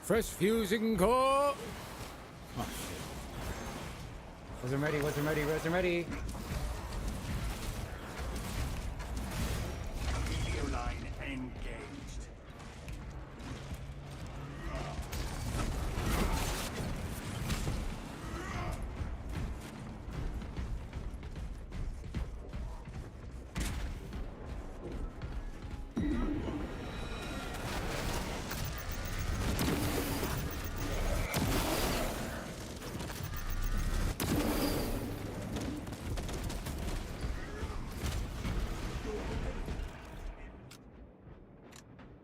Fresh fusing core! Oh, shit. Wasn't ready, wasn't ready, wasn't ready. Video line engaged.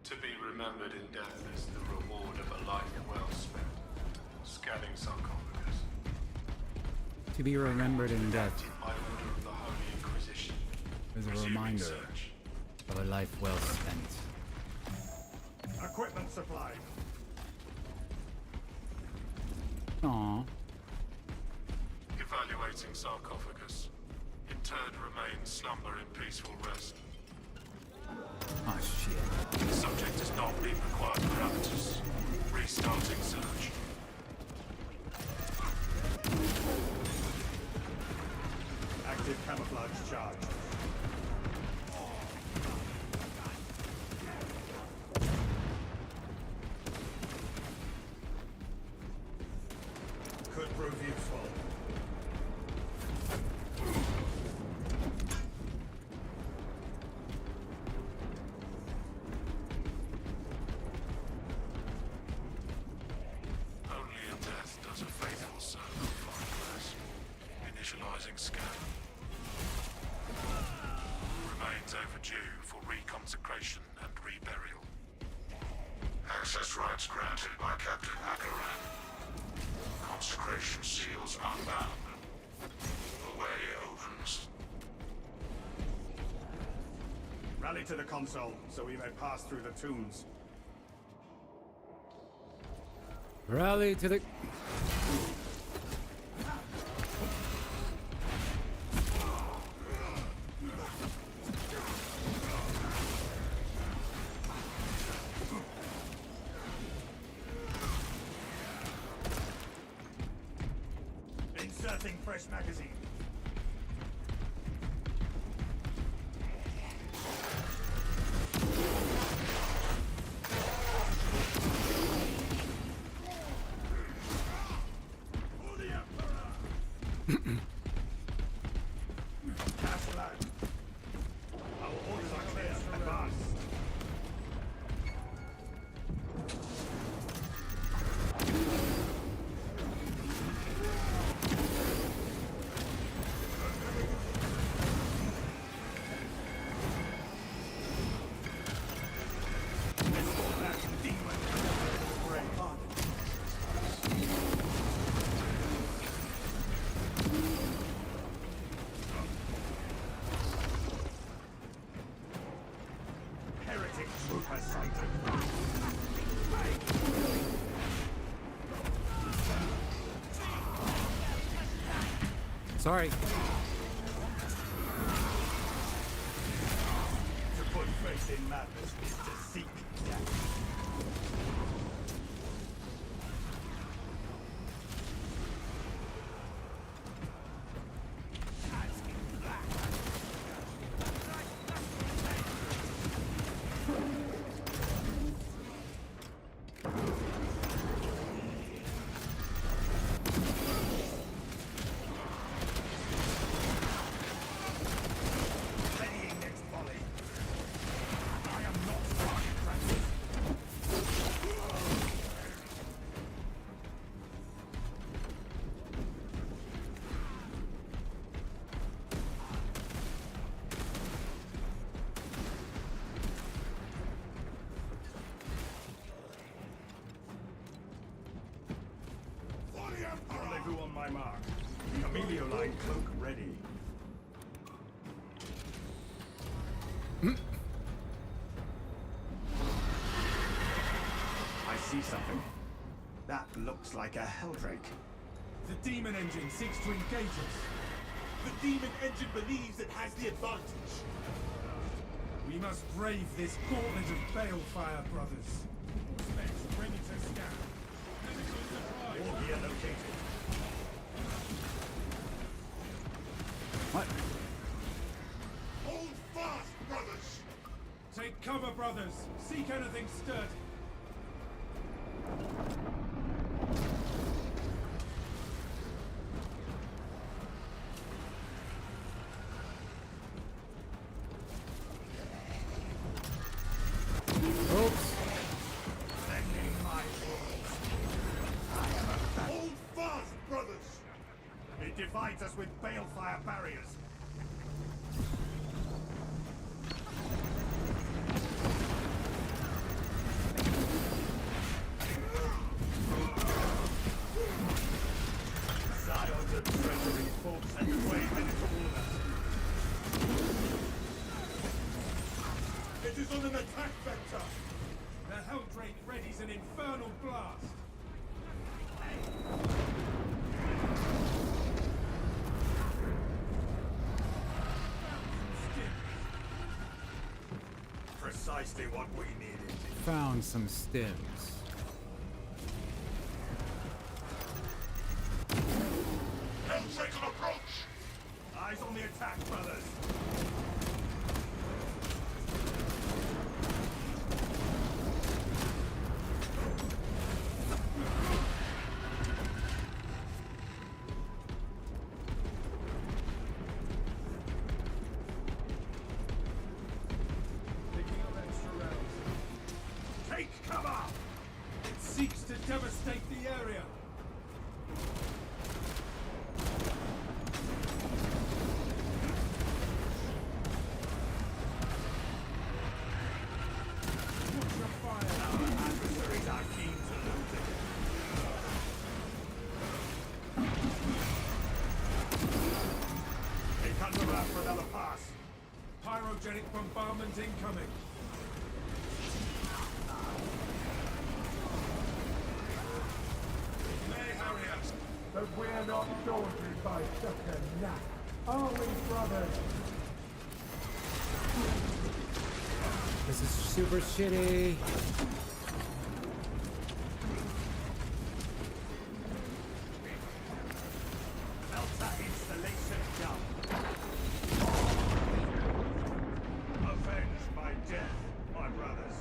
To be remembered in death is the reward of a life well spent. Scanning sarcophagus. To be remembered in death By order of the Holy Inquisition. is a Resuming reminder search. of a life well spent. Equipment supplied. Aww. Evaluating sarcophagus. Interred remains slumber in peaceful rest. Oh shit. Subject does not meet required parameters. Restarting search. Active camouflage charge. Could prove useful. Only in death does a faithful servant find rest. Initializing scan. Remains overdue for reconsecration and reburial. Access rights granted by Captain Akaran. Consecration seals unbound. The way opens. Rally to the console so we may pass through the tombs. Rally to the... Inserting fresh magazine. Castle out. Our orders are clear. Advance. Escort that demon. Great. Heretic trooper sighted. Sorry. To put faith in madness is to seek death. Readying next volley. I am not Sergeant Francis. Rendezvous on my mark. Camelio line cloak ready. I see something. That looks like a Helldrake. The demon engine seeks to engage us. The demon engine believes it has the advantage. We must brave this gauntlet of balefire, brothers. Specs ready to scan. War gear located. What? Hold fast, brothers! Take cover, brothers. Seek anything sturdy. Oops. Defending my walls. I am a bat. Hold fast, brothers! It divides us with balefire barriers. Scions of treachery force and way penetrable us. It is on an attack vector! The Helldrake readies an infernal blast. Precisely what we needed. Found some stims. Helldrake on approach! Eyes on the attack, brothers. Picking up extra rounds. Take cover! It seeks to devastate the area. Watch your fire. Our adversaries are keen to lose it. It comes around for another pass. Pyrogenic bombardment incoming. May Harrier. But we're not daunted by such a knack, are we, brothers? This is super shitty. Delta installation down. Avenge my death, my brothers.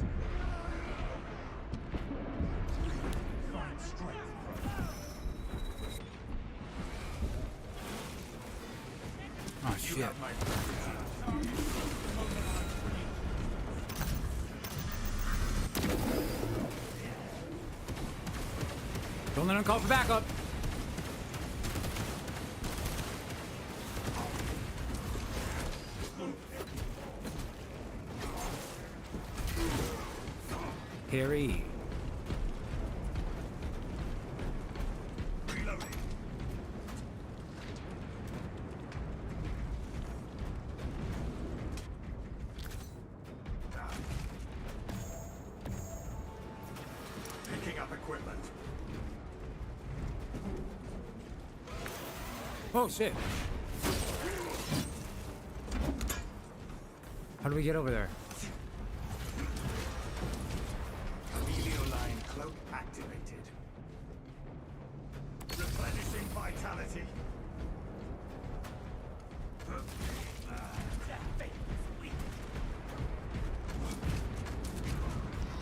Find strength, brother. Oh You shit. have my gratitude. Don't let him call for backup. Harry. Reloading. Picking up equipment. Oh shit. How do we get over there? Line cloak activated. Replenishing vitality.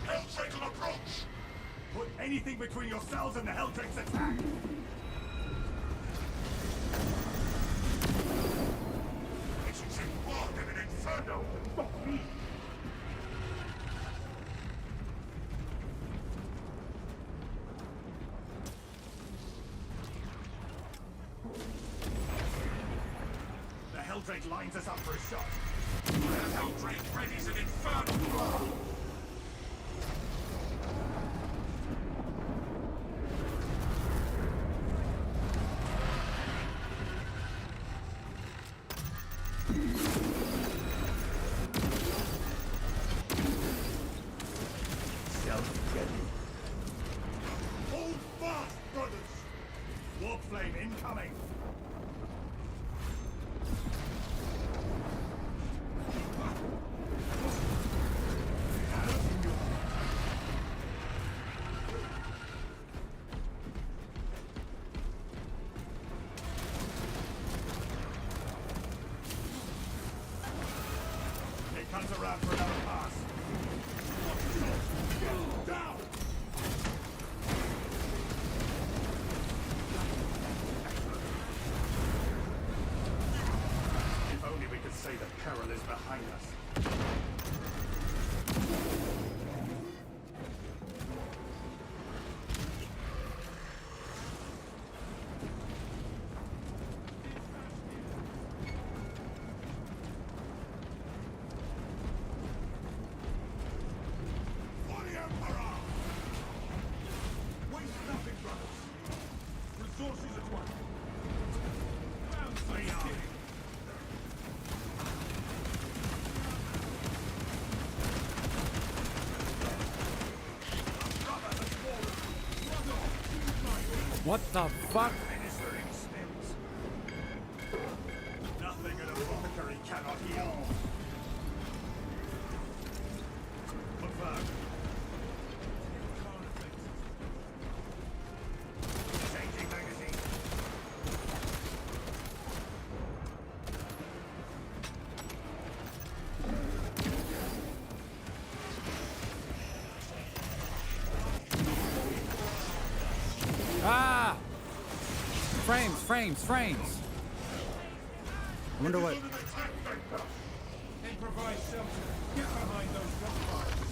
Helldrake on approach! Put anything between yourselves and the Helldrake's attack. It's embarked in an inferno! Fuck me! The Helldrake lines us up for a shot. The Helldrake readies an infernal blast! Self-ready. Hold fast, brothers! Warp flame incoming. Comes around for another pass. Down! If only we could say the peril is behind us. For the Emperor! Waste nothing, brothers. Resources at once. Round three out. What the fuck? Ministering spells. Nothing an apothecary cannot heal. Confirmed. Changing magazine. Ah! Frames, frames, frames. I wonder what. Improvise shelter. Get behind those gunfires.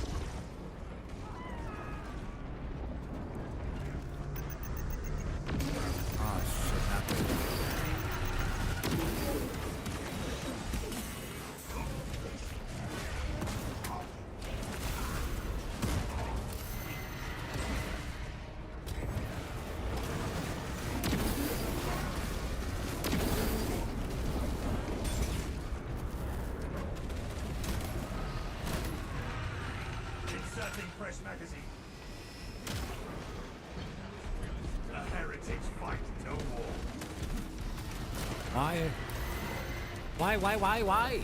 Oh shit happened. Inserting fresh magazine. The heretics fight no more. Why? Why?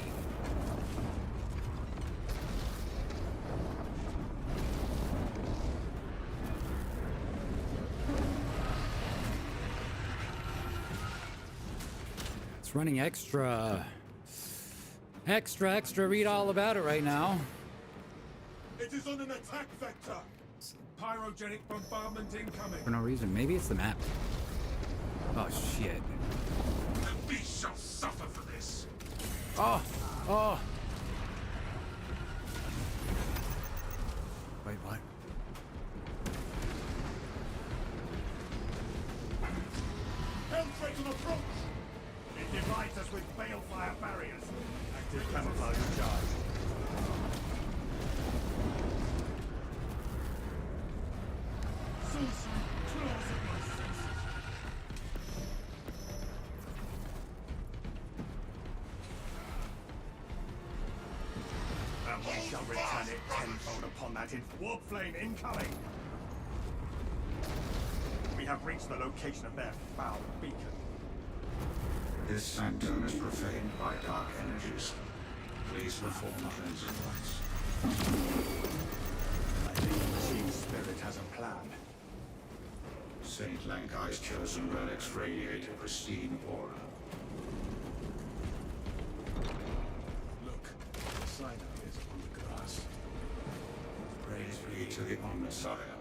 It's running extra. Extra. Read all about it right now. It is on an attack vector. Pyrogenic bombardment incoming. For no reason. Maybe it's the map. Oh shit. The beast shall suffer for this. Oh. Wait, what? Helldrake on approach. It divides us with balefire barriers. Active camouflage charge. Sorcery, claws of my senses. And we shall return it tenfold upon that warp flame incoming. We have reached the location of their foul beacon. This sanctum is profaned by dark energies. Please perform cleansing rites. I think the machine spirit has a plan. Saint Lankai's chosen relics radiate a pristine aura. Look, the sign is on the grass. Praise be to the Omnissiah.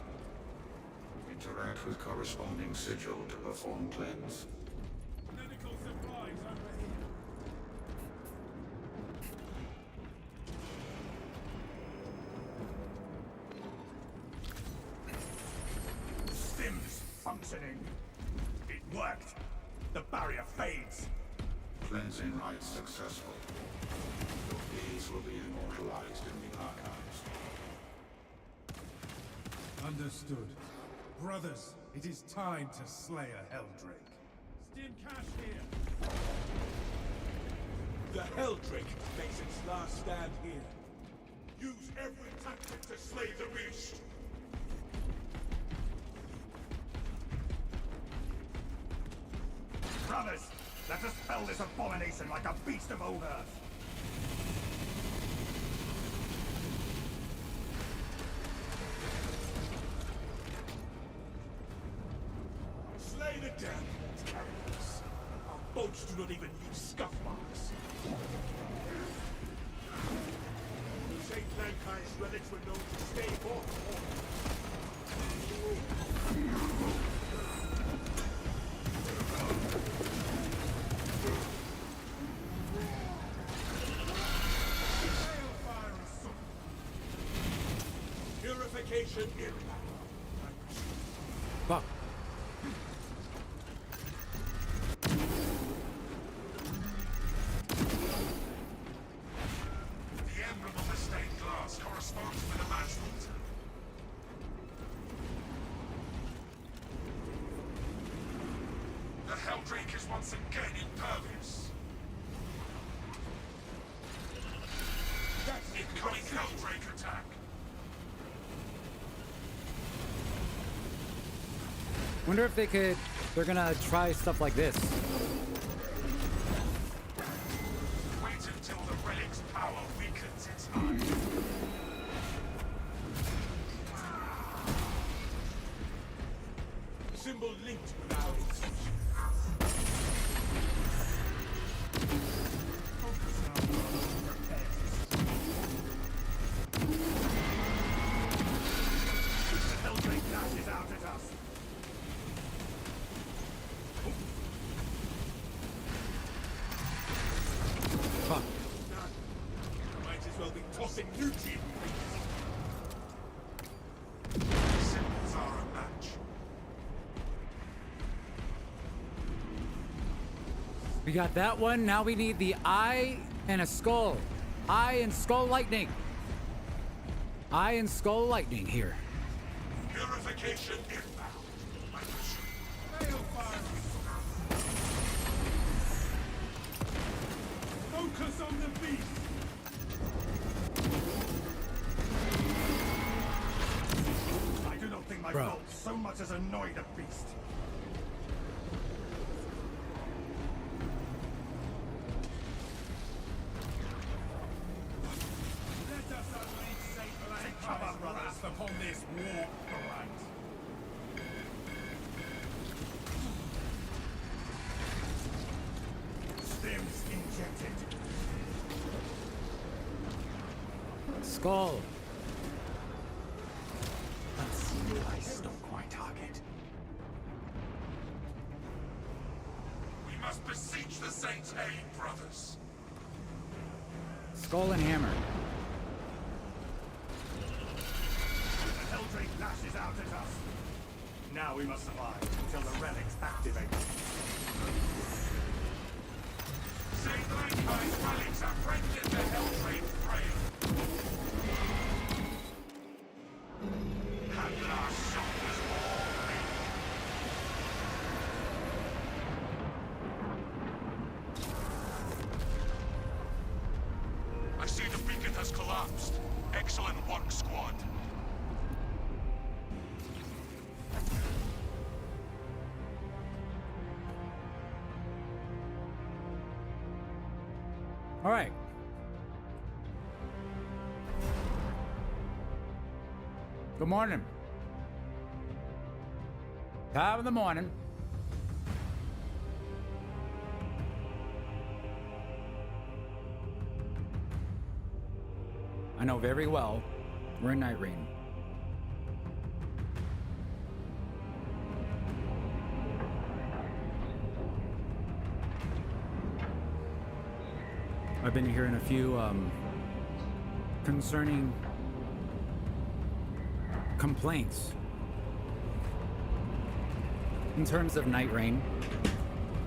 Interact with corresponding sigil to perform cleanse. Medical supplies over here. Stims functioning. It worked. The barrier fades. Cleansing rites successful. Your deeds will be immortalized in the archives. Understood. Brothers, it is time to slay a Helldrake. Stim cash here. The Helldrake makes its last stand here. Use every tactic to slay the beast. Brothers, let us fell this abomination like a beast of old earth. Slay the damn carriers. Our boats do not even use scuff marks. mankind's relics were known to stay off. Purification inbound. Fuck. The emblem on the stained glass corresponds with a match filter. The Helldrake is once again impervious. That's Incoming Helldrake attack. Wonder if they're gonna try stuff like this. Wait until the relic's power weakens its eye. symbol linked with our intention. Focus now on repairs. The Helldrake lashes out at us. Fuck. Might as well be tossing nutrient. Symbols are a match. We got that one. Now we need the eye and a skull. Eye and skull lightning. Eye and skull lightning here. Purification inbound. Balefire. Focus on the beast. I do not think my Bro. bolt so much as annoyed a beast. Let us unleash Satan's cover, brothers. wrath upon this war right. Stims injected. Skull. Unsimulized quite target. We must beseech the Saints' aid, brothers. Skull and hammer. The Helldrake lashes out at us. Now we must survive until the relics activate. Saint Mankind's relics have rendered the Helldrake frail. That last shot was all me. I see the beacon has collapsed. Excellent work, squad. All right. Good morning. Top of the morning. I know very well we're in Nightreign. I've been hearing a few concerning complaints in terms of Nightreign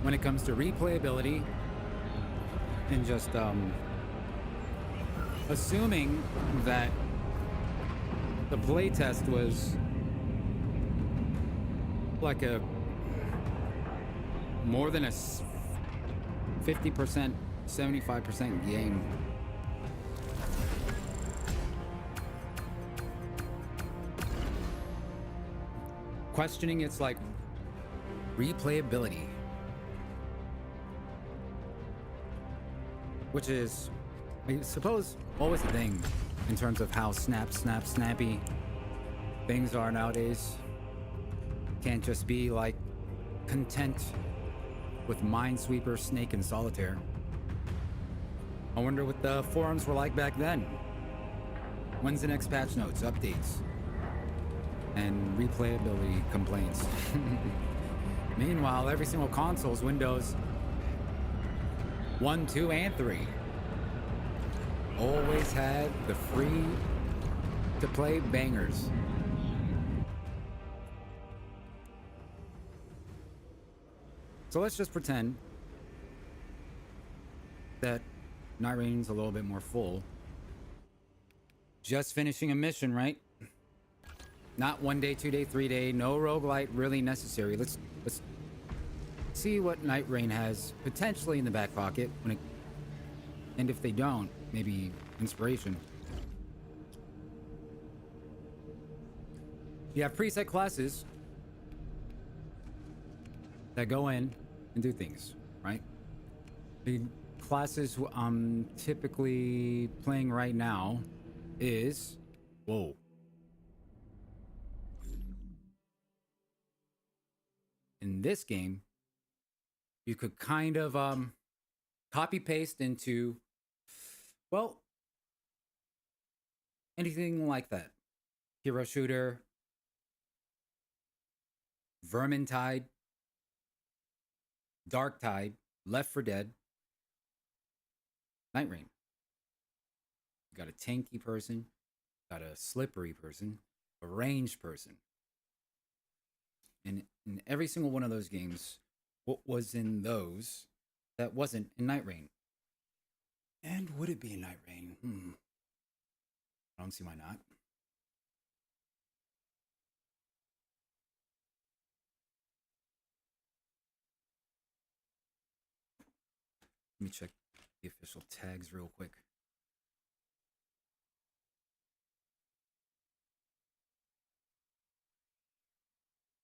when it comes to replayability and just assuming that the playtest was like a more than a 50%, 75% game. Questioning its like replayability, which is, I suppose, always a thing in terms of how snappy things are nowadays. Can't just be like content with Minesweeper, Snake, and Solitaire. I wonder what the forums were like back then. When's the next patch notes, updates, and replayability complaints? Meanwhile, every single console's Windows 1, 2, and 3 always had the free to play bangers. So let's just pretend that Nightreign's a little bit more full. Just finishing a mission, right? Not 1 day, 2 day, 3 day. No roguelite really necessary. Let's see what Nightreign has potentially in the back pocket when it, and if they don't, maybe inspiration. You have preset classes that go in and do things, right? The classes I'm typically playing right now is, whoa. In this game, you could kind of copy paste into, well, anything like that. Hero shooter, Vermintide, Darktide, Left 4 Dead, Nightreign. You got a tanky person, got a slippery person, a ranged person. And in every single one of those games, what was in those that wasn't in Nightreign? And would it be in Nightreign? I don't see why not. Let me check the official tags real quick.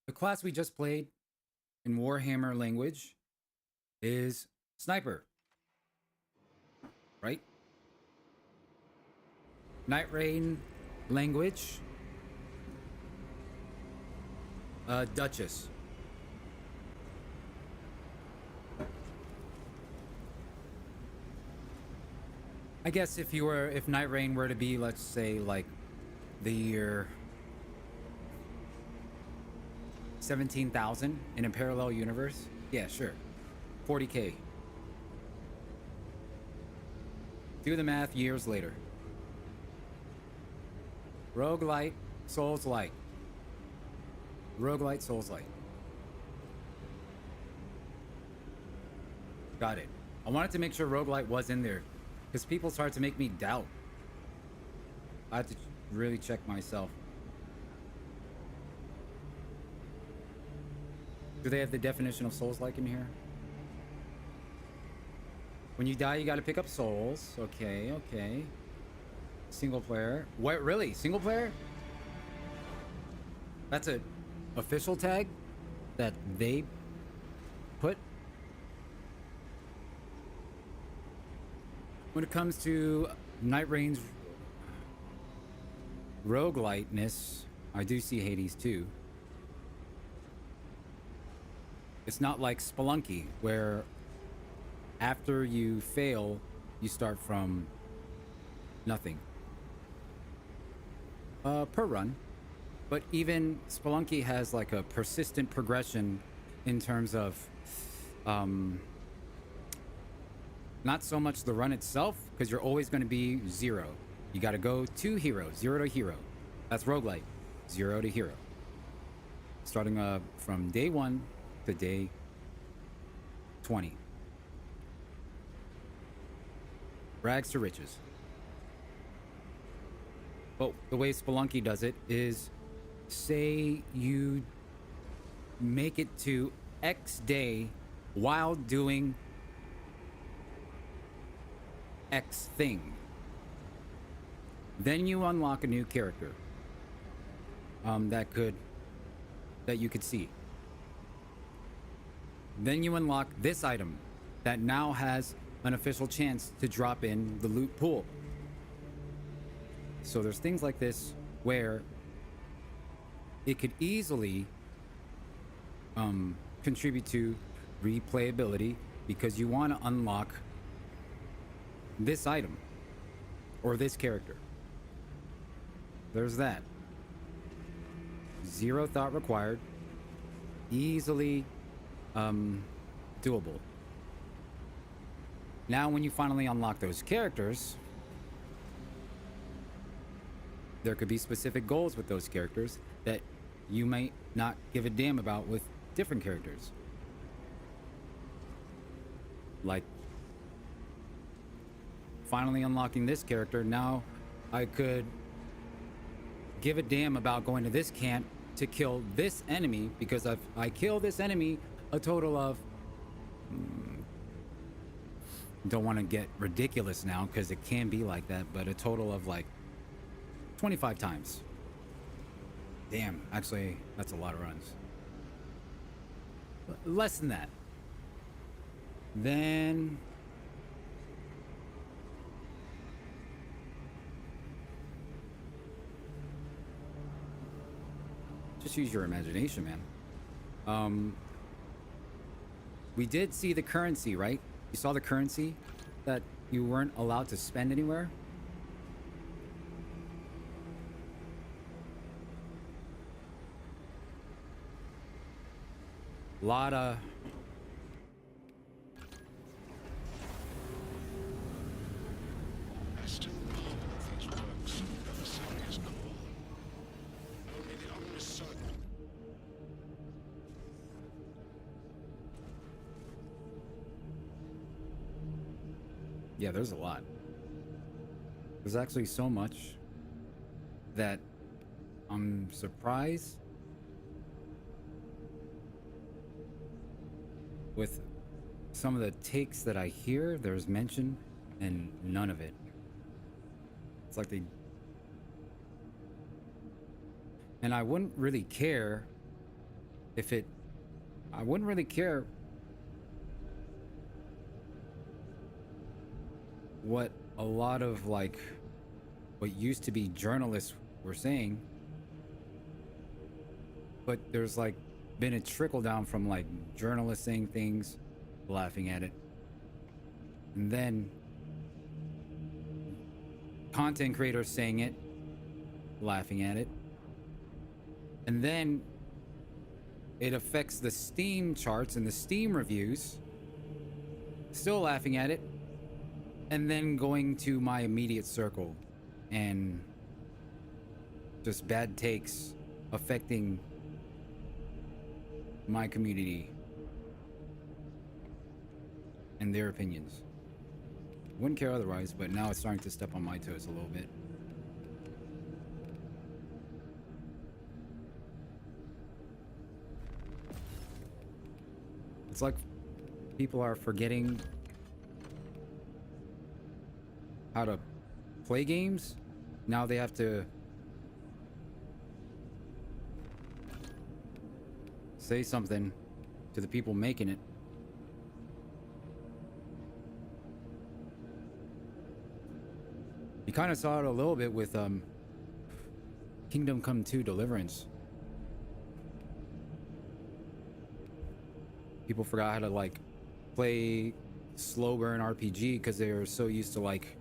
The class we just played in Warhammer language is Sniper. Right? Nightreign language, Duchess. I guess if Nightreign were to be, let's say, like the year 17,000 in a parallel universe, yeah, sure, 40K. Do the math years later. Roguelite, Souls-like. Roguelite, Souls-like. Got it. I wanted to make sure Roguelite was in there, because people started to make me doubt. I had to really check myself. Do they have the definition of Souls-like in here? When you die, you gotta pick up souls. Okay, okay. Single player. What, really? Single player? That's a official tag that they put? When it comes to Nightreign's rogueliteness, I do see Hades too. It's not like Spelunky, where after you fail, you start from nothing. Per run. But even Spelunky has like a persistent progression in terms of not so much the run itself, because you're always going to be zero. You got to go to hero, 0 to hero. That's roguelike, 0 to hero. Starting from day 1 to day 20. Rags to riches. But the way Spelunky does it is, say you make it to X day while doing X thing. Then you unlock a new character that you could see. Then you unlock this item that now has an official chance to drop in the loot pool. So there's things like this where it could easily contribute to replayability, because you want to unlock this item or this character. there's that. Zero thought required. Easily doable. Now when you finally unlock those characters, there could be specific goals with those characters that you might not give a damn about with different characters. Like finally unlocking this character, now I could give a damn about going to this camp to kill this enemy, because I kill this enemy a total of don't want to get ridiculous now because it can be like that, but a total of like 25 times. Damn, actually that's a lot of runs. Less than that. Then just use your imagination, man. We did see the currency, right? You saw the currency that you weren't allowed to spend anywhere? Lot of yeah, there's a lot. There's actually so much that I'm surprised with some of the takes that I hear. There's mention and none of it. It's like they... And I wouldn't really care if it... I wouldn't really care what a lot of like what used to be journalists were saying, but there's like been a trickle down from like journalists saying things, laughing at it, and then content creators saying it, laughing at it, and then it affects the Steam charts and the Steam reviews, still laughing at it, and then going to my immediate circle and just bad takes affecting my community and their opinions. Wouldn't care otherwise, but now it's starting to step on my toes a little bit. It's like people are forgetting how to play games. Now they have to say something to the people making it. You kind of saw it a little bit with Kingdom Come 2 Deliverance. People forgot how to like play slow burn RPG because they were so used to like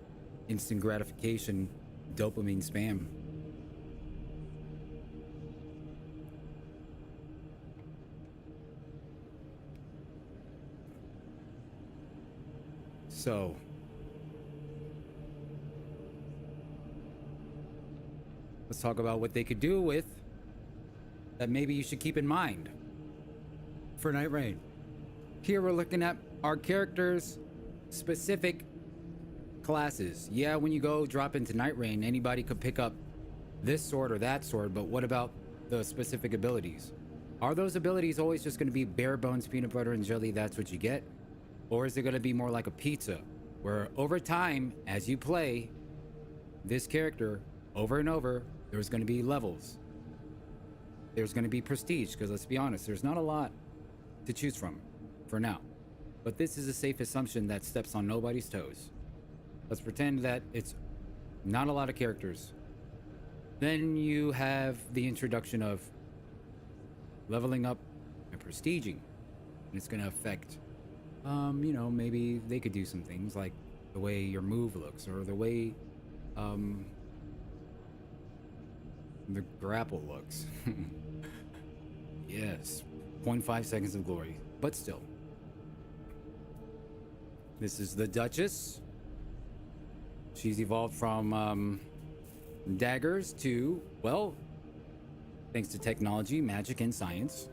instant gratification, dopamine spam. So let's talk about what they could do with that maybe you should keep in mind for Nightreign. Here we're looking at our characters' specific classes. Yeah, when you go drop into Nightreign, anybody could pick up this sword or that sword, but what about the specific abilities? Are those abilities always just going to be bare bones peanut butter and jelly, that's what you get? Or is it going to be more like a pizza, where over time, as you play this character over and over, there's going to be levels. There's going to be prestige, because let's be honest, there's not a lot to choose from for now. But this is a safe assumption that steps on nobody's toes. Let's pretend that it's not a lot of characters. Then you have the introduction of leveling up and prestiging. And it's going to affect, you know, maybe they could do some things like the way your move looks or the way the grapple looks. Yes, 0.5 seconds of glory, but still. This is the Duchess. She's evolved from daggers to, well, thanks to technology, magic, and science.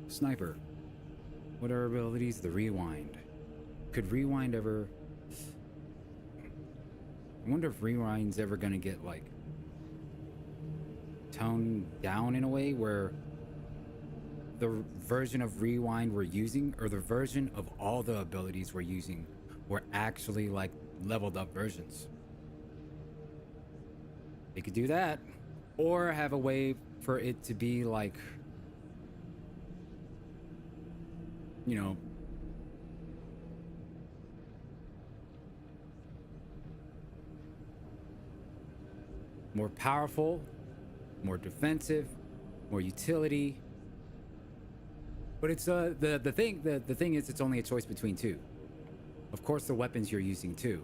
Sniper. What are her abilities? The rewind. Could rewind ever... I wonder if rewind's ever gonna get, like, toned down in a way where the version of rewind we're using, or the version of all the abilities we're using, were actually, like, leveled up versions. They could do that. Or have a way for it to be, like... you know, more powerful, more defensive, more utility. But it's the thing is, it's only a choice between two. Of course, the weapons you're using too,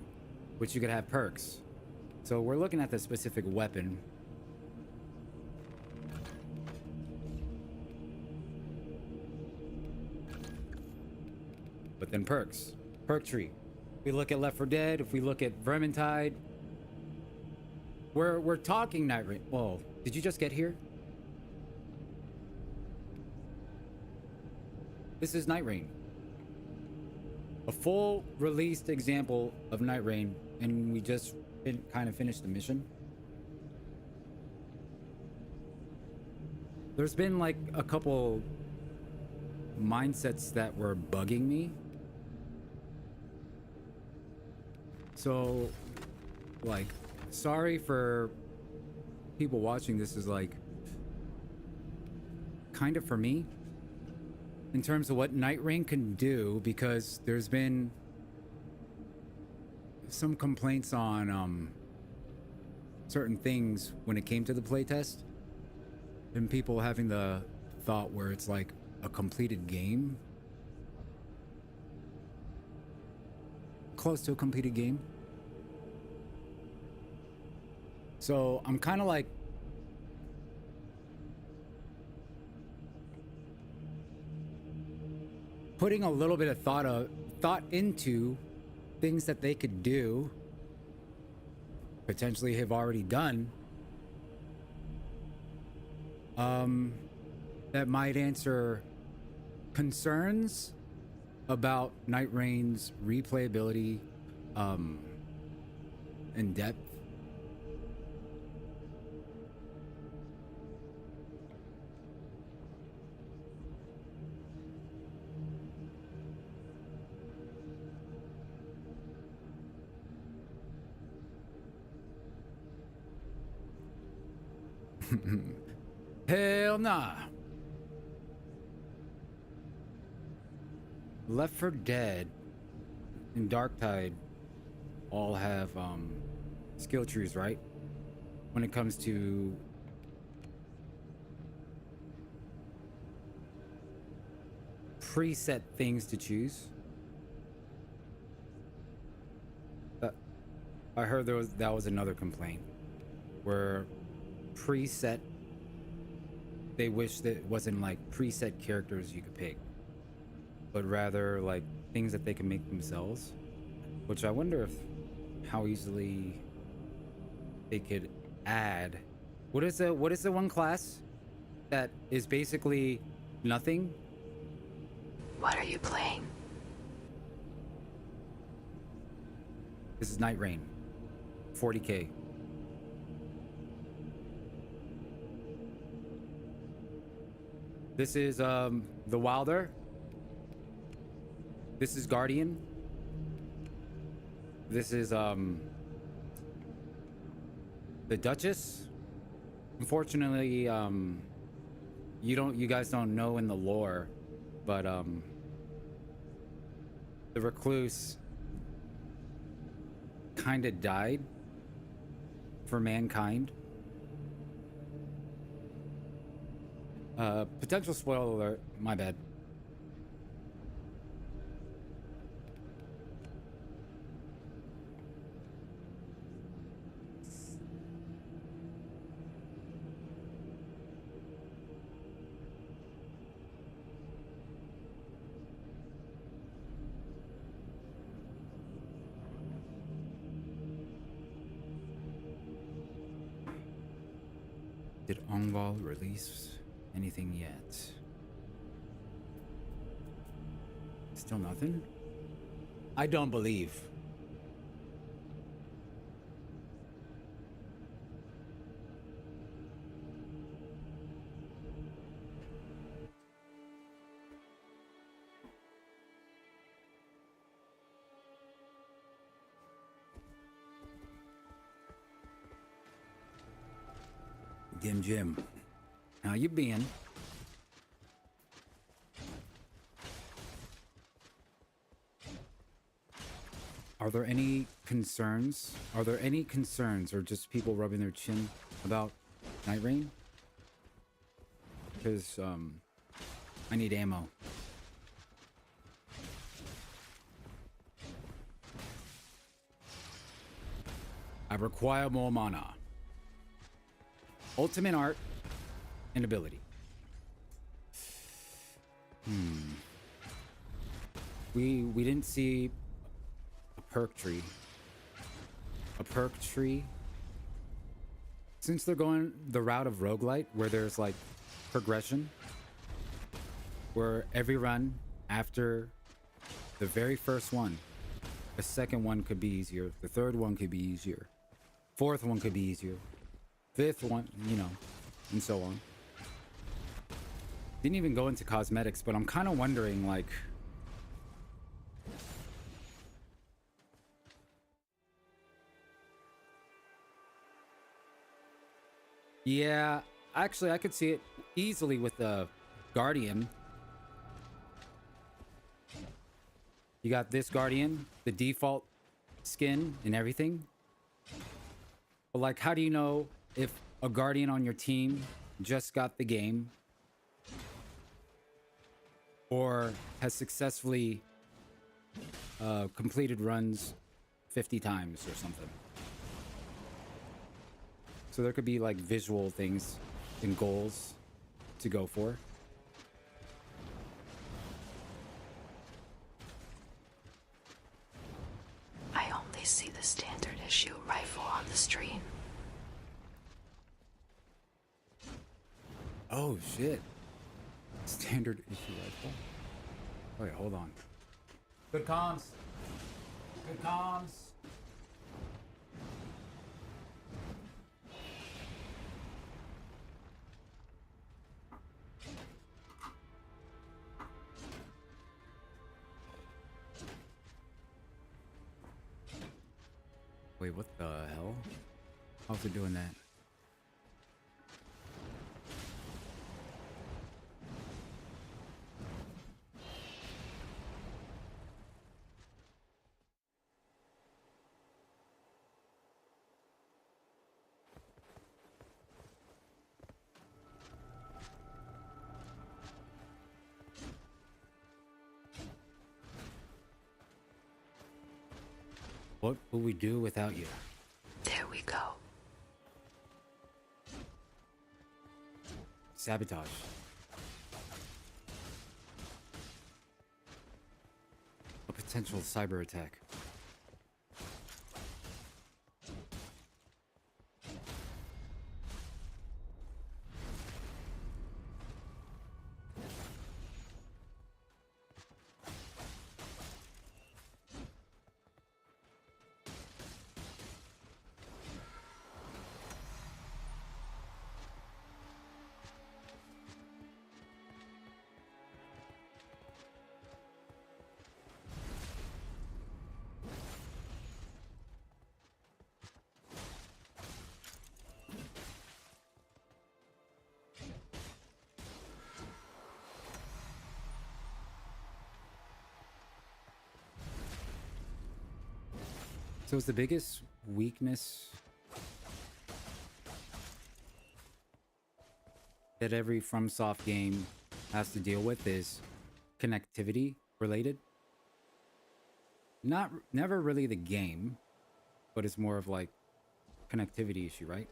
which you could have perks. So we're looking at the specific weapon. But then perks. Perk tree. If we look at Left 4 Dead, if we look at Vermintide, we're talking Nightreign. Whoa, did you just get here? This is Nightreign. A full released example of Nightreign, and we just kind of finished the mission. There's been like a couple mindsets that were bugging me. So, like, sorry for people watching. This is like kind of for me in terms of what Nightreign can do, because there's been some complaints on certain things when it came to the playtest, and people having the thought where it's like a completed game, close to a completed game. So I'm kind of like putting a little bit of thought into things that they could do, potentially have already done, that might answer concerns about Nightreign's replayability and depth. Hell nah. Left 4 Dead and Darktide all have skill trees, right? When it comes to preset things to choose. I heard that was another complaint where preset, they wish that it wasn't like preset characters you could pick, but rather like things that they can make themselves, which I wonder if how easily they could add. What is the one class that is basically nothing? What are you playing? This is Nightreign, 40k. This is the Wilder. This is Guardian. This is the Duchess. Unfortunately, you guys don't know in the lore, but the Recluse kind of died for mankind. Potential spoiler alert, my bad. Did Ongval release anything yet? Still nothing? I don't believe. Dim Jim, how you been? Are there any concerns? Are there any concerns or just people rubbing their chin about Nightreign? Because, I need ammo. I require more mana. Ultimate art and ability. We didn't see a perk tree. A perk tree. Since they're going the route of roguelite, where there's like progression, where every run after the very first one, the second one could be easier, the third one could be easier, fourth one could be easier, fifth one, you know, and so on. Didn't even go into cosmetics, but I'm kind of wondering, like, yeah, actually, I could see it easily with the Guardian. You got this Guardian, the default skin and everything. But, like, how do you know if a Guardian on your team just got the game or has successfully completed runs 50 times or something? So there could be like visual things and goals to go for. I only see the standard issue rifle on the stream. Oh shit. Standard issue rifle. Wait, hold on. Good comms. Good comms. Wait, what the hell? How's it doing that? What will we do without you? There we go. Sabotage. A potential cyber attack. So is the biggest weakness that every FromSoft game has to deal with is connectivity related? Never really the game, but it's more of like connectivity issue, right?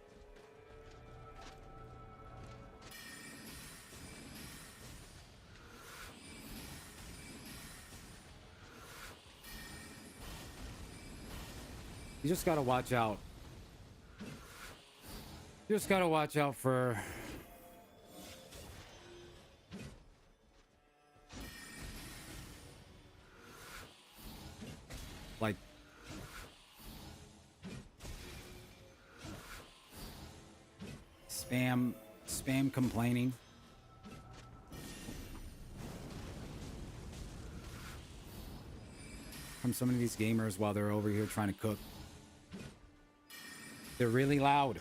You just gotta watch out. Just gotta watch out for like spam complaining. From some of these gamers while they're over here trying to cook. They're really loud.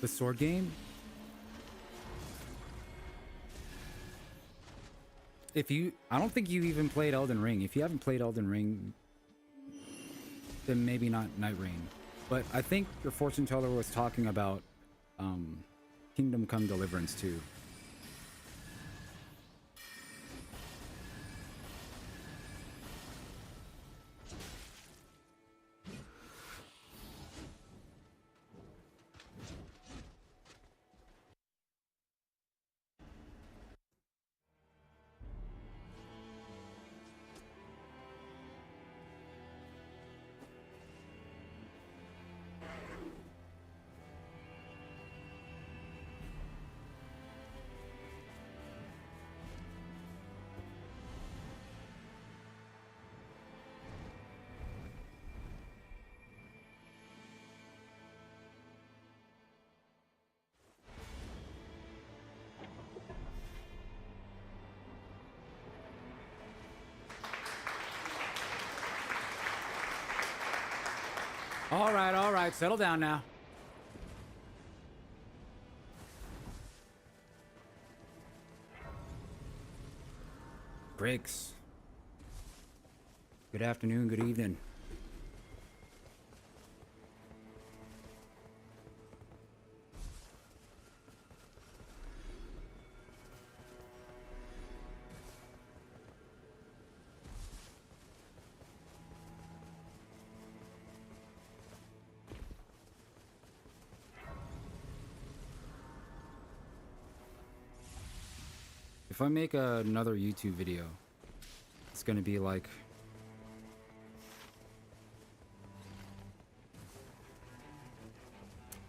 The sword game? I don't think you even played Elden Ring. If you haven't played Elden Ring, then maybe not Nightreign. But I think your fortune teller was talking about Kingdom Come Deliverance too. All right, settle down now. Briggs. Good afternoon, good evening. If I make another YouTube video, it's gonna be like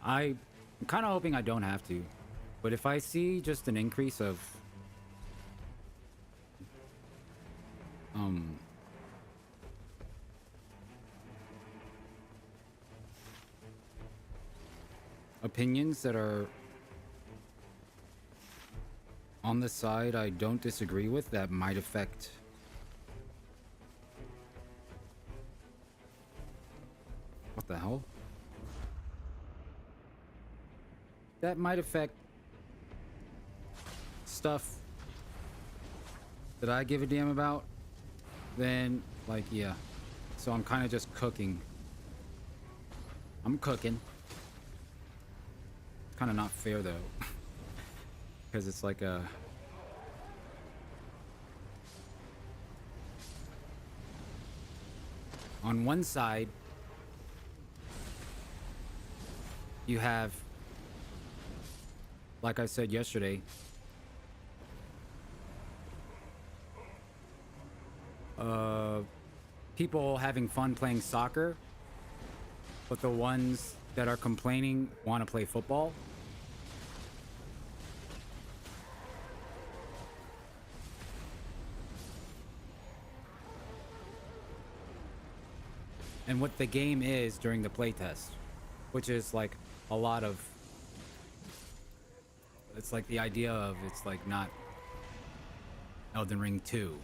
I'm kind of hoping I don't have to, but if I see just an increase of opinions that are on the side I don't disagree with, that might affect what the hell? That might affect stuff that I give a damn about, then like yeah. So I'm kind of just cooking. I'm cooking. Kind of not fair though. Because it's like a on one side you have, like I said yesterday, people having fun playing soccer, but the ones that are complaining want to play football. And what the game is during the playtest, which is like a lot of, it's like the idea of, it's like not Elden Ring 2.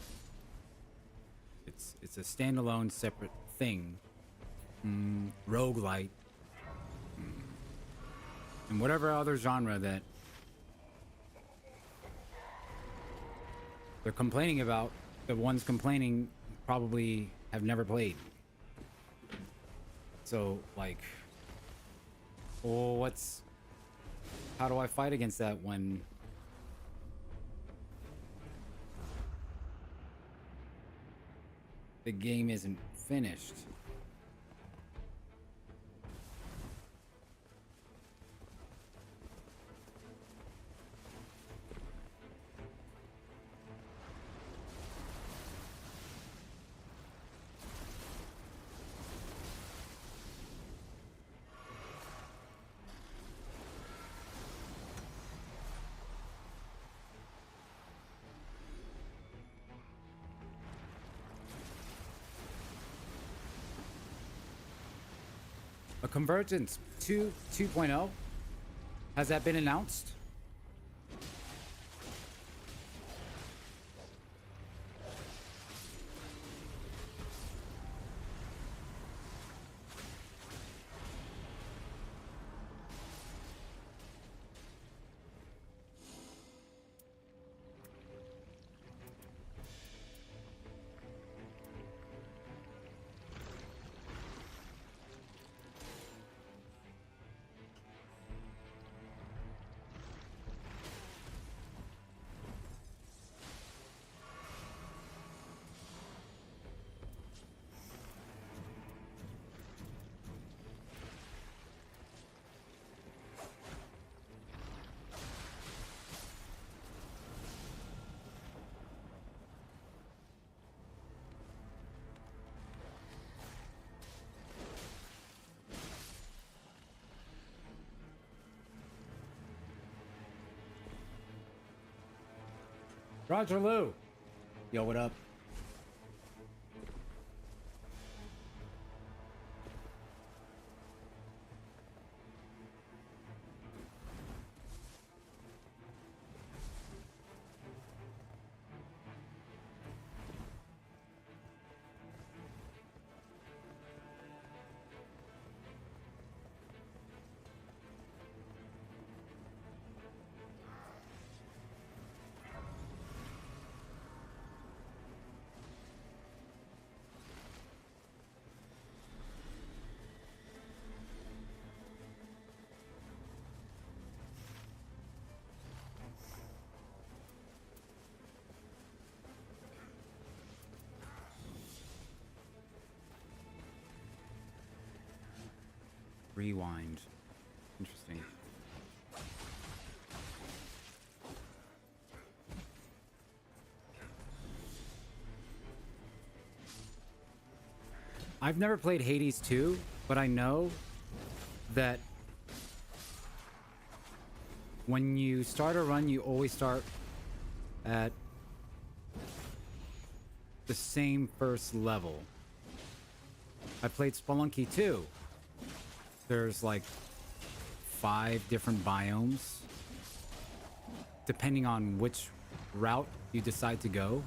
It's a standalone separate thing. Roguelike. And whatever other genre that they're complaining about, the ones complaining probably have never played. So, like, well, how do I fight against that when the game isn't finished? A Convergence 2.0. Has that been announced? Roger Lou. Yo, what up? Rewind. Interesting. I've never played Hades 2, but I know that when you start a run, you always start at the same first level. I played Spelunky 2. There's like 5 different biomes, depending on which route you decide to go.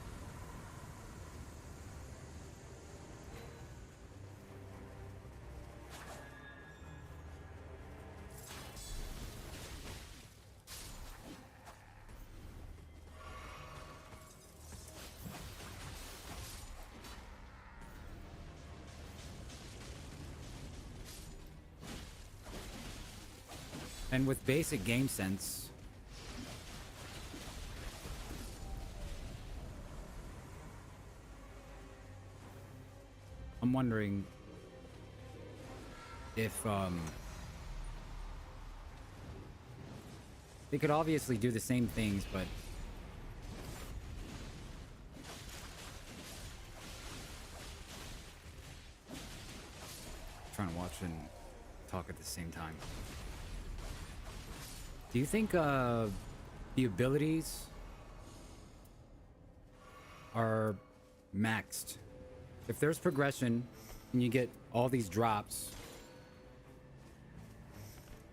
And with basic game sense, I'm wondering if they could obviously do the same things, but trying to watch and talk at the same time. Do you think the abilities are maxed? If there's progression and you get all these drops,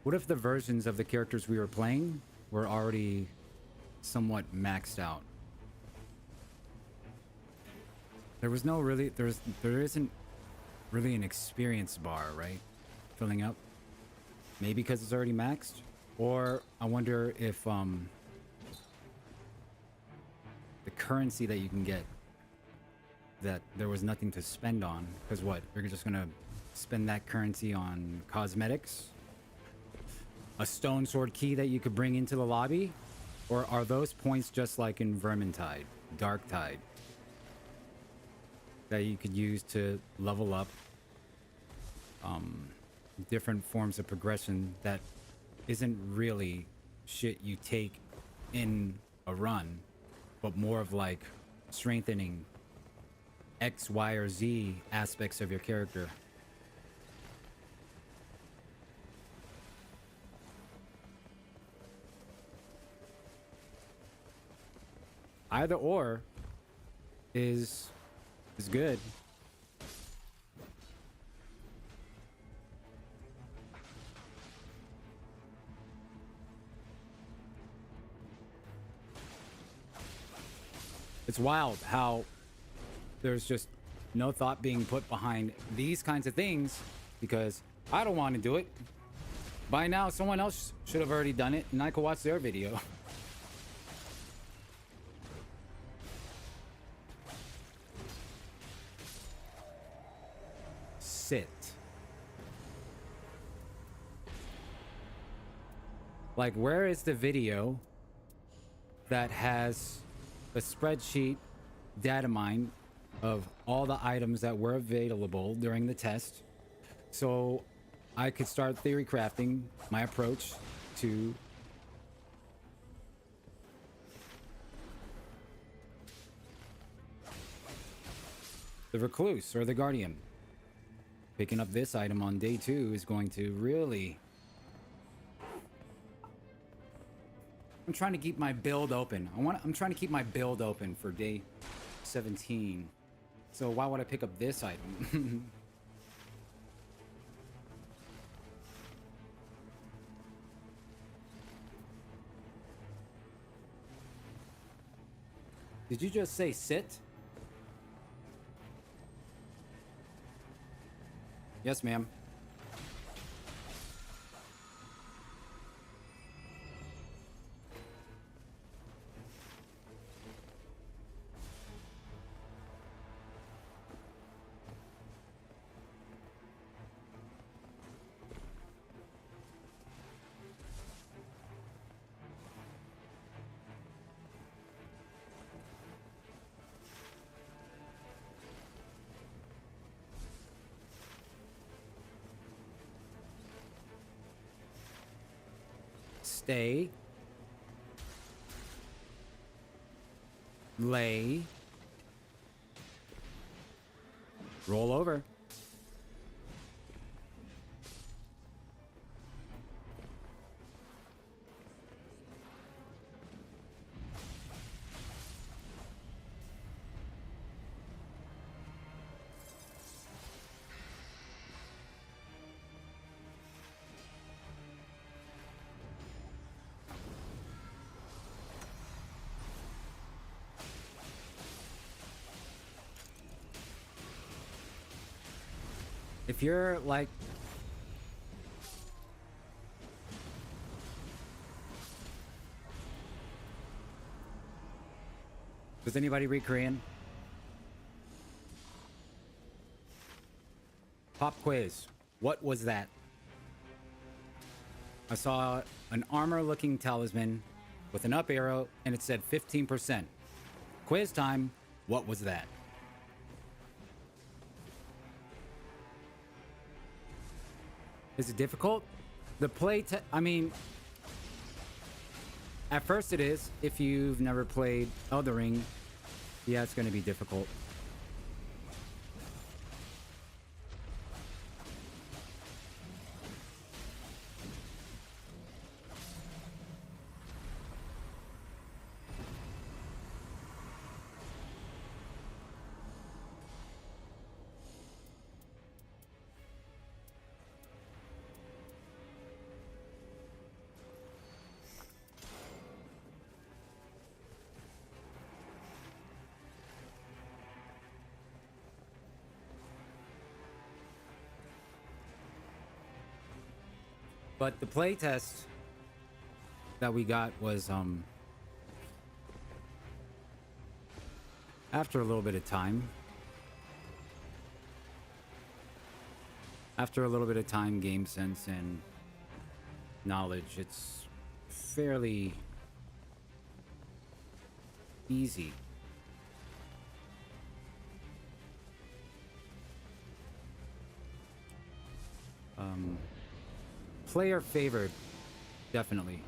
what if the versions of the characters we were playing were already somewhat maxed out? There isn't really an experience bar, right? Filling up. Maybe because it's already maxed? Or I wonder if the currency that you can get, that there was nothing to spend on, because what, you're just gonna spend that currency on cosmetics, a stone sword key that you could bring into the lobby, or are those points just like in Vermintide, Darktide, that you could use to level up different forms of progression that isn't really shit you take in a run, but more of like strengthening X, Y, or Z aspects of your character? Either or is good. It's wild how there's just no thought being put behind these kinds of things because I don't want to do it. By now, someone else should have already done it, and I could watch their video. Sit. Like, where is the video that has a spreadsheet data mine of all the items that were available during the test, so I could start theory crafting my approach to the recluse or the guardian. Picking up this item on day 2 is going to really... I'm trying to keep my build open. I'm trying to keep my build open for day 17. So why would I pick up this item? Did you just say sit? Yes, ma'am. Stay. Lay. Roll over. If you're like... Does anybody read Korean? Pop quiz. What was that? I saw an armor-looking talisman with an up arrow, and it said 15%. Quiz time. What was that? Is it difficult? I mean, at first it is. If you've never played Elden Ring, yeah, it's going to be difficult. But the playtest that we got was after a little bit of time. After a little bit of time, game sense, and knowledge, it's fairly easy. Player favored, definitely.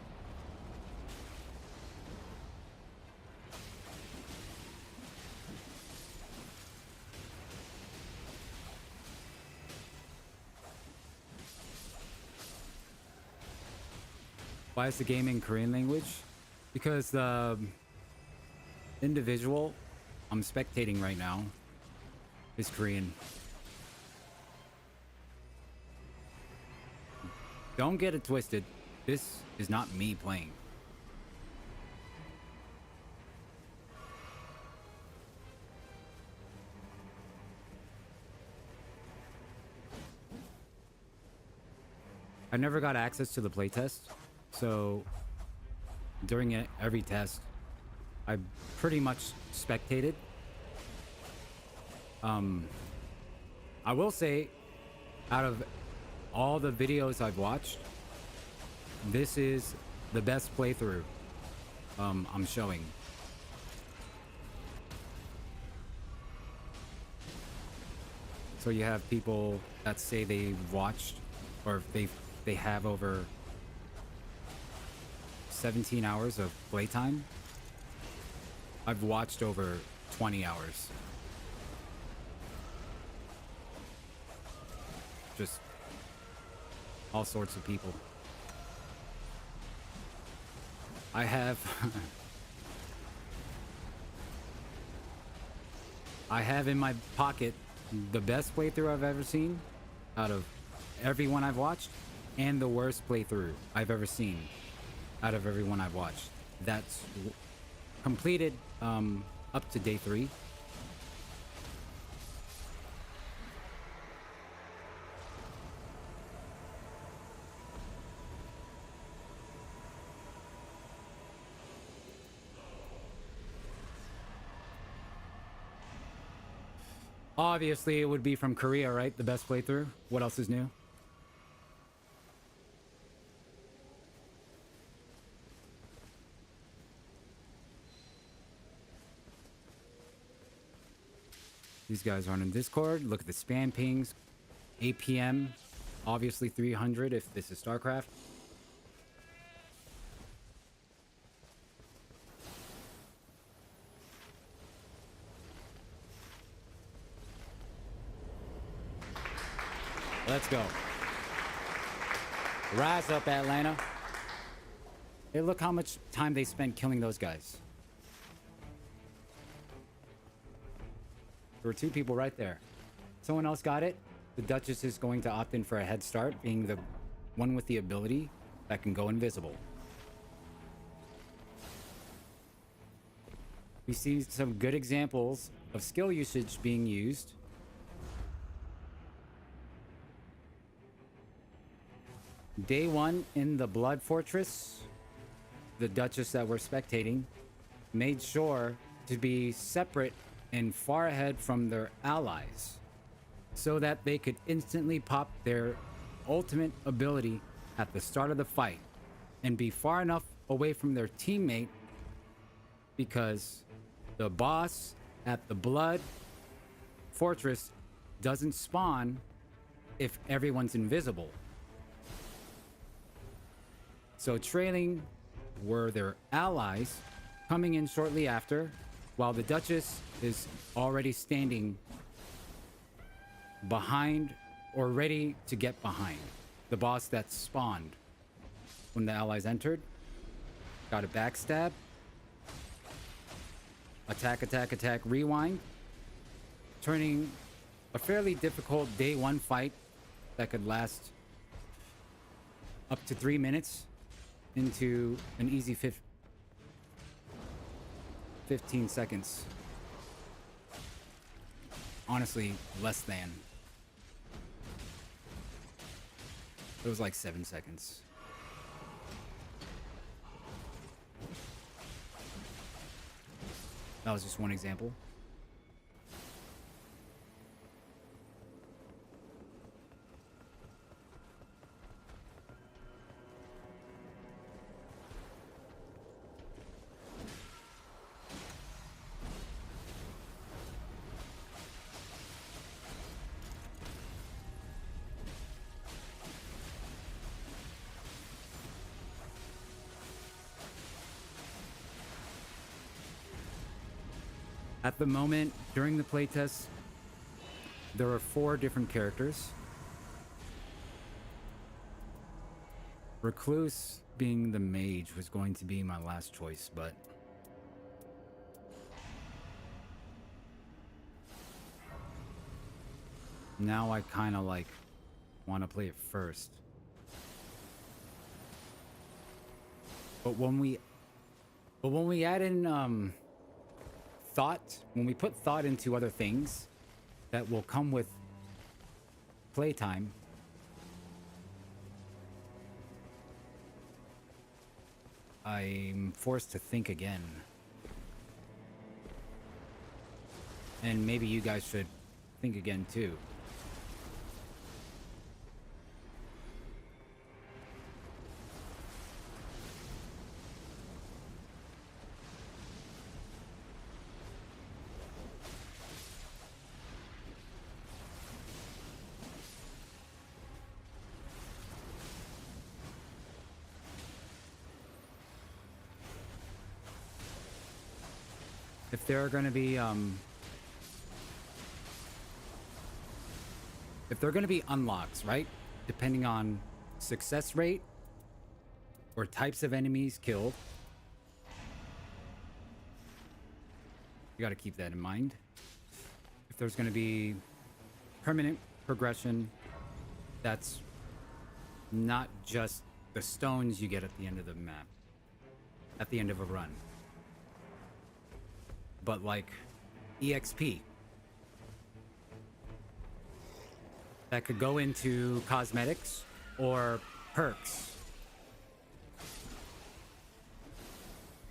Why is the game in Korean language? Because the individual I'm spectating right now is Korean. Don't get it twisted. This is not me playing. I never got access to the playtest, so during every test, I pretty much spectated. I will say, out of all the videos I've watched, this is the best playthrough I'm showing. So you have people that say they watched, or they have over 17 hours of playtime. I've watched over 20 hours. Just all sorts of people. I have I have in my pocket the best playthrough I've ever seen out of everyone I've watched, and the worst playthrough I've ever seen out of everyone I've watched. That's completed up to day 3. Obviously, it would be from Korea, right? The best playthrough. What else is new? These guys aren't in Discord. Look at the spam pings. 8 p.m. Obviously 300 if this is StarCraft. Let's go. Rise up, Atlanta. Hey, look how much time they spent killing those guys. There were 2 people right there. Someone else got it. The Duchess is going to opt in for a head start, being the one with the ability that can go invisible. We see some good examples of skill usage being used. Day 1 in the Blood Fortress, the Duchess that we're spectating made sure to be separate and far ahead from their allies so that they could instantly pop their ultimate ability at the start of the fight and be far enough away from their teammate, because the boss at the Blood Fortress doesn't spawn if everyone's invisible. So trailing were their allies coming in shortly after, while the Duchess is already standing behind or ready to get behind the boss that spawned when the allies entered. Got a backstab. Attack, attack, attack, rewind. Turning a fairly difficult day 1 fight that could last up to 3 minutes into an easy 15 seconds. Honestly, less than. It was like 7 seconds. That was just one example. At the moment, during the playtest, there are 4 different characters. Recluse, being the mage, was going to be my last choice, but now I kind of like want to play it first. But when we add in thought, when we put thought into other things that will come with playtime, I'm forced to think again. And maybe you guys should think again too. If there are going to be if there are going to be unlocks, right? Depending on success rate or types of enemies killed. You got to keep that in mind. If there's going to be permanent progression, that's not just the stones you get at the end of the map, at the end of a run, but like EXP that could go into cosmetics or perks.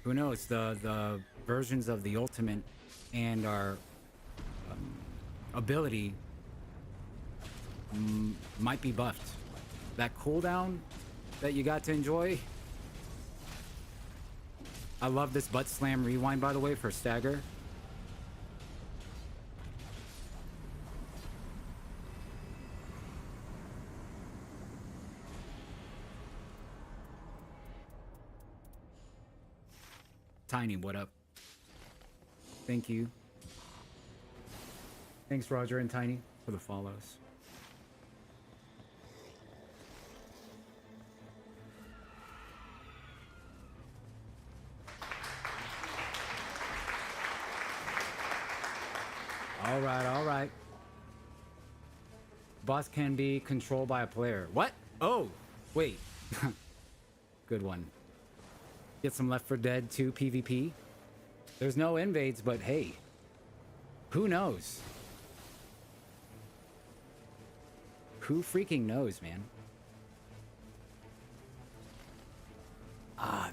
Who knows? The versions of the ultimate and our ability might be buffed. That cooldown that you got to enjoy. I love this butt slam rewind, by the way, for stagger. Tiny, what up? Thank you. Thanks, Roger and Tiny, for the follows. All right, all right. Boss can be controlled by a player. What? Oh, wait. Good one. Get some Left 4 Dead 2 PvP. There's no invades, but hey, who knows? Who freaking knows, man?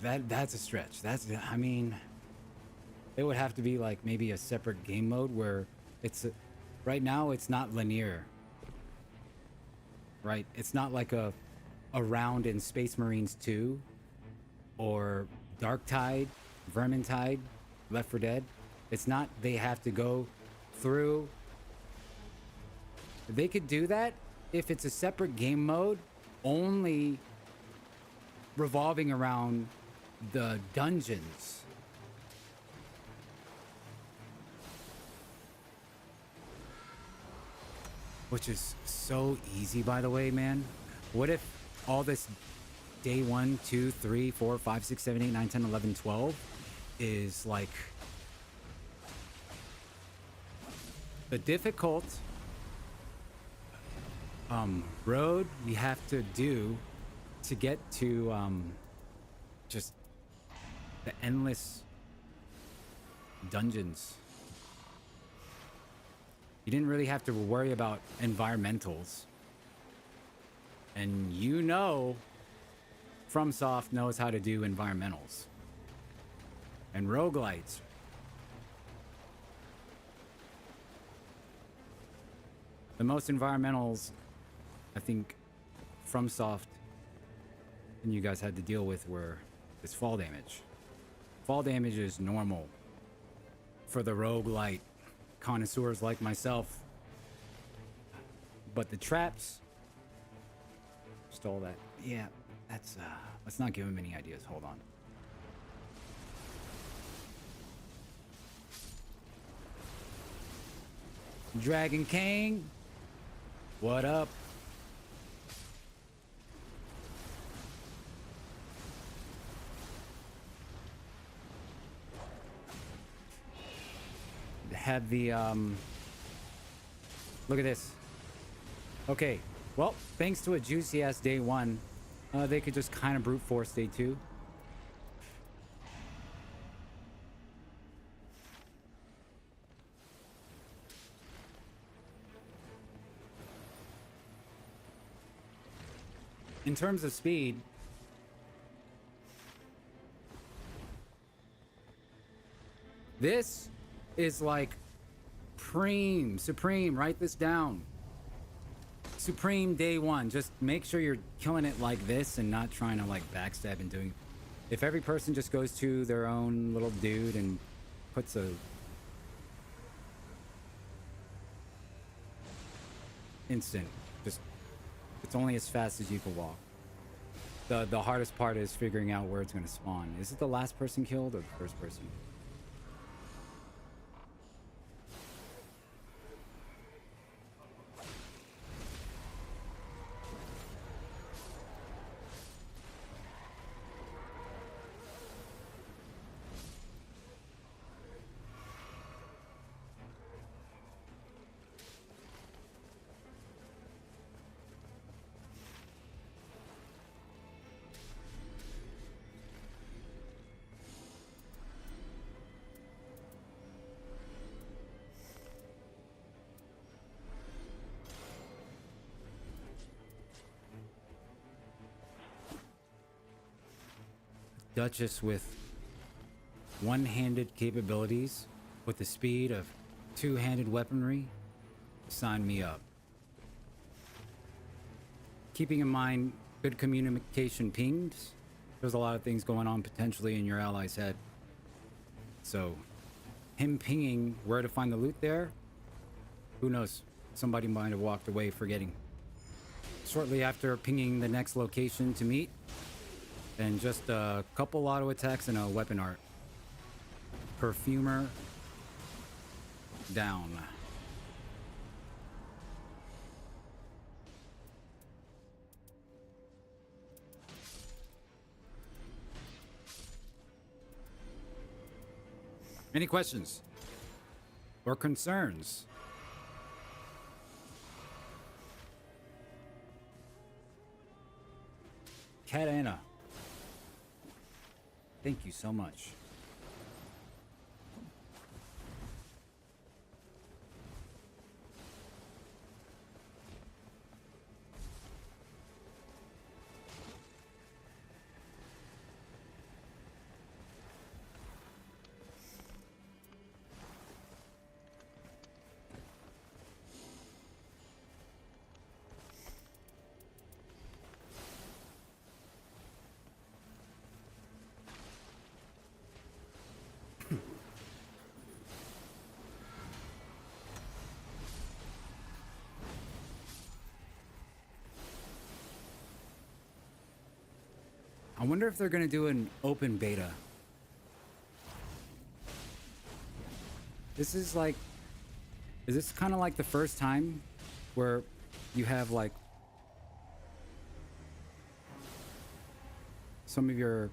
That's a stretch. I mean, it would have to be like maybe a separate game mode where right now it's not linear. Right? It's not like a round in Space Marines 2 or Darktide, Vermintide, Left 4 Dead. It's not they have to go through. They could do that if it's a separate game mode only revolving around the dungeons. Which is so easy, by the way, man. What if all this day 1, 2, 3, 4, 5, 6, 7, 8, 9, 10, 11, 12 is like the difficult road we have to do to get to just the endless dungeons. You didn't really have to worry about environmentals. And you know, FromSoft knows how to do environmentals. And roguelites. The most environmentals, I think, FromSoft and you guys had to deal with were this fall damage. Fall damage is normal for the roguelite connoisseurs like myself. But the traps, stole that. Yeah, that's, let's not give him any ideas. Hold on. Dragon King, what up? Have the look at this. Okay, well, thanks to a juicy ass day 1, they could just kind of brute force day 2. In terms of speed, This is like supreme. Write this down. Supreme day one. Just make sure you're killing it like this and not trying to like backstab and doing. If every person just goes to their own little dude and puts a instant, just it's only as fast as you can walk. The hardest part is figuring out where it's going to spawn. Is it the last person killed or the first person? Duchess with one-handed capabilities with the speed of two-handed weaponry, sign me up. Keeping in mind good communication pings, there's a lot of things going on potentially in your ally's head. So him pinging where to find the loot there, who knows? Somebody might have walked away forgetting. Shortly after pinging the next location to meet, and just a couple auto attacks and a weapon art. Perfumer down. Any questions or concerns? Cat Anna. Thank you so much. I wonder if they're going to do an open beta. This is like, is this kind of like the first time where you have like some of your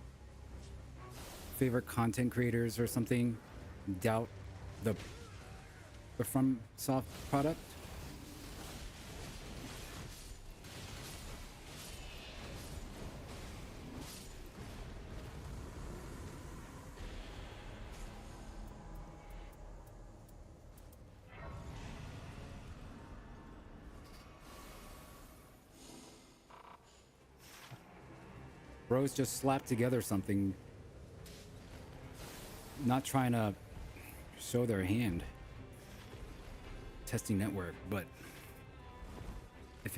favorite content creators or something doubt the FromSoft product? Bros just slapped together something, not trying to show their hand. Testing network, but if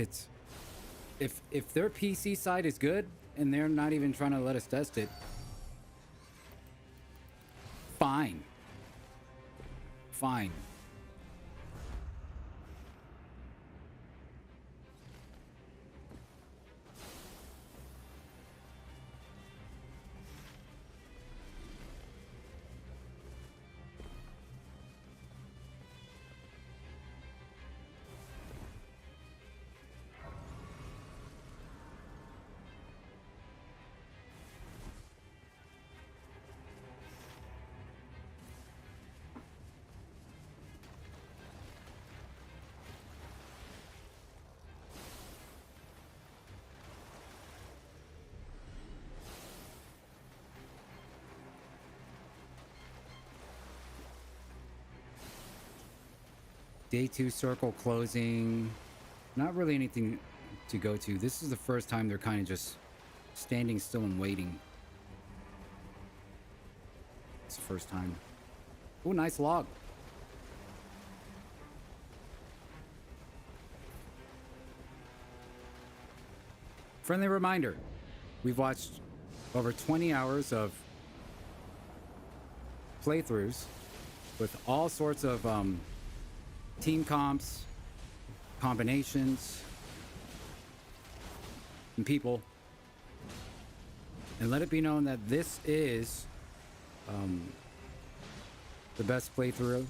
their PC side is good and they're not even trying to let us test it, fine. Fine. Day 2 circle closing. Not really anything to go to. This is the first time they're kind of just standing still and waiting. It's the first time. Oh, nice log. Friendly reminder, we've watched over 20 hours of playthroughs with all sorts of team comps, combinations, and people. And let it be known that this is the best playthrough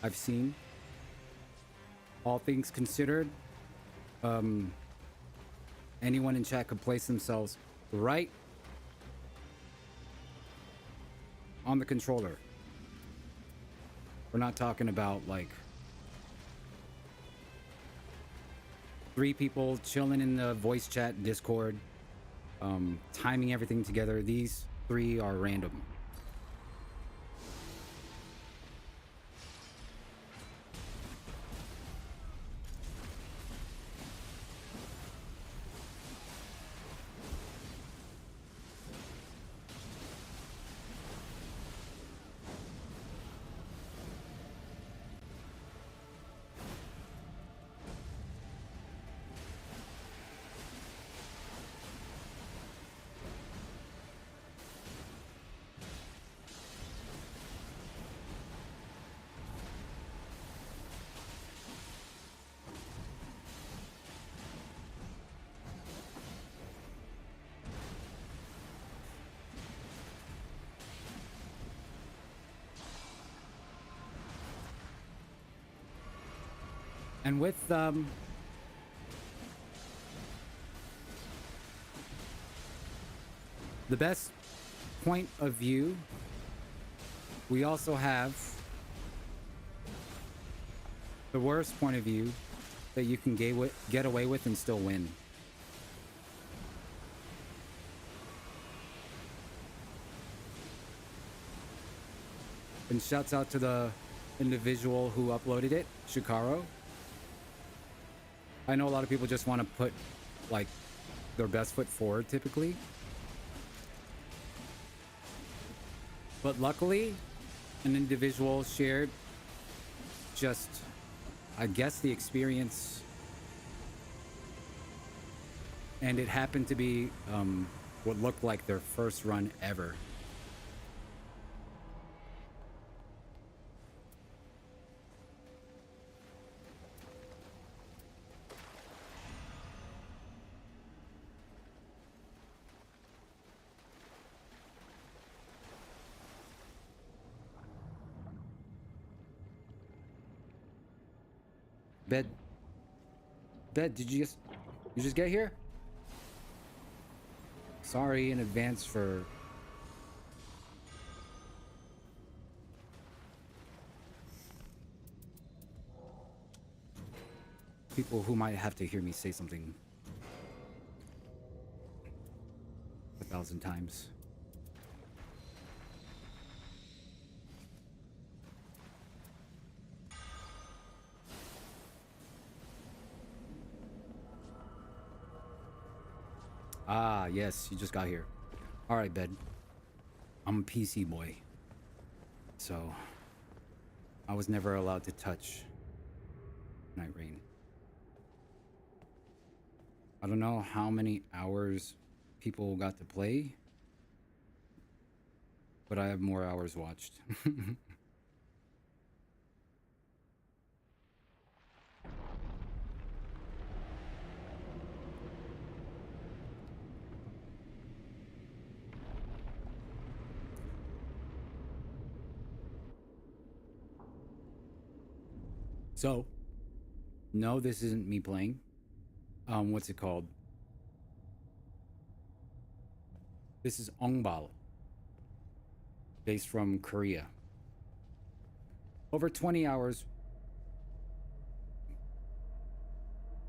I've seen. All things considered, anyone in chat could place themselves right on the controller. We're not talking about like 3 people chilling in the voice chat Discord, timing everything together. These 3 are random. And with the best point of view, we also have the worst point of view that you can get away with and still win. And shouts out to the individual who uploaded it, Shikaro. I know a lot of people just want to put like their best foot forward typically. But luckily, an individual shared just, I guess, the experience. And it happened to be what looked like their first run ever. Bed, did you just get here? Sorry in advance for people who might have to hear me say something 1,000 times. Ah, yes, you just got here. All right, Bed. I'm a PC boy. So, I was never allowed to touch Nightreign. I don't know how many hours people got to play, but I have more hours watched. So, no, this isn't me playing. What's it called? This is Ongbal, based from Korea. Over 20 hours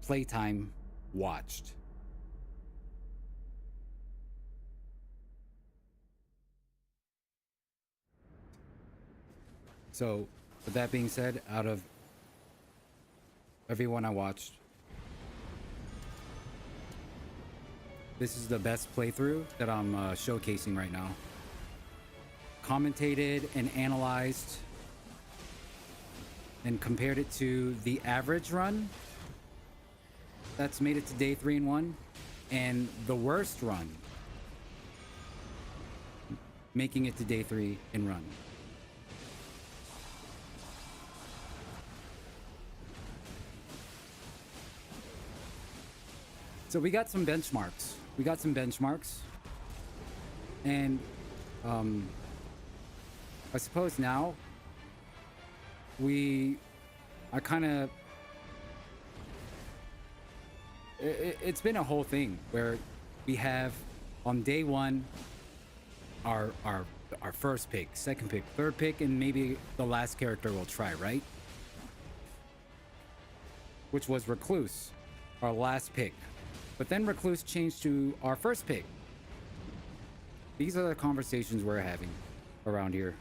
playtime watched. So, with that being said, out of everyone I watched, this is the best playthrough that I'm showcasing right now. commentated and analyzed and compared it to the average run that's made it to day 3 and 1 and the worst run making it to day 3 and run. So we got some benchmarks. And I suppose now I kind of it's been a whole thing where we have on day 1 our first pick, second pick, third pick, and maybe the last character we'll try, right? Which was Recluse, our last pick. But then Recluse changed to our first pick. These are the conversations we're having around here.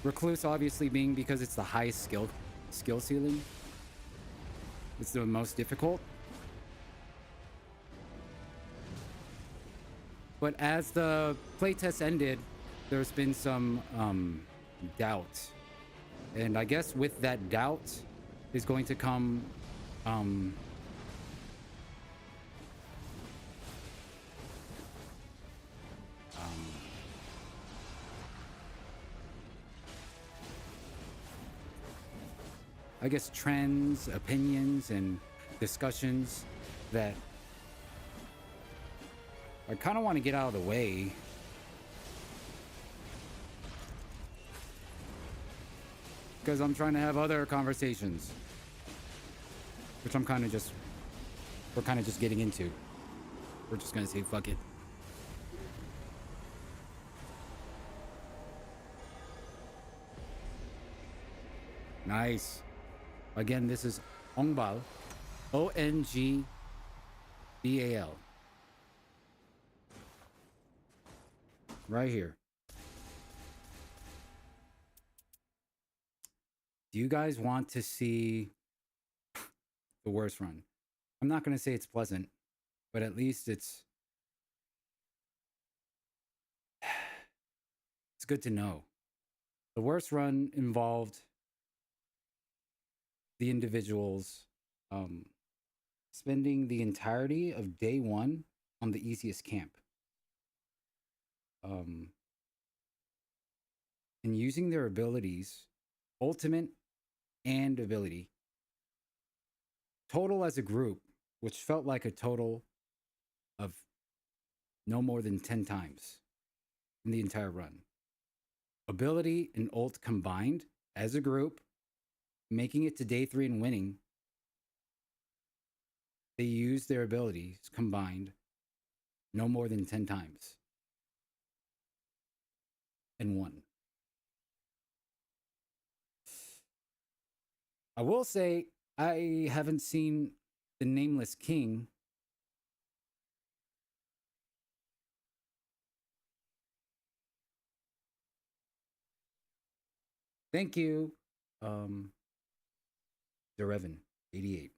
Recluse obviously being because it's the highest skill ceiling. It's the most difficult. But as the playtest ended, there's been some doubt. And I guess with that doubt is going to come I guess trends, opinions, and discussions that I kind of want to get out of the way. Because I'm trying to have other conversations. Which we're kind of just getting into. We're just going to say, fuck it. Nice. Again, this is Ongbal. Ongbal. Right here. Do you guys want to see the worst run? I'm not going to say it's pleasant, but at least it's good to know. The worst run involved the individuals spending the entirety of day 1 on the easiest camp. And using their abilities, ultimate and ability, total as a group, which felt like a total of no more than 10 times in the entire run. Ability and ult combined as a group, making it to day 3 and winning. They used their abilities combined no more than 10 times and won. I will say I haven't seen the Nameless King. Thank you, Derevan 88.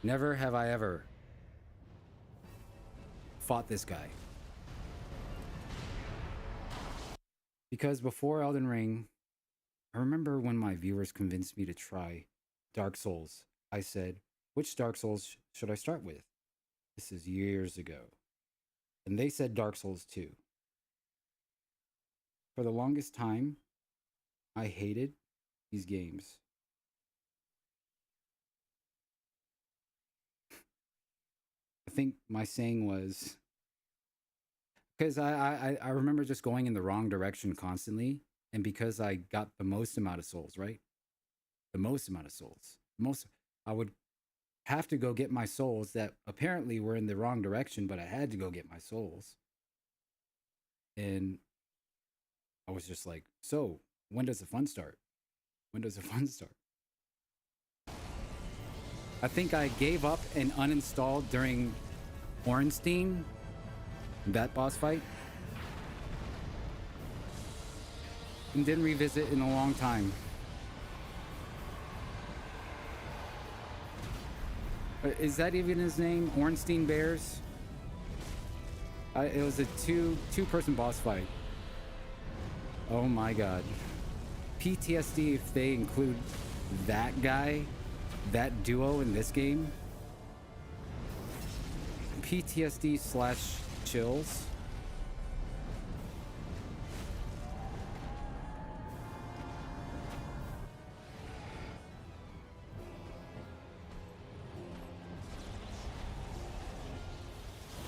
Never have I ever fought this guy. Because before Elden Ring, I remember when my viewers convinced me to try Dark Souls. I said, which Dark Souls should I start with? This is years ago. And they said Dark Souls 2. For the longest time, I hated these games. I think my saying was, because I remember just going in the wrong direction constantly, and because I got the most amount of souls, right? The most amount of souls. I would have to go get my souls that apparently were in the wrong direction, but I had to go get my souls. And I was just like, so when does the fun start? When does the fun start? I think I gave up and uninstalled during Ornstein, that boss fight. and didn't revisit in a long time. Is that even his name? Ornstein Bears? It was a two-person boss fight. Oh my god. PTSD if they include that guy, that duo in this game. PTSD slash chills.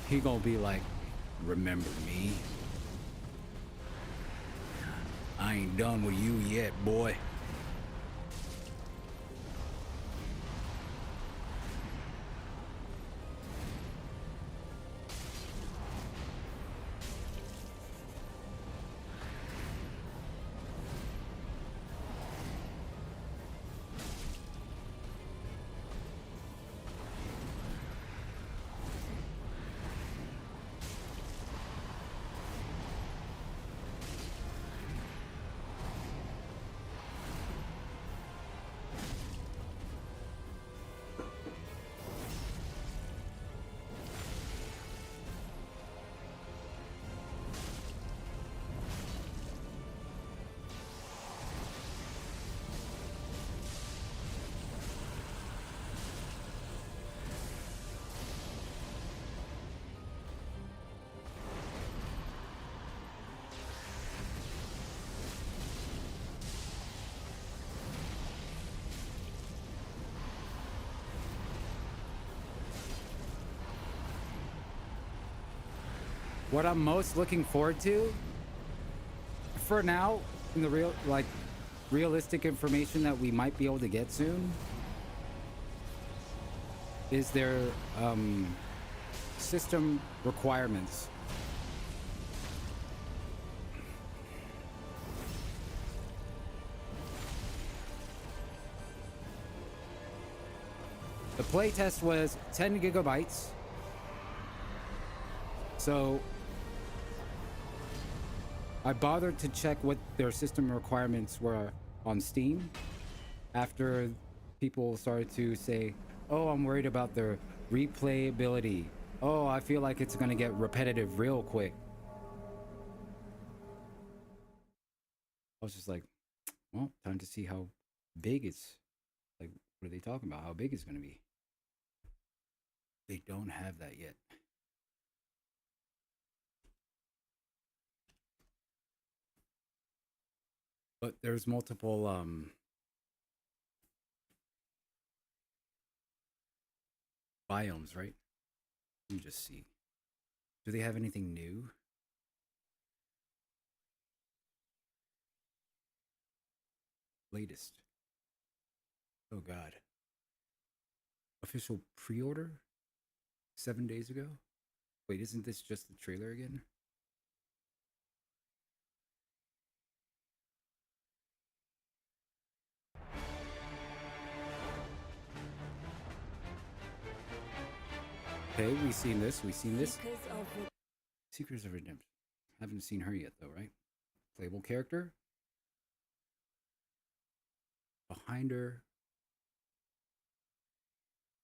He gonna be like, remember me? I ain't done with you yet, boy. What I'm most looking forward to, for now, in the realistic information that we might be able to get soon, is their system requirements. The playtest was 10 gigabytes. So I bothered to check what their system requirements were on Steam after people started to say, oh, I'm worried about their replayability. Oh, I feel like it's gonna get repetitive real quick. I was just like, well, time to see how big it's, like, what are they talking about? How big it's gonna be? They don't have that yet. But there's multiple biomes, right? Let me just see. Do they have anything new? Latest. Oh god. Official pre-order? 7 days ago? Wait, isn't this just the trailer again? Okay, we've seen this. Secrets of Redemption. Haven't seen her yet, though, right? Playable character. Behind her.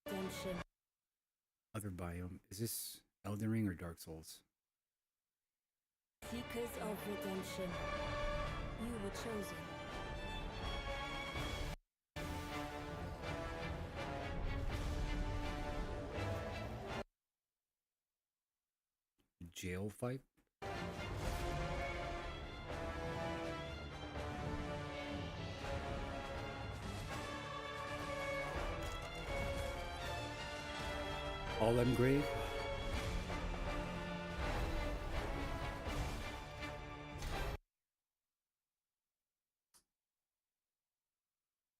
Redemption. Other biome. Is this Elden Ring or Dark Souls? Seekers of redemption. You were chosen. Jail fight. All grave.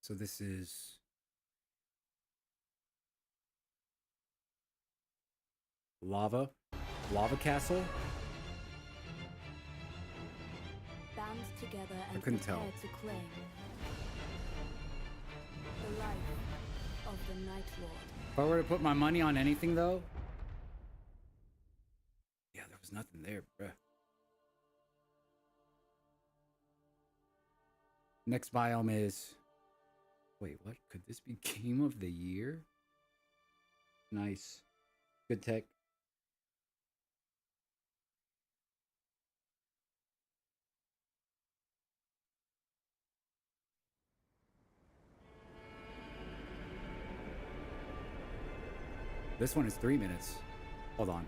So this is lava castle. Bound together and couldn't tell. prepared to claim the life of the Night Lord. If I were to put my money on anything, though, yeah, there was nothing there, bruh. Next biome is... Wait, what? Could this be Game of the Year? Nice. Good tech. This one is 3 minutes. Hold on.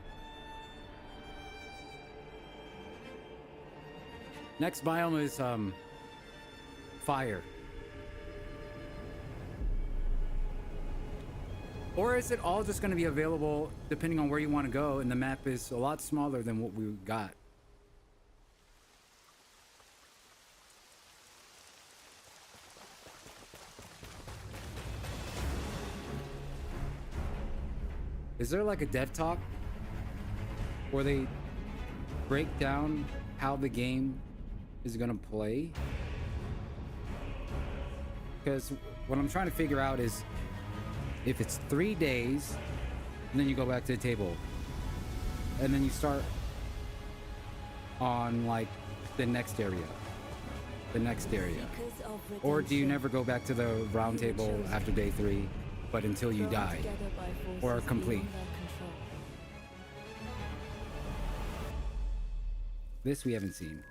Next biome is fire. Or is it all just going to be available depending on where you want to go, and the map is a lot smaller than what we got? Is there like a dev talk where they break down how the game is gonna play? Because what I'm trying to figure out is if it's 3 days and then you go back to the table and then you start on like the next area, or do you never go back to the round table after day 3 but until you die or complete? This we haven't seen.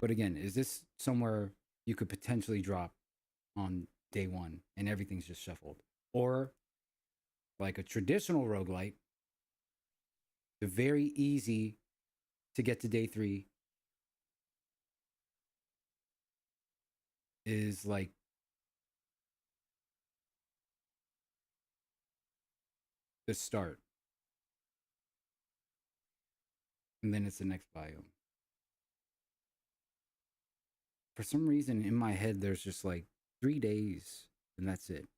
But again, is this somewhere you could potentially drop on day 1 and everything's just shuffled? Or like a traditional roguelike, the very easy to get to day 3 is like the start. And then it's the next biome. For some reason in my head, there's just like 3 days and that's it.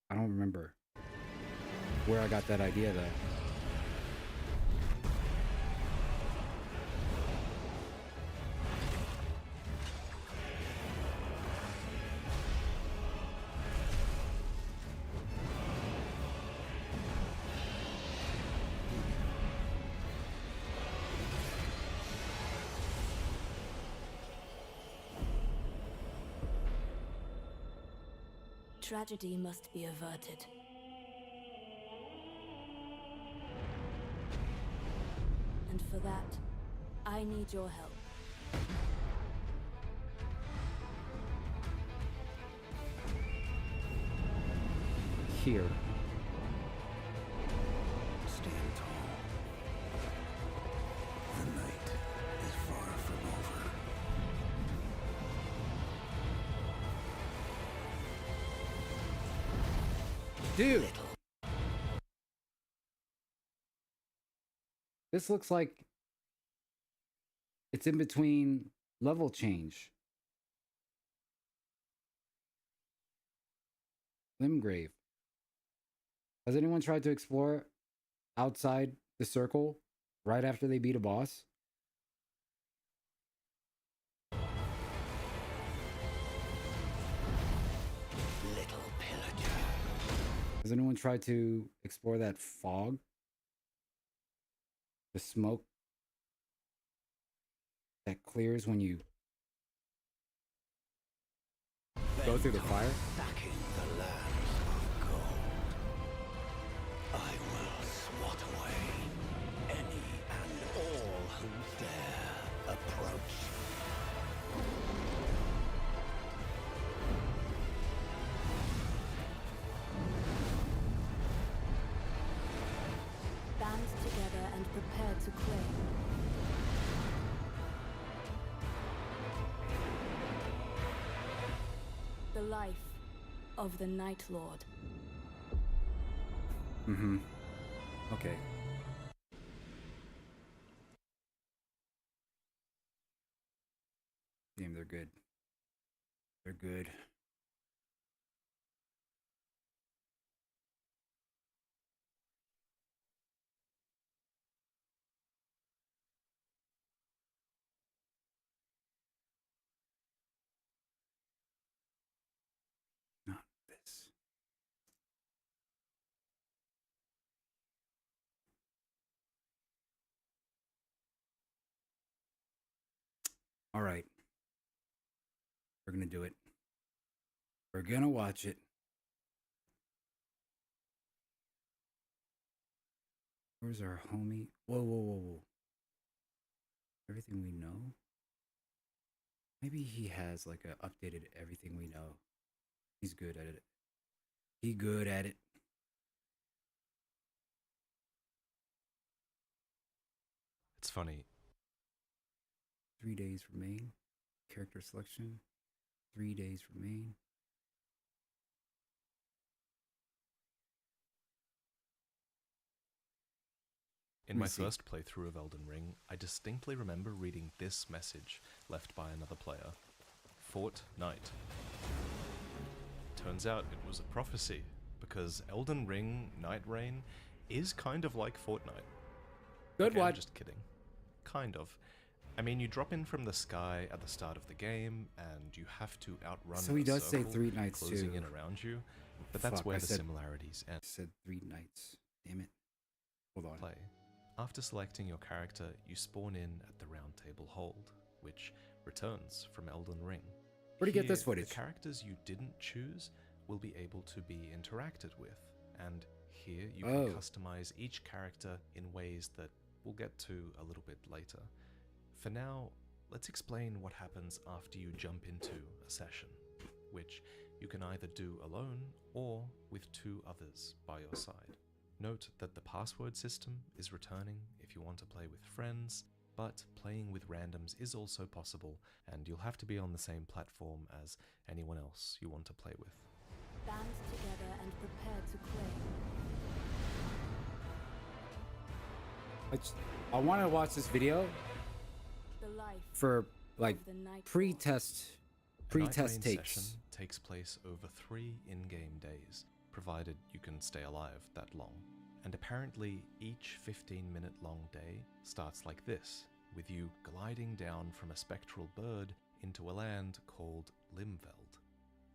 I don't remember where I got that idea though. Tragedy must be averted. And for that, I need your help. Here. Stand tall. The night is far from over. Dude! This looks like it's in between level change. Limgrave. Has anyone tried to explore outside the circle right after they beat a boss? Little pillager. Has anyone tried to explore that fog? The smoke that clears when you go through the fire? Sacking the lands of gold. I will swat away any and all who dare approach. Band together and prepare to claim. The life of the Night Lord. Mm-hmm. Okay. Damn, they're good. They're good. Not this. All right. We're going to do it. We're going to watch it. Where's our homie? Whoa, whoa, whoa, whoa. Everything we know? Maybe he has like a updated everything we know. He's good at it. He good at it. It's funny. 3 days remain. Character selection. 3 days remain. In my first playthrough of Elden Ring, I distinctly remember reading this message left by another player. Fortnite. Turns out it was a prophecy, because Elden Ring Nightreign is kind of like Fortnite. Good okay, one. I'm just kidding. Kind of. I mean, you drop in from the sky at the start of the game, and you have to outrun So he a does say circle 3 nights closing too. in around you, but that's Fuck, where I the said- similarities end. I said 3 nights. Damn it. Hold on. Play. After selecting your character, you spawn in at the Round Table Hold, which returns from Elden Ring. Where'd you get this Here, footage? The characters you didn't choose will be able to be interacted with, and here you can customize each character in ways that we'll get to a little bit later. For now, let's explain what happens after you jump into a session, which you can either do alone or with 2 others by your side. Note that the password system is returning if you want to play with friends, but playing with randoms is also possible, and you'll have to be on the same platform as anyone else you want to play with. Band together and prepare to claim. I want to watch this video The life for like of the night pre-test A Nightreign session takes. takes place over 3 in-game days, provided you can stay alive that long. And apparently each 15-minute long day starts like this, with you gliding down from a spectral bird into a land called Limveld.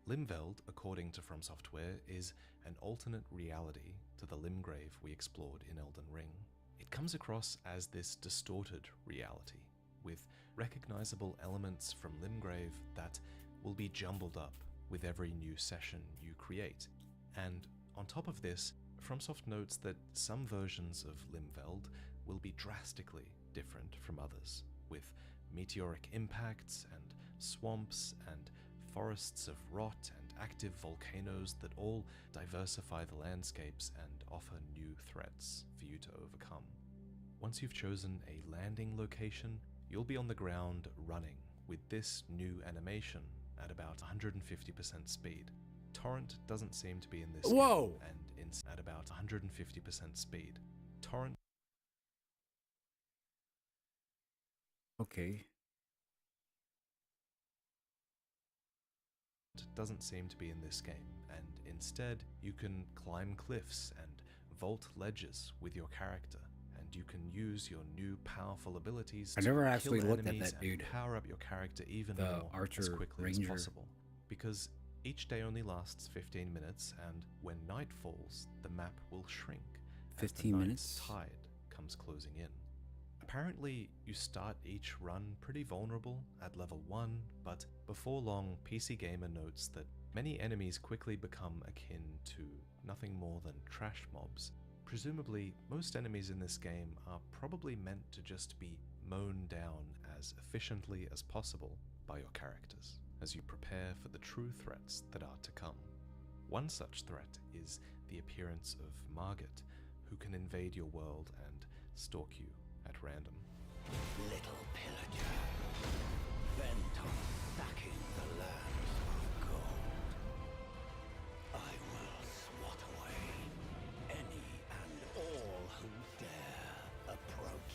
Limveld, according to From Software, is an alternate reality to the Limgrave we explored in Elden Ring. It comes across as this distorted reality, with recognizable elements from Limgrave that will be jumbled up with every new session you create. And on top of this, FromSoft notes that some versions of Limveld will be drastically different from others, with meteoric impacts and swamps and forests of rot and active volcanoes that all diversify the landscapes and offer new threats for you to overcome. Once you've chosen a landing location, you'll be on the ground running with this new animation at about 150% speed. Torrent doesn't seem to be in this Whoa! game, and at about 150% speed. Torrent Okay. doesn't seem to be in this game, and instead you can climb cliffs and vault ledges with your character, and you can use your new powerful abilities I to never kill actually looked at enemies that dude. and power up your character even The more archer as quickly ranger. as possible. Because each day only lasts 15 minutes, and when night falls, the map will shrink as 15 the minutes? night's tide comes closing in. Apparently, you start each run pretty vulnerable at level 1, but before long, PC Gamer notes that many enemies quickly become akin to nothing more than trash mobs. Presumably, most enemies in this game are probably meant to just be mown down as efficiently as possible by your characters, as you prepare for the true threats that are to come. One such threat is the appearance of Margit, who can invade your world and stalk you at random. Little pillager, bent on sacking the lands of gold. I will swat away any and all who dare approach.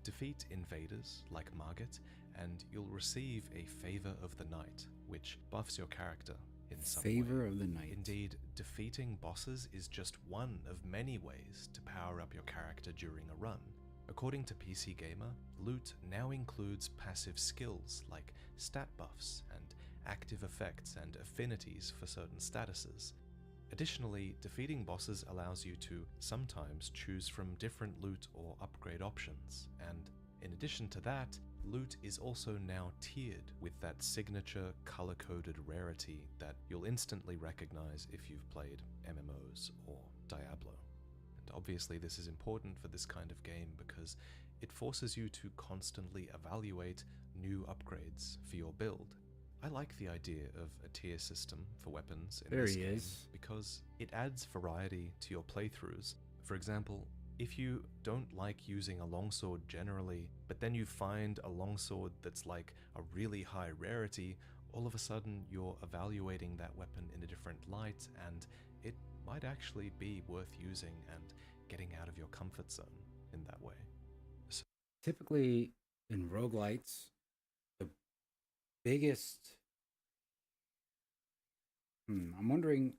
Defeat invaders like Margit, and you'll receive a Favor of the Night, which buffs your character in some Favor way. of the Night. Indeed, defeating bosses is just one of many ways to power up your character during a run. According to PC Gamer, loot now includes passive skills like stat buffs and active effects and affinities for certain statuses. Additionally, defeating bosses allows you to sometimes choose from different loot or upgrade options, and in addition to that, loot is also now tiered with that signature color-coded rarity that you'll instantly recognize if you've played MMOs or Diablo. And obviously this is important for this kind of game because it forces you to constantly evaluate new upgrades for your build. I like the idea of a tier system for weapons in this game because it adds variety to your playthroughs. For example, if you don't like using a longsword generally, but then you find a longsword that's like a really high rarity, all of a sudden you're evaluating that weapon in a different light, and it might actually be worth using and getting out of your comfort zone in that way. So Typically in roguelites, the biggest... I'm wondering...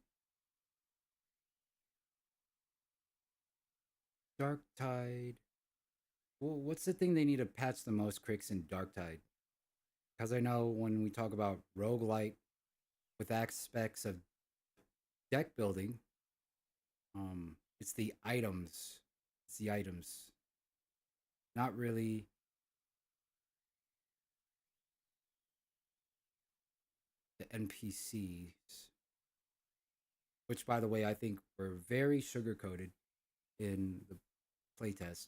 Darktide... Well, what's the thing they need to patch the most, Crix, in Darktide? Because I know when we talk about roguelite with aspects of deck building, it's the items. It's the items. Not really the NPCs. Which, by the way, I think were very sugar-coated in the playtest.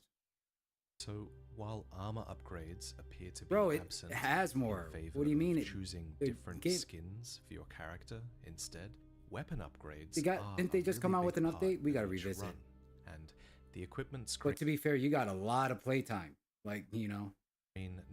So, while armor upgrades appear to be Bro, it absent has more. in favor What do you mean? of choosing different skins for your character instead, weapon upgrades Didn't they just come out with an update? We gotta revisit. Run. And the equipment But script to be fair, you got a lot of playtime. Like, you know.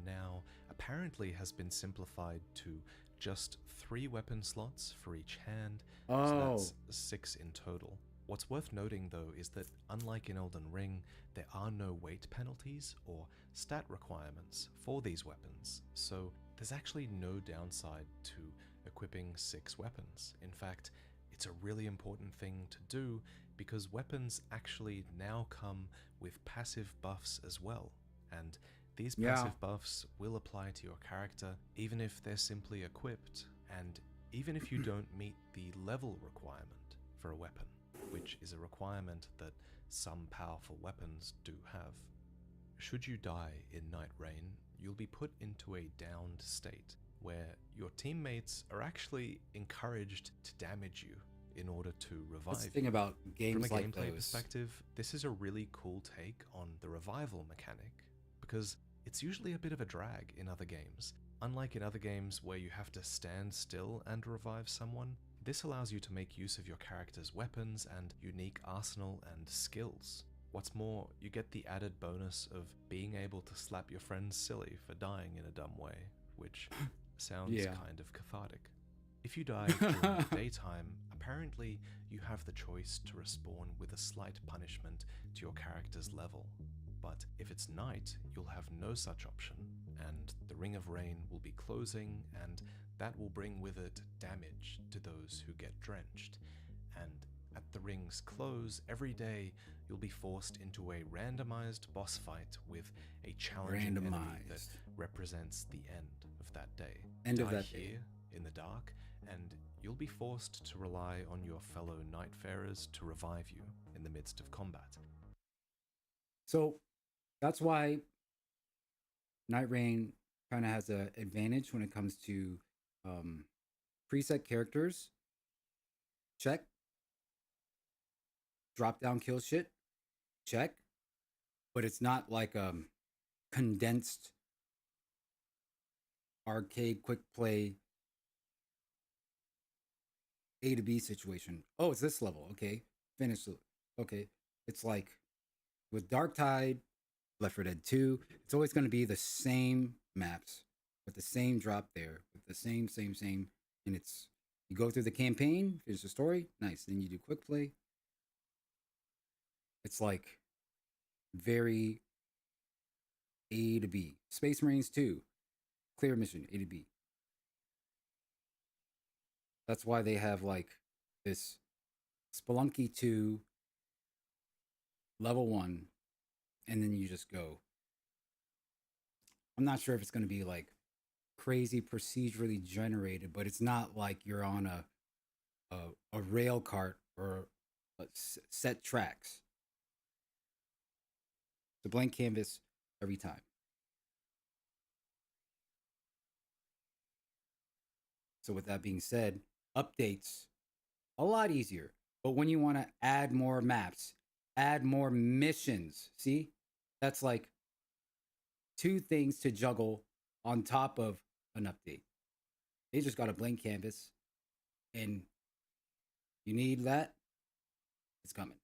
now apparently has been simplified to just 3 weapon slots for each hand. So that's 6 in total. What's worth noting though is that unlike in Elden Ring, there are no weight penalties or stat requirements for these weapons, so there's actually no downside to equipping 6 weapons. In fact, it's a really important thing to do because weapons actually now come with passive buffs as well, and these passive buffs will apply to your character even if they're simply equipped, and even if you don't meet the level requirement for a weapon, which is a requirement that some powerful weapons do have. Should you die in Nightreign, you'll be put into a downed state, where your teammates are actually encouraged to damage you in order to revive That's the thing about games From a like gameplay those. perspective, this is a really cool take on the revival mechanic, because it's usually a bit of a drag in other games. Unlike in other games where you have to stand still and revive someone, this allows you to make use of your character's weapons and unique arsenal and skills. What's more, you get the added bonus of being able to slap your friends silly for dying in a dumb way, which sounds kind of cathartic. If you die during the daytime, apparently you have the choice to respawn with a slight punishment to your character's level. But if it's night, you'll have no such option, and the Ring of Rain will be closing, and that will bring with it damage to those who get drenched. And at the ring's close, every day you'll be forced into a randomized boss fight with a challenging enemy that represents the end of that day. End of Die that here day. in the dark, and you'll be forced to rely on your fellow Nightfarers to revive you in the midst of combat. So that's why Nightreign kind of has an advantage when it comes to preset characters. Check. Drop down kill shit. Check. But it's not like condensed arcade quick play A to B situation. Oh, it's this level. Okay. Finish it. Okay. It's like with Darktide, Left 4 Dead 2, it's always going to be the same maps with the same drop there, with the same. And it's, you go through the campaign, finish the story, nice. Then you do quick play. It's like very A to B. Space Marines 2, clear mission, A to B. That's why they have like this Spelunky 2, level 1, and then you just go. I'm not sure if it's going to be like crazy procedurally generated, but it's not like you're on a rail cart or set tracks. It's a blank canvas every time. So with that being said, updates a lot easier. But when you want to add more maps, add more missions, see? That's like two things to juggle on top of an update. They just got a blank canvas, and you need that, it's coming.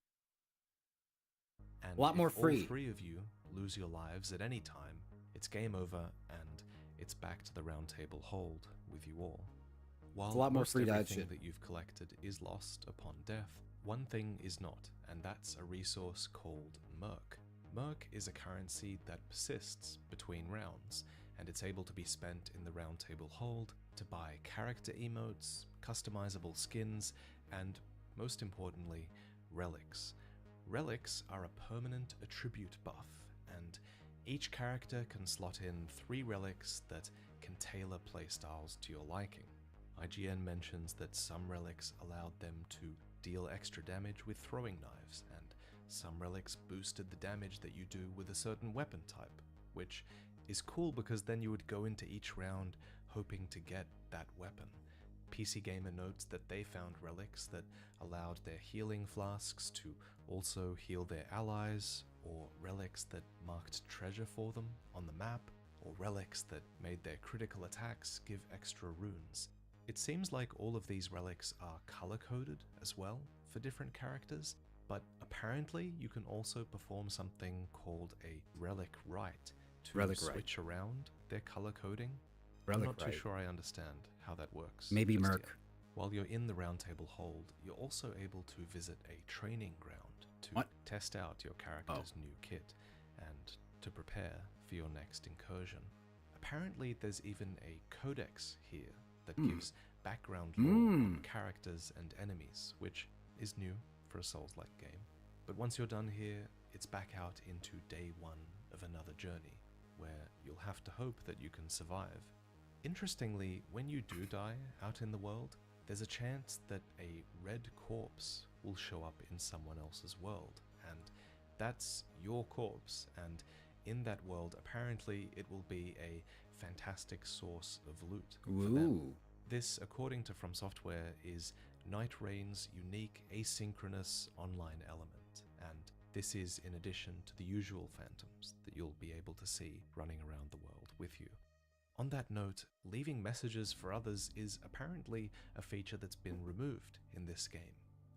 And a lot more free. All three of you lose your lives at any time, it's game over and it's back to the round table hold with you all. While It's a lot more most free to add everything shit. that you've collected is lost upon death, one thing is not, and that's a resource called Merc. Merc is a currency that persists between rounds, and it's able to be spent in the round table hold to buy character emotes, customizable skins, and most importantly, relics. Relics are a permanent attribute buff, and each character can slot in 3 relics that can tailor playstyles to your liking. IGN mentions that some relics allowed them to deal extra damage with throwing knives, and some relics boosted the damage that you do with a certain weapon type, which is cool because then you would go into each round hoping to get that weapon. PC Gamer notes that they found relics that allowed their healing flasks to also heal their allies, or relics that marked treasure for them on the map, or relics that made their critical attacks give extra runes. It seems like all of these relics are color-coded as well for different characters, but apparently you can also perform something called a relic write to switch around their color coding. I'm not too sure I understand how that works. Maybe just Merc. yet. While you're in the roundtable hold, you're also able to visit a training ground to test out your character's new kit and to prepare for your next incursion. Apparently there's even a codex here that gives background lore on characters and enemies, which is new for a Souls-like game. But once you're done here, it's back out into day 1 of another journey, where you'll have to hope that you can survive. Interestingly, when you do die out in the world, there's a chance that a red corpse will show up in someone else's world, and that's your corpse, and in that world, apparently it will be a fantastic source of loot for them. This, according to From Software, is Nightreign's unique asynchronous online element, and this is in addition to the usual phantoms that you'll be able to see running around the world with you. On that note, leaving messages for others is apparently a feature that's been removed in this game,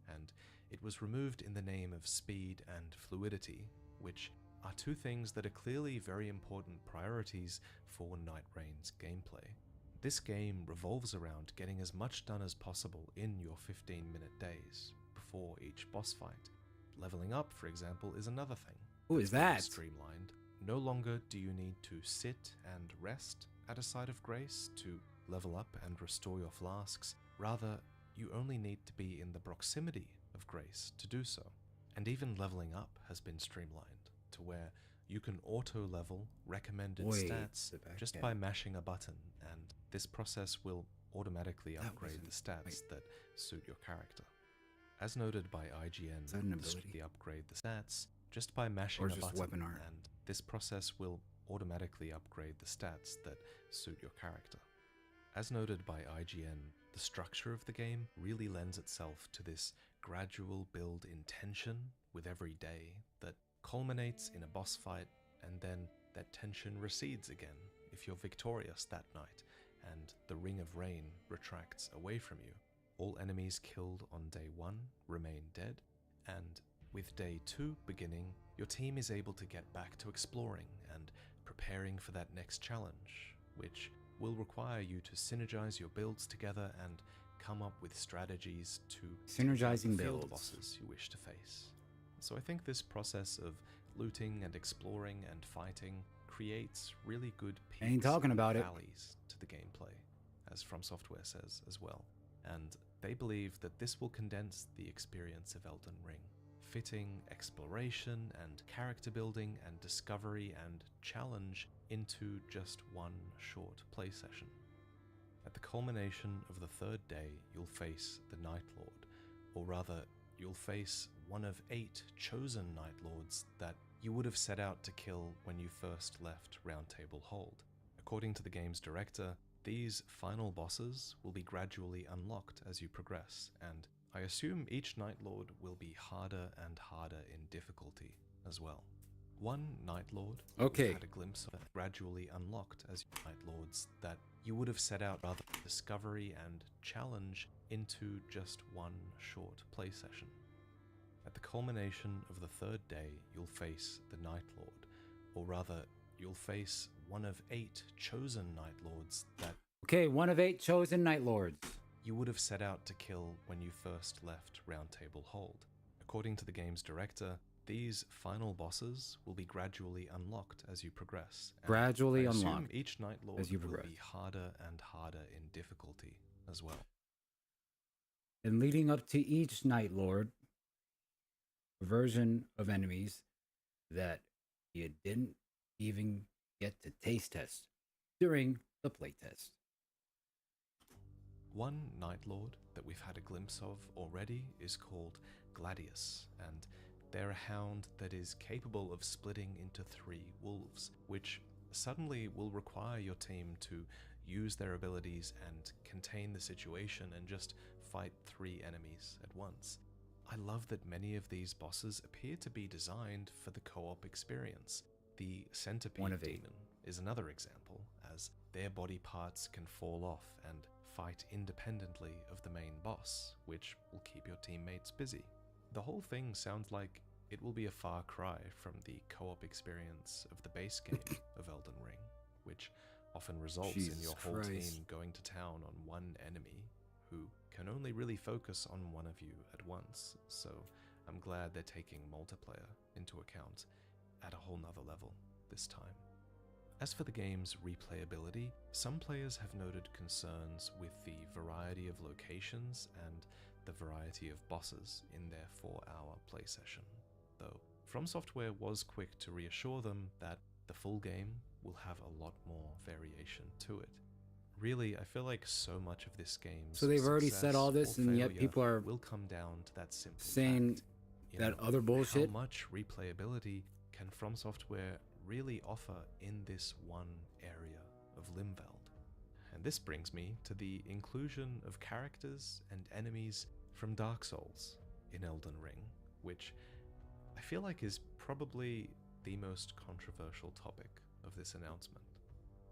and it was removed in the name of speed and fluidity, which are two things that are clearly very important priorities for Nightreign's gameplay. This game revolves around getting as much done as possible in your 15-minute days before each boss fight. Leveling up, for example, is another thing. Who is that? Streamlined. No longer do you need to sit and rest at a site of grace to level up and restore your flasks. Rather, you only need to be in the proximity of grace to do so. And even leveling up has been streamlined to where you can auto-level recommended stats just by mashing a button, and this process will automatically upgrade the stats that suit your character. As noted by IGN, the upgrade the stats just by mashing a button, and this process will automatically upgrade the stats that suit your character. As noted by IGN, the structure of the game really lends itself to this gradual build in tension with every day that culminates in a boss fight, and then that tension recedes again if you're victorious that night, and the Ring of Rain retracts away from you. All enemies killed on day 1 remain dead, and with day 2 beginning, your team is able to get back to exploring and preparing for that next challenge, which will require you to synergize your builds together and come up with strategies to synergizing field builds bosses you wish to face. So I think this process of looting and exploring and fighting creates really good peaks and valleys to the gameplay, as From Software says as well. And they believe that this will condense the experience of Elden Ring, fitting exploration and character building and discovery and challenge into just one short play session. At the culmination of the 3rd day, you'll face the Night Lord, or rather, you'll face one of 8 chosen Night Lords that you would have set out to kill when you first left Roundtable Hold. According to the game's director, these final bosses will be gradually unlocked as you progress, and I assume each Night Lord will be harder and harder in difficulty as well. One Night Lord Okay. had a glimpse of gradually unlocked as Night Lords that you would have set out rather discovery and challenge into just one short play session. At the culmination of the third day, you'll face the Night Lord, or rather, you'll face one of 8 chosen Night Lords that Okay, one of 8 chosen Night Lords. you would have set out to kill when you first left Roundtable Hold. According to the game's director, these final bosses will be gradually unlocked as you progress. And Gradually I assume unlocked each Night Lord as you will progress. be harder and harder in difficulty as well. And leading up to each Night Lord, a version of enemies that you didn't even get to taste test during the playtest. One Night Lord that we've had a glimpse of already is called Gladius, and they're a hound that is capable of splitting into 3 wolves, which suddenly will require your team to use their abilities and contain the situation and just fight 3 enemies at once. I love that many of these bosses appear to be designed for the co-op experience. The Centipede One of 8. Demon is another example, as their body parts can fall off and fight independently of the main boss, which will keep your teammates busy. The whole thing sounds like it will be a far cry from the co-op experience of the base game of Elden Ring, which often results in Jesus your whole Christ. team going to town on one enemy who can only really focus on one of you at once, so I'm glad they're taking multiplayer into account at a whole nother level this time. As for the game's replayability, some players have noted concerns with the variety of locations and the variety of bosses in their 4-hour play session, though From Software was quick to reassure them that the full game will have a lot more variation to it. Really, I feel like so much of this game's So they've already success said all this, or and yet failure people are will come down to that simple saying fact. You that know, other bullshit. How much replayability can From Software really offer in this one area of Limveld? And this brings me to the inclusion of characters and enemies from Dark Souls in Elden Ring, which I feel like is probably the most controversial topic of this announcement.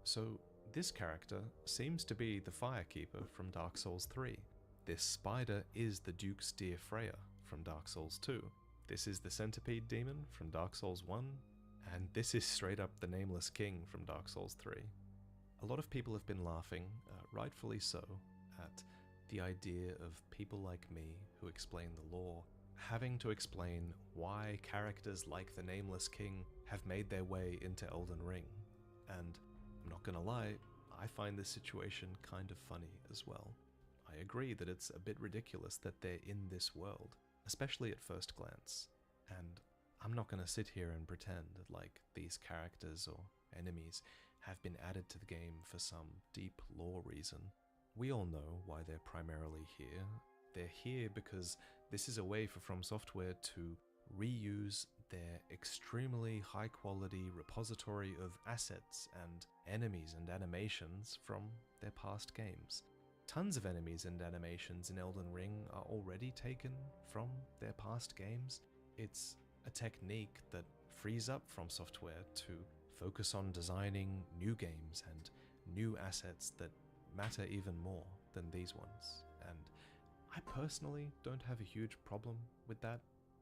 So this character seems to be the Firekeeper from Dark Souls 3. This spider is the Duke's dear Freya from Dark Souls 2. This is the Centipede Demon from Dark Souls 1, and this is straight up the Nameless King from Dark Souls 3. A lot of people have been laughing, rightfully so, at the idea of people like me who explain the lore having to explain why characters like the Nameless King have made their way into Elden Ring. And I'm not gonna lie, I find this situation kind of funny as well. I agree that it's a bit ridiculous that they're in this world, especially at first glance. And I'm not gonna sit here and pretend like these characters or enemies have been added to the game for some deep lore reason. We all know why they're primarily here. They're here because this is a way for From Software to reuse their extremely high quality repository of assets and enemies and animations from their past games. Tons of enemies and animations in Elden Ring are already taken from their past games. It's a technique that frees up From Software to focus on designing new games and new assets that matter even more than these ones. And I personally don't have a huge problem with that.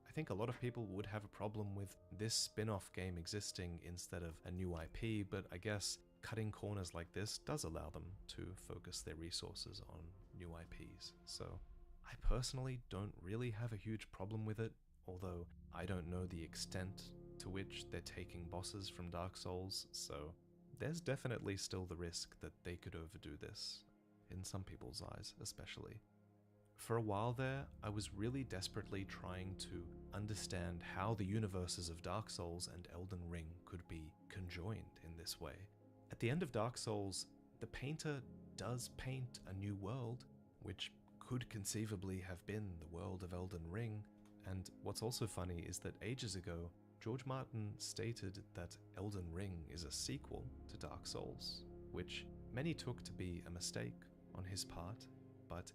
I think a lot of people would have a problem with this spin-off game existing instead of a new IP, but I guess cutting corners like this does allow them to focus their resources on new IPs. So I personally don't really have a huge problem with it, although I don't know the extent to which they're taking bosses from Dark Souls, so there's definitely still the risk that they could overdo this, in some people's eyes especially. For a while there, I was really desperately trying to understand how the universes of Dark Souls and Elden Ring could be conjoined in this way. At the end of Dark Souls, the painter does paint a new world, which could conceivably have been the world of Elden Ring, and what's also funny is that ages ago, George Martin stated that Elden Ring is a sequel to Dark Souls, which many took to be a mistake on his part, but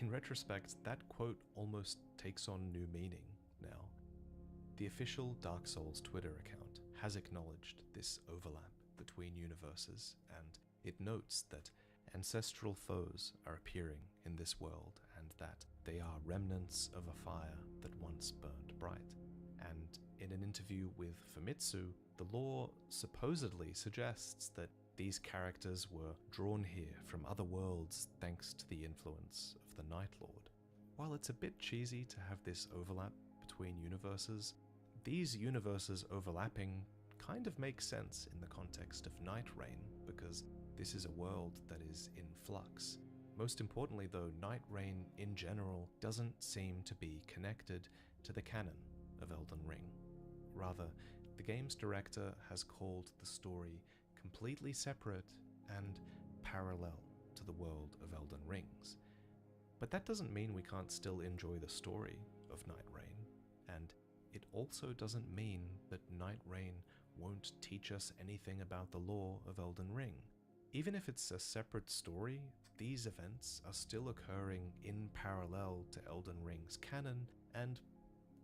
in retrospect, that quote almost takes on new meaning now. The official Dark Souls Twitter account has acknowledged this overlap between universes, and it notes that ancestral foes are appearing in this world and that they are remnants of a fire that once burned bright. And in an interview with Famitsu, the lore supposedly suggests that these characters were drawn here from other worlds thanks to the influence of the Night Lord. While it's a bit cheesy to have this overlap between universes, these universes overlapping kind of makes sense in the context of Nightreign, because this is a world that is in flux. Most importantly though, Nightreign in general doesn't seem to be connected to the canon of Elden Ring. Rather, the game's director has called the story completely separate and parallel to the world of Elden Rings. But that doesn't mean we can't still enjoy the story of Nightreign, and it also doesn't mean that Nightreign won't teach us anything about the lore of Elden Ring. Even if it's a separate story, these events are still occurring in parallel to Elden Ring's canon, and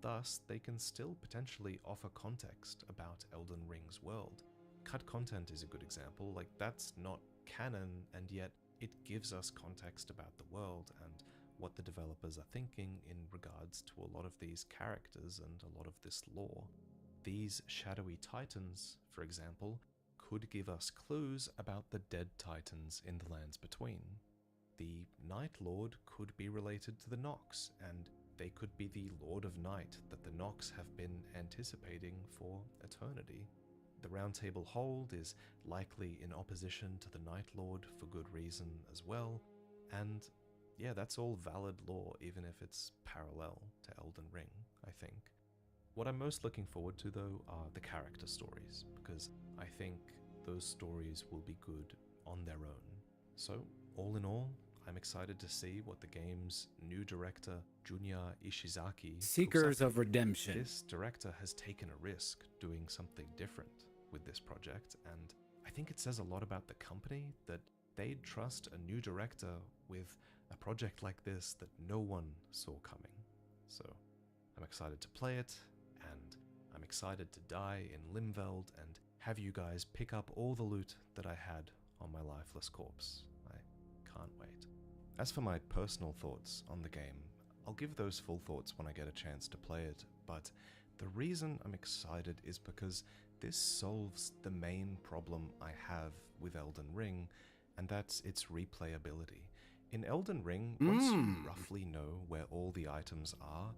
thus they can still potentially offer context about Elden Ring's world. Cut content is a good example. Like, that's not canon, and yet it gives us context about the world and what the developers are thinking in regards to a lot of these characters and a lot of this lore. These shadowy titans, for example, could give us clues about the dead titans in the lands between. The Night Lord could be related to the Nox, and they could be the Lord of Night that the Nox have been anticipating for eternity. The Round Table Hold is likely in opposition to the Night Lord for good reason as well, and yeah, that's all valid lore, even if it's parallel to Elden Ring, I think. What I'm most looking forward to, though, are the character stories, because I think those stories will be good on their own. So, all in all, I'm excited to see what the game's new director, Junya Ishizaki, Seekers of Redemption. This director has taken a risk doing something different with this project, and I think it says a lot about the company that they'd trust a new director with a project like this that no one saw coming. So, I'm excited to play it, and I'm excited to die in Limveld and have you guys pick up all the loot that I had on my lifeless corpse. I can't wait. As for my personal thoughts on the game, I'll give those full thoughts when I get a chance to play it, but the reason I'm excited is because this solves the main problem I have with Elden Ring, and that's its replayability. In Elden Ring, once you roughly know where all the items are,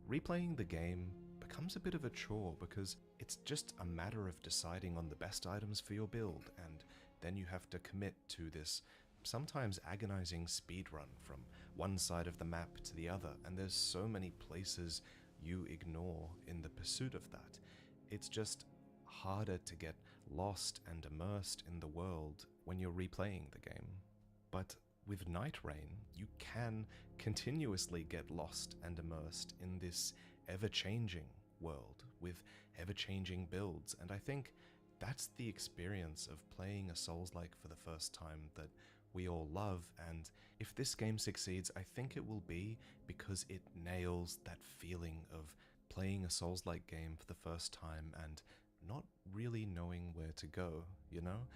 replaying the game becomes a bit of a chore because it's just a matter of deciding on the best items for your build, and then you have to commit to this sometimes agonizing speedrun from one side of the map to the other, and there's so many places you ignore in the pursuit of that. It's just harder to get lost and immersed in the world when you're replaying the game. But with Nightreign, you can continuously get lost and immersed in this ever-changing world with ever-changing builds, and I think that's the experience of playing a Souls-like for the first time that we all love, and if this game succeeds, I think it will be because it nails that feeling of playing a Souls-like game for the first time and not really knowing where to go, you know?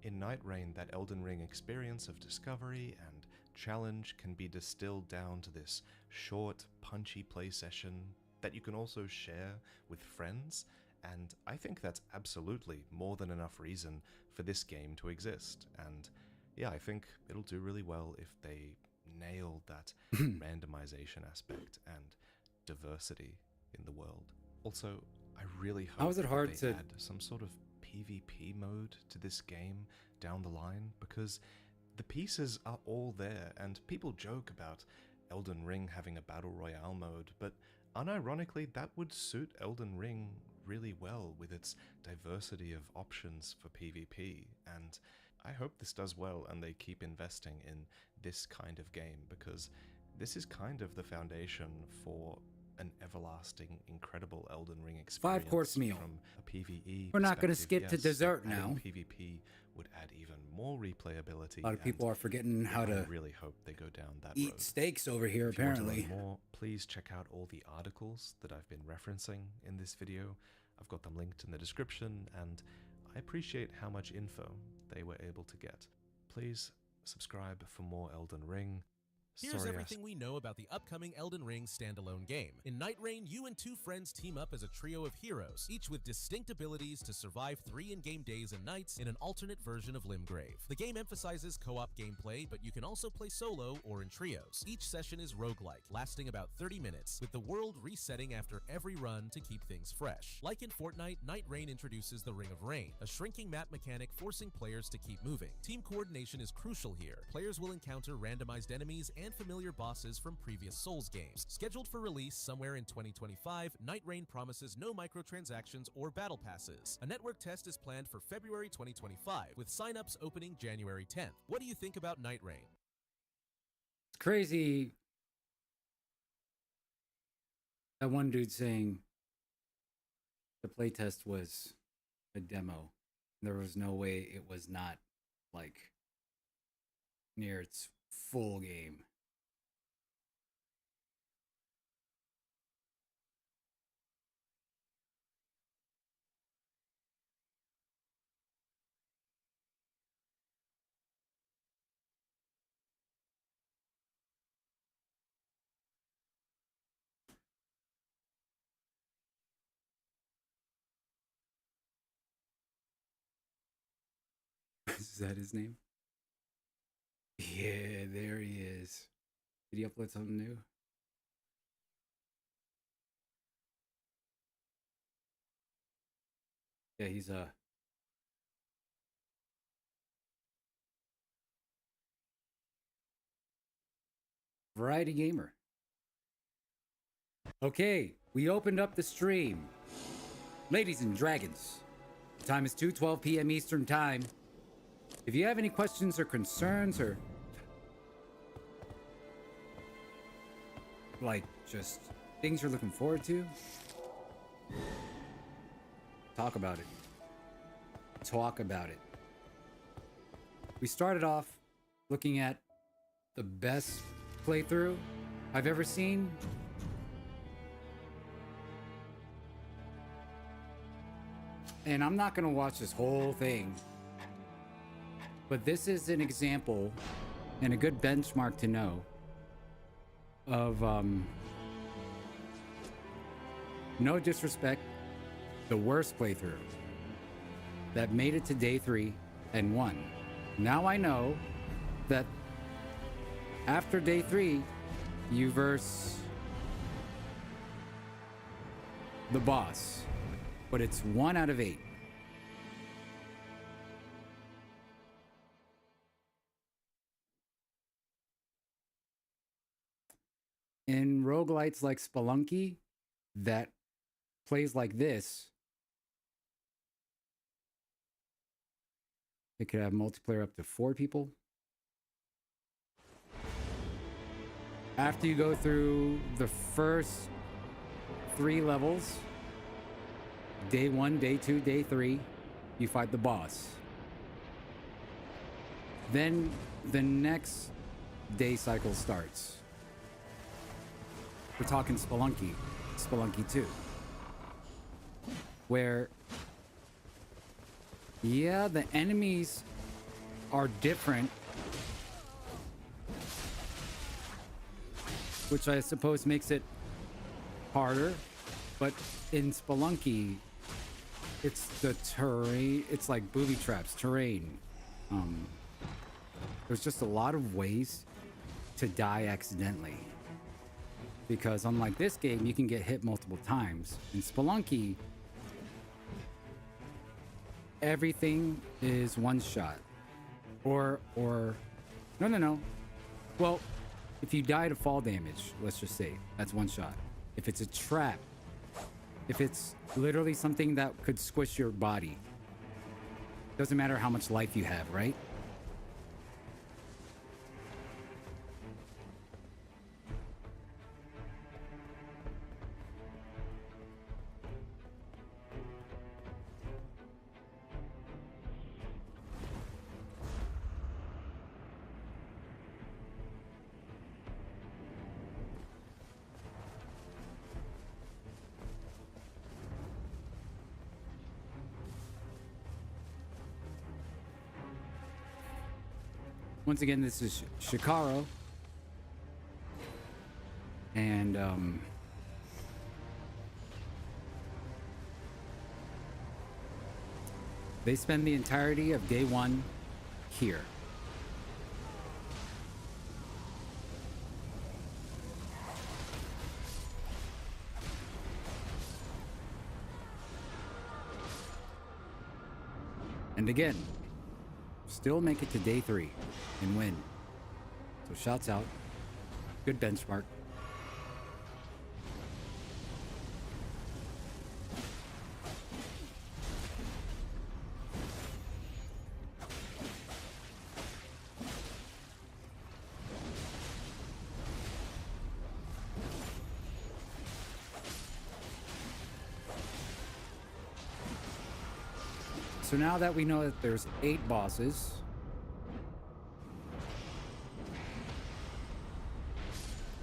In Nightreign, that Elden Ring experience of discovery and challenge can be distilled down to this short, punchy play session that you can also share with friends, and I think that's absolutely more than enough reason for this game to exist. And yeah, I think it'll do really well if they nail that randomization aspect and diversity in the world. Also, I really hope How is it hard they to add some sort of PvP mode to this game down the line, because the pieces are all there, and people joke about Elden Ring having a Battle Royale mode, but unironically that would suit Elden Ring really well with its diversity of options for PvP, and I hope this does well and they keep investing in this kind of game, because this is kind of the foundation for an everlasting, incredible Elden Ring experience. 5-course meal. From a PvE We're not going to perspective, skip to yes, dessert but adding now. PvP would add even more replayability. A lot of people are forgetting how I to really hope they go down that eat road. steaks over here, If you want to apparently. learn more, please check out all the articles that I've been referencing in this video. I've got them linked in the description, and I appreciate how much info they were able to get. Please subscribe for more Elden Ring. Here's everything we know about the upcoming Elden Ring standalone game. In Nightreign, you and 2 friends team up as a trio of heroes, each with distinct abilities to survive 3 in-game days and nights in an alternate version of Limgrave. The game emphasizes co-op gameplay, but you can also play solo or in trios. Each session is roguelike, lasting about 30 minutes, with the world resetting after every run to keep things fresh. Like in Fortnite, Nightreign introduces the Ring of Rain, a shrinking map mechanic forcing players to keep moving. Team coordination is crucial here. Players will encounter randomized enemies and familiar bosses from previous Souls games. Scheduled for release somewhere in 2025, Nightreign promises no microtransactions or battle passes. A network test is planned for February 2025, with signups opening January 10th. What do you think about Nightreign? It's crazy. That one dude saying the playtest was a demo. There was no way it was not like near its full game. Is that his name? Yeah, there he is. Did he upload something new? Yeah, he's a variety gamer. Okay, we opened up the stream. Ladies and dragons, the time is 2:12 p.m. Eastern Time. If you have any questions or concerns or like just things you're looking forward to, talk about it. Talk about it. We started off looking at the best playthrough I've ever seen. And I'm not gonna watch this whole thing, but this is an example and a good benchmark to know of, no disrespect, the worst playthrough that made it to day 3 and won. Now I know that after day 3, you verse the boss, but it's 1 out of 8. In roguelites like Spelunky that plays like this, it could have multiplayer up to 4 people. After you go through the first 3 levels, day 1, day 2, day 3, you fight the boss. Then the next day cycle starts. We're talking Spelunky, Spelunky 2, where, yeah, the enemies are different, which I suppose makes it harder, but in Spelunky, it's the terrain, it's like booby traps, terrain. There's just a lot of ways to die accidentally. Because unlike this game, you can get hit multiple times. In Spelunky, everything is one shot. Or, no. Well, if you die to fall damage, let's just say, that's one shot. If it's a trap, if it's literally something that could squish your body, doesn't matter how much life you have, right? Once again, this is Shikaro. And they spend the entirety of day one here. And again, still make it to day 3 and win. So shouts out. Good benchmark. So now that we know that there's 8 bosses,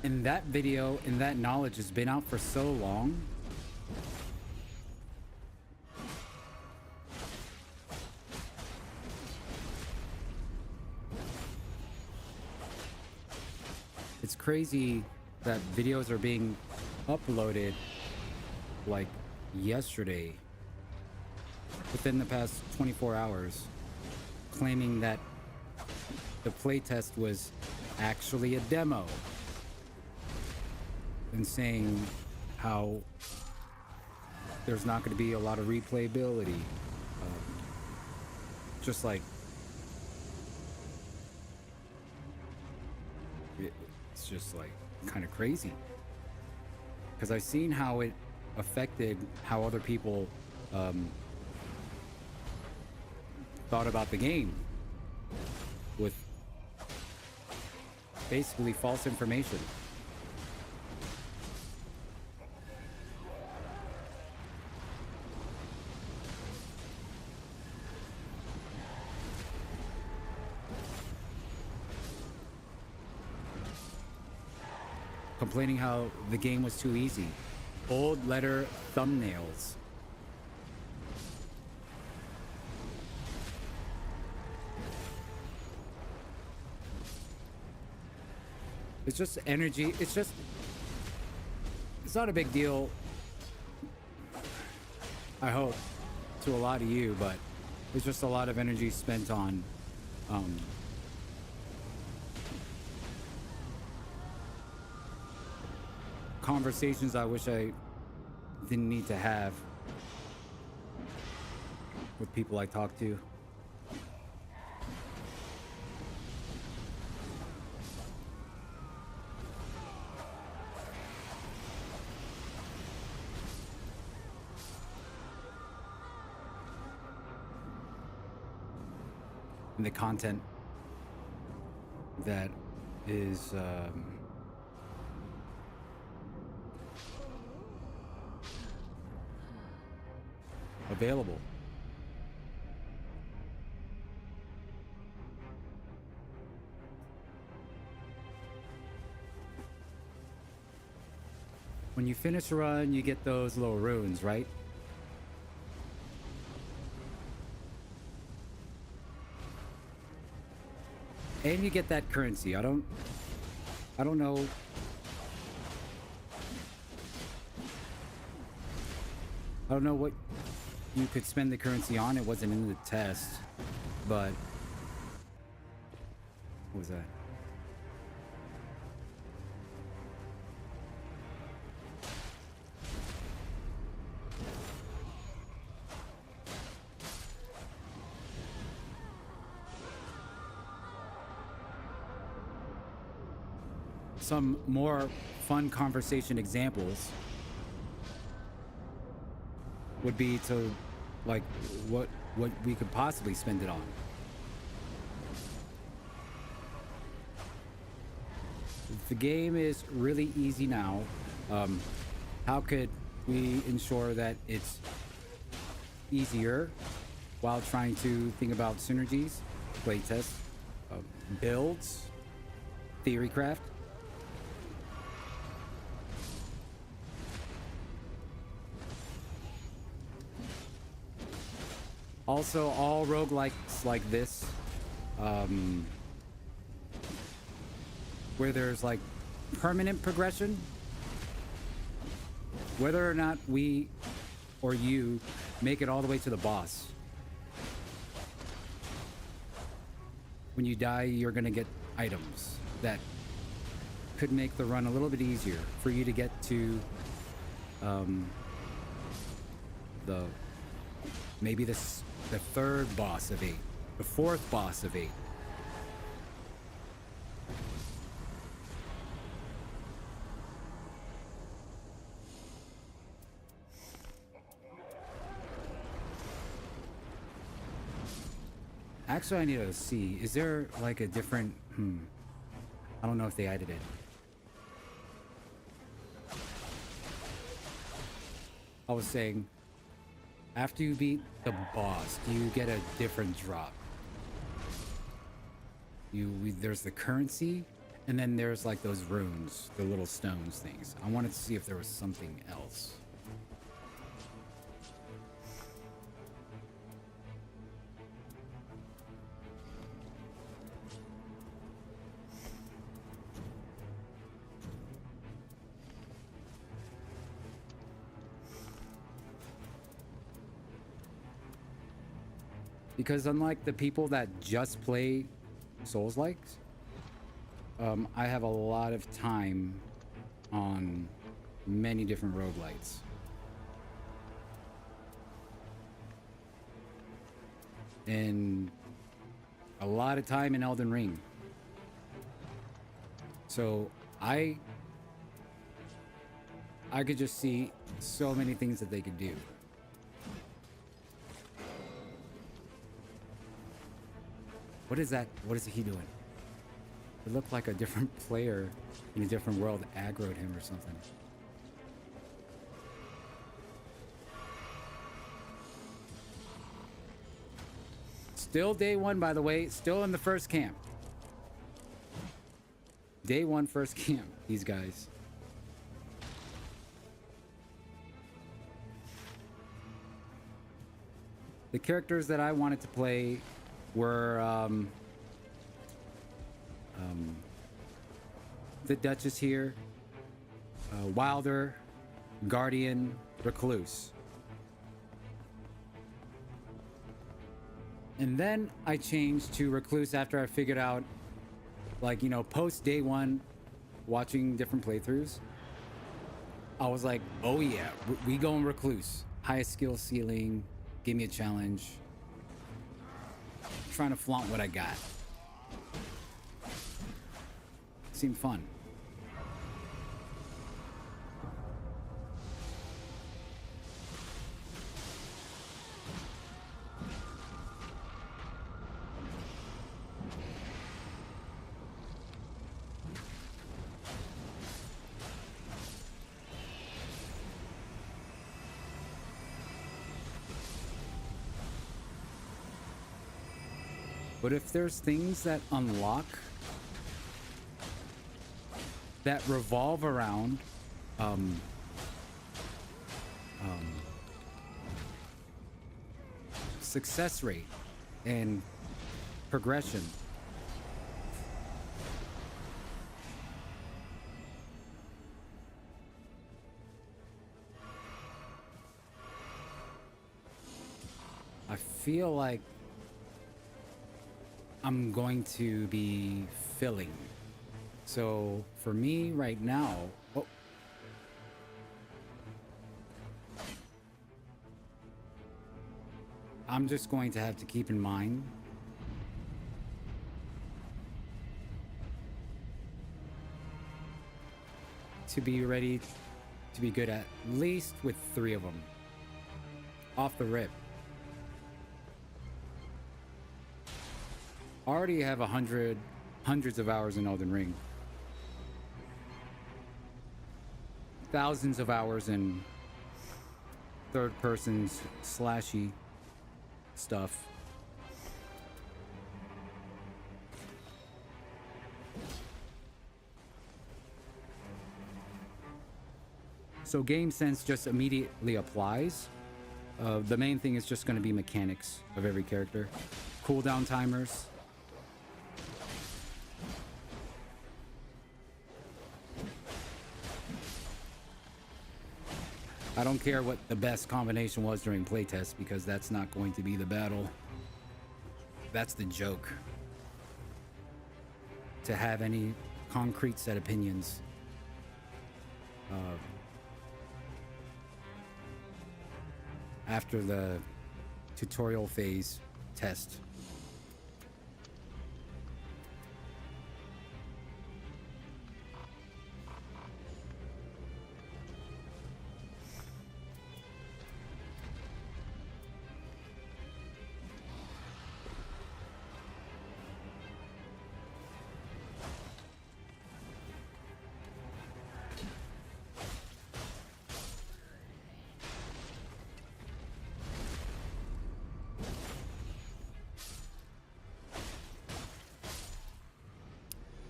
and that video and that knowledge has been out for so long, it's crazy that videos are being uploaded like yesterday, within the past 24 hours, claiming that the playtest was actually a demo, and saying how there's not going to be a lot of replayability. Just like it's just like kind of crazy, because I've seen how it affected how other people thought about the game with basically false information. Complaining how the game was too easy. Bold letter thumbnails. It's just energy. It's not a big deal, I hope, to a lot of you, but it's just a lot of energy spent on conversations I wish I didn't need to have with people I talk to. And the content that is available. When you finish a run, you get those little runes, right? And you get that currency. I don't know. I don't know what you could spend the currency on. It wasn't in the test, but what was that? Some more fun conversation examples would be to like what we could possibly spend it on. The game is really easy now. How could we ensure that it's easier while trying to think about synergies, playtests, builds, theory craft? Also, all roguelikes like this where there's like permanent progression. Whether or not we or you make it all the way to the boss. When you die, you're gonna get items that could make the run a little bit easier for you to get to maybe the third boss of 8, the fourth boss of 8. Actually, I need to see. Is there like a different... I don't know if they added it. I was saying, after you beat the boss, do you get a different drop? There's the currency, and then there's like those runes, the little stones things. I wanted to see if there was something else. Because unlike the people that just play Souls-likes, I have a lot of time on many different roguelites. And a lot of time in Elden Ring. So I could just see so many things that they could do. What is that? What is he doing? It looked like a different player in a different world aggroed him or something. Still day 1, by the way. Still in the first camp. Day 1, first camp. These guys. The characters that I wanted to play were the Duchess here, Wilder, Guardian, Recluse. And then I changed to Recluse after I figured out, like, you know, post day 1, watching different playthroughs, I was like, oh yeah, we going Recluse. Highest skill ceiling, give me a challenge. Trying to flaunt what I got. Seemed fun. But if there's things that unlock that revolve around success rate and progression, I feel like I'm going to be filling. So for me right now, I'm just going to have to keep in mind to be ready to be good at least with 3 of them off the rip. Already have hundreds of hours in Elden Ring. Thousands of hours in third-person slashy stuff. So game sense just immediately applies. The main thing is just going to be mechanics of every character. Cooldown timers. I don't care what the best combination was during playtest, because that's not going to be the battle. That's the joke. To have any concrete set opinions. After the tutorial phase test.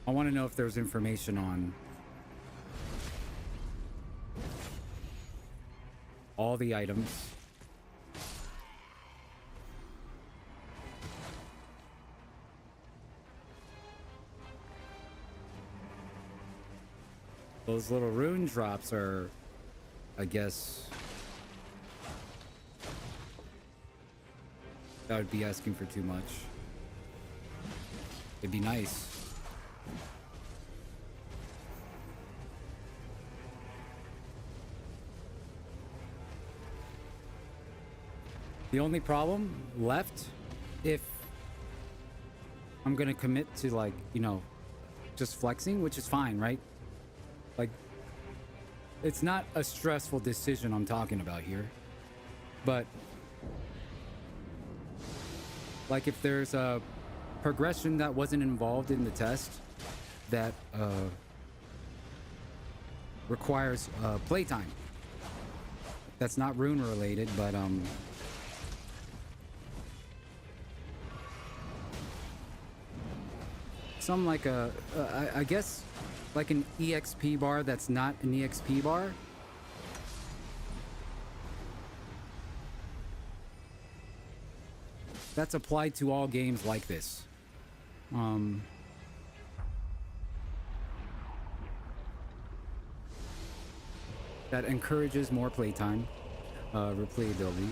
I want to know if there's information on all the items. Those little rune drops are, I guess, that would be asking for too much. It'd be nice. The only problem left, if I'm gonna commit to, like, you know, just flexing, which is fine, right? Like, it's not a stressful decision I'm talking about here, but like, if there's a progression that wasn't involved in the test that requires playtime, that's not rune related, but some like I guess like an EXP bar that's not an EXP bar. That's applied to all games like this. That encourages more playtime, replayability.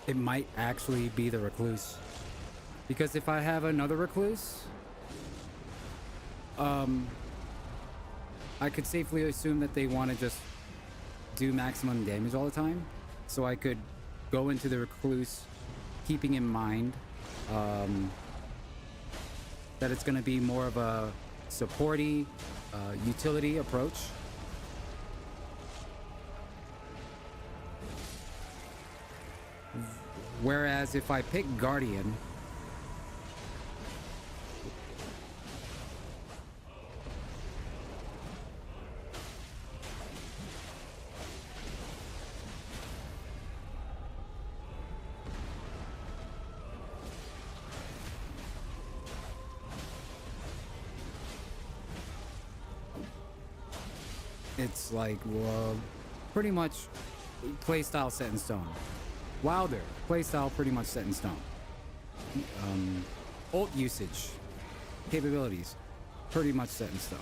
It might actually be the recluse, because if I have another recluse, I could safely assume that they want to just do maximum damage all the time, so I could go into the recluse keeping in mind that it's going to be more of a supporty utility approach. Whereas if I pick Guardian, it's like, well, pretty much playstyle set in stone. Wilder, playstyle pretty much set in stone. Ult usage, capabilities, pretty much set in stone.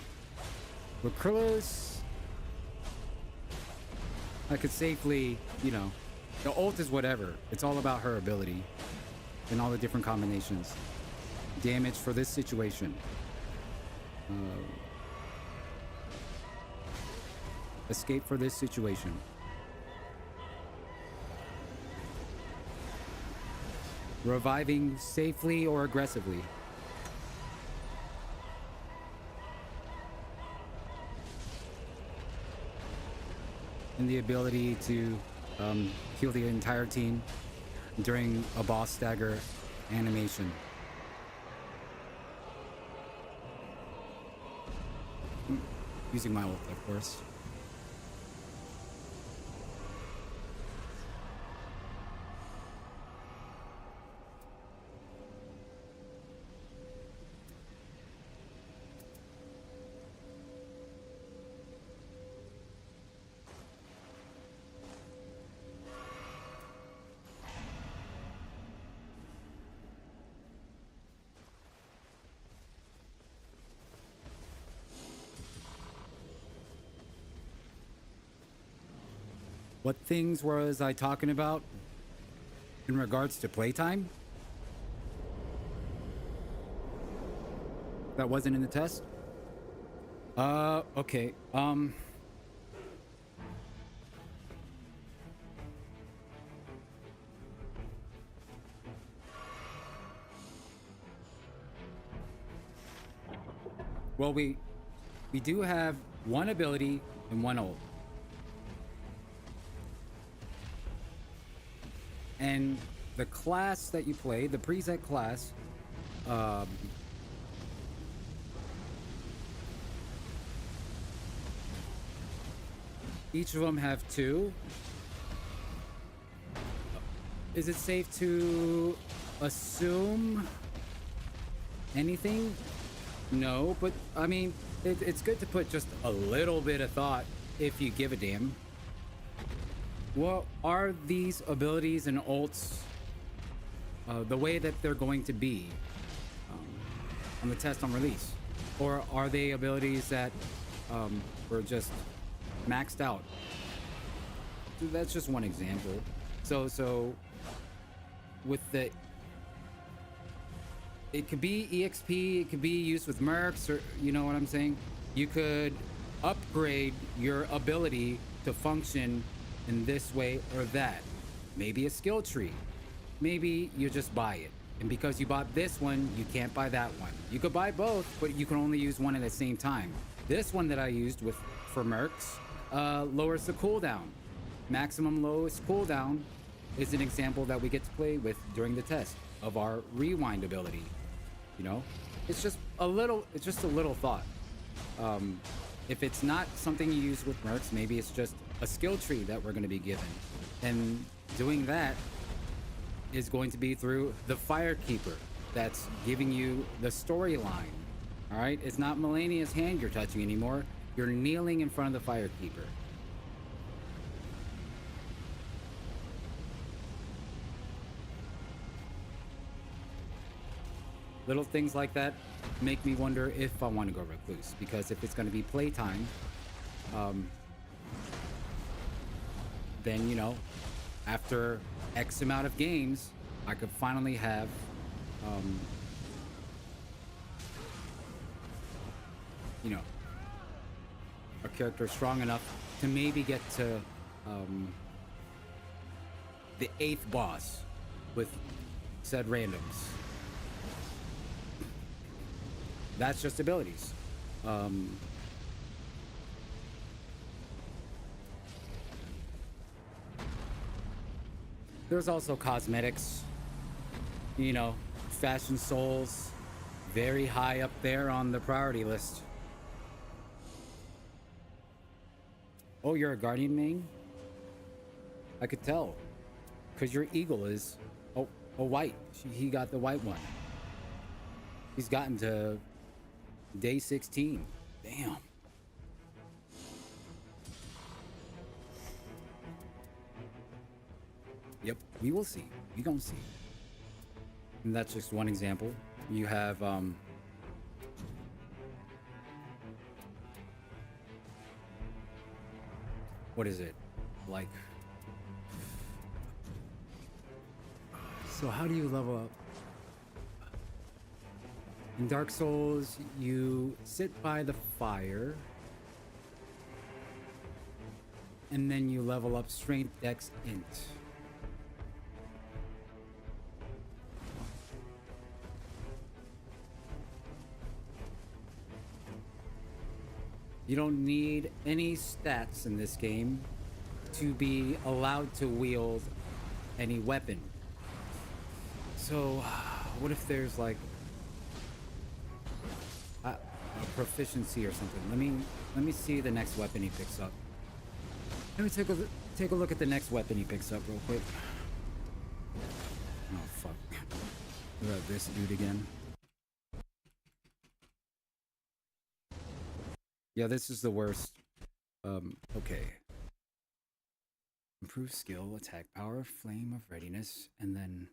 With Krillus, I could safely, you know, the ult is whatever. It's all about her ability and all the different combinations. Damage for this situation. Escape for this situation. Reviving safely or aggressively. And the ability to heal the entire team during a boss stagger animation. using my ult, of course. What things was I talking about in regards to playtime? That wasn't in the test? Okay. Well, we do have one ability and one ult. And the class that you play, the preset class, each of them have two. Is it safe to assume anything? No, but I mean, it's good to put just a little bit of thought if you give a damn. Well, are these abilities and ults the way that they're going to be on the test on release? Or are they abilities that were just maxed out? That's just one example. So with the... It could be EXP, it could be used with mercs, or you know what I'm saying? You could upgrade your ability to function in this way or that. Maybe a skill tree. Maybe you just buy it. And because you bought this one, you can't buy that one. You could buy both, but you can only use one at the same time. This one that I used for mercs lowers the cooldown. Maximum lowest cooldown is an example that we get to play with during the test of our rewind ability. You know, it's just a little thought. If it's not something you use with mercs, maybe it's just a skill tree that we're going to be given, and doing that is going to be through the Firekeeper that's giving you the storyline. All right, it's not Melania's hand you're touching anymore. You're kneeling in front of the Firekeeper. Little things like that make me wonder if I want to go Recluse, because if it's going to be playtime, then, you know, after X amount of games, I could finally have you know, a character strong enough to maybe get to the 8th boss with said randoms. That's just abilities. There's also cosmetics, you know, fashion souls, very high up there on the priority list. Oh, you're a Guardian main? I could tell, because your eagle is a white. He got the white one. He's gotten to day 16. Damn. Yep, we will see. We gonna see. And that's just one example. You have what is it? Like, so how do you level up? In Dark Souls, you sit by the fire, and then you level up Strength, Dex, Int. You don't need any stats in this game to be allowed to wield any weapon. So, what if there's like... a proficiency or something. Let me see the next weapon he picks up. Let me take a look at the next weapon he picks up real quick. Oh fuck. What about this dude again? Yeah, this is the worst. Okay. Improve skill, attack power, flame of readiness, and then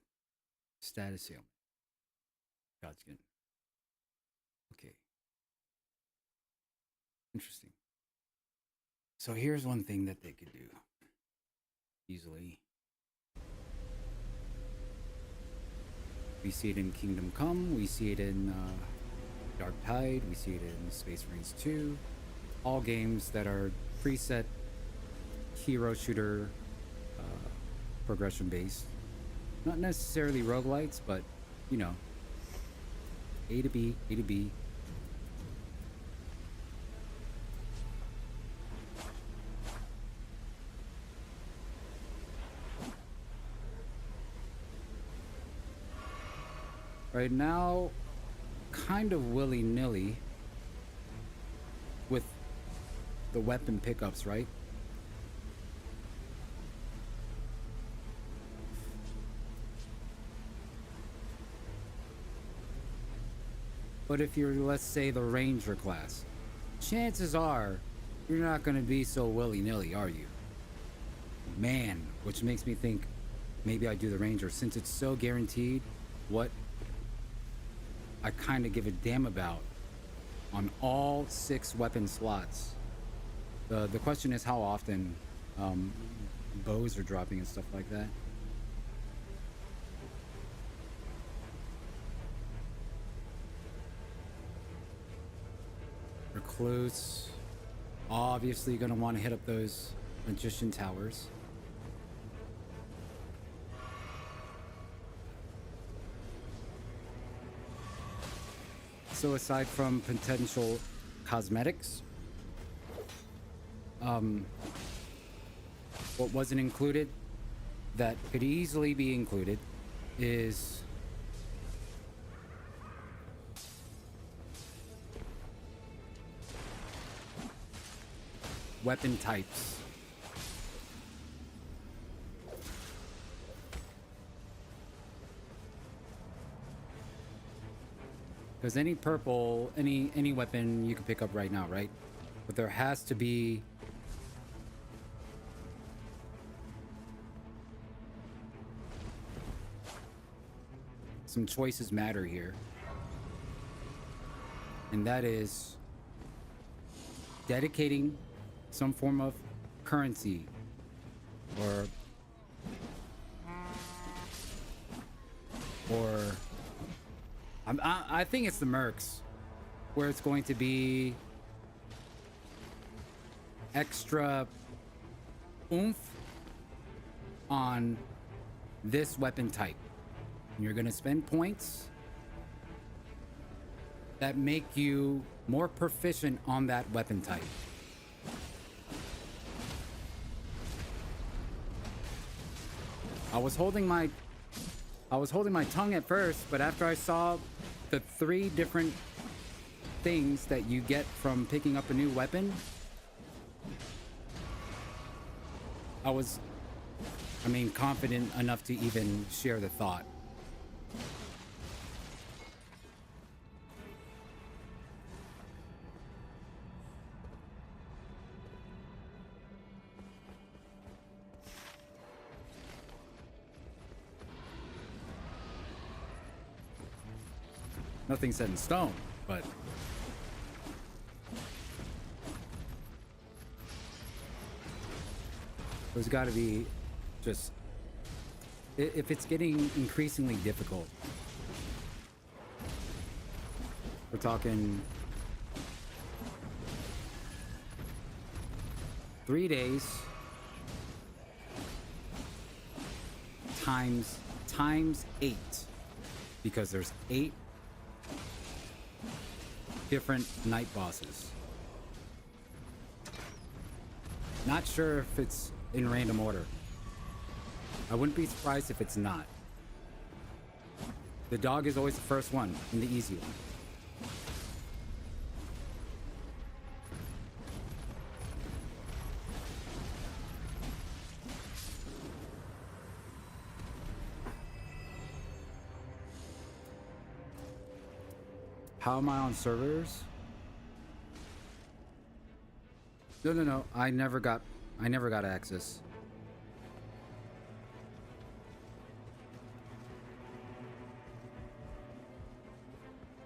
status ailment. Godskin. Okay. Interesting. So here's one thing that they could do easily. We see it in Kingdom Come, we see it in Dark Tide, we see it in Space Marines 2. All games that are preset hero shooter progression based. Not necessarily roguelites, but you know, A to B, A to B. Right now, kind of willy-nilly with the weapon pickups, right? But if you're, let's say, the Ranger class, chances are you're not going to be so willy-nilly, are you? Man, which makes me think maybe I do the Ranger since it's so guaranteed. What I kind of give a damn about on all 6 weapon slots. The question is how often bows are dropping and stuff like that. Recluse. Obviously gonna want to hit up those magician towers. So aside from potential cosmetics, what wasn't included that could easily be included is weapon types. Because any purple, any weapon you can pick up right now, right? But there has to be some choices matter here. And that is dedicating some form of currency or I think it's the mercs where it's going to be extra oomph on this weapon type. And you're going to spend points that make you more proficient on that weapon type. I was holding my tongue at first, but after I saw the 3 different things that you get from picking up a new weapon, I was, confident enough to even share the thought. Nothing set in stone, but there's got to be just, if it's getting increasingly difficult, we're talking 3 days times 8, because there's 8 different night bosses. Not sure if it's in random order. I wouldn't be surprised if it's not. The dog is always the first one and the easy one. How am I on servers? No. I never got access.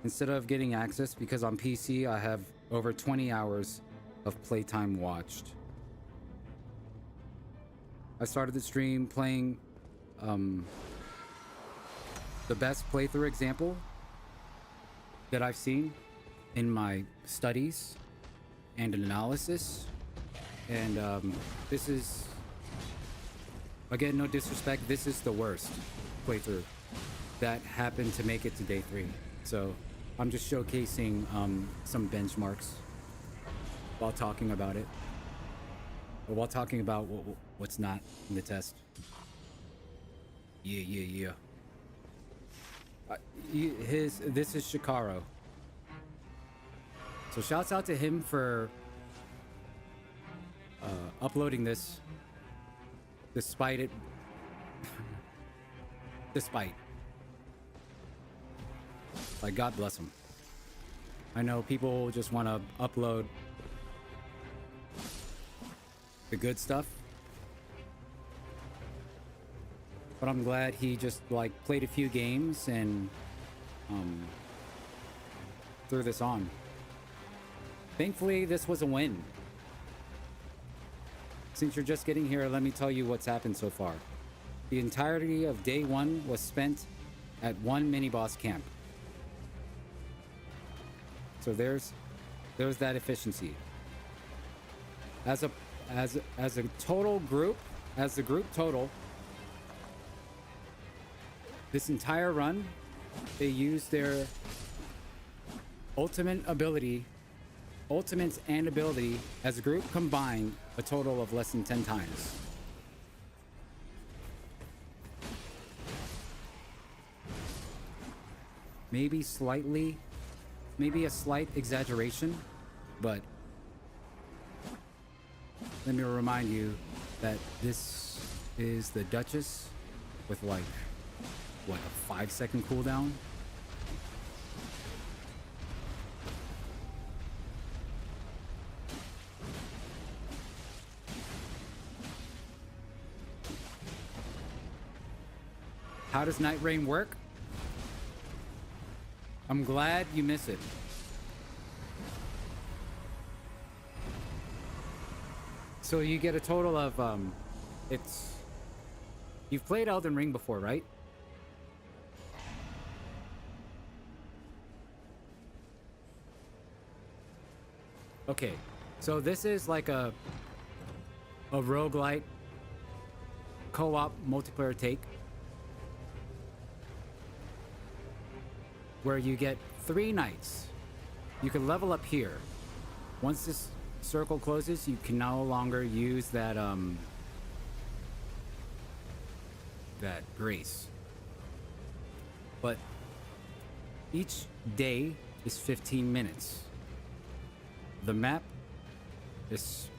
Instead of getting access, because on PC I have over 20 hours of playtime watched. I started the stream playing the best playthrough example that I've seen in my studies and analysis, and this is, again, no disrespect, this is the worst playthrough that happened to make it to day 3. So I'm just showcasing some benchmarks while talking about it, or while talking about what's not in the test. Yeah. This is Shikaro. So shouts out to him for uploading this despite it. Like, God bless him. I know people just want to upload the good stuff, but I'm glad he just like played a few games and threw this on. Thankfully, this was a win. Since you're just getting here, let me tell you what's happened so far. The entirety of day 1 was spent at one mini-boss camp. So there's that efficiency. As a total group, as the group total, this entire run, they used their ultimates and ability as a group combined a total of less than 10 times. Maybe a slight exaggeration, but let me remind you that this is the Duchess with like, what, a 5-second cooldown? How does Nightreign work? I'm glad you miss it. So you get a total of, you've played Elden Ring before, right? Okay, so this is like a roguelike co-op multiplayer take, where you get 3 nights. You can level up here. Once this circle closes, you can no longer use that grace. But each day is 15 minutes. The map is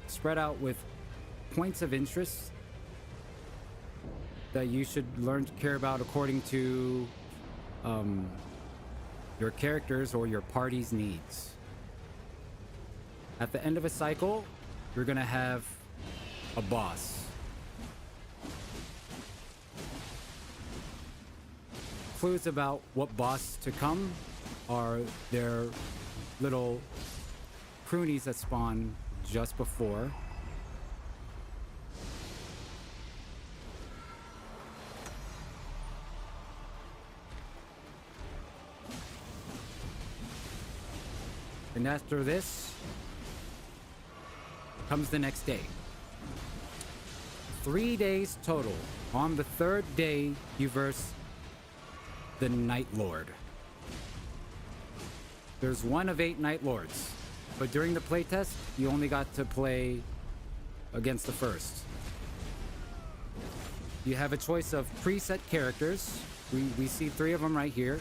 spread out with points of interest that you should learn to care about according to your characters or your party's needs. At the end of a cycle, you're gonna have a boss. Clues about what boss to come are their little croonies that spawn just before. And after this comes the next day. 3 days total. On the 3rd day, you verse the Night Lord. There's 1 of 8 Night Lords, but during the playtest, you only got to play against the first. You have a choice of preset characters. We see 3 of them right here.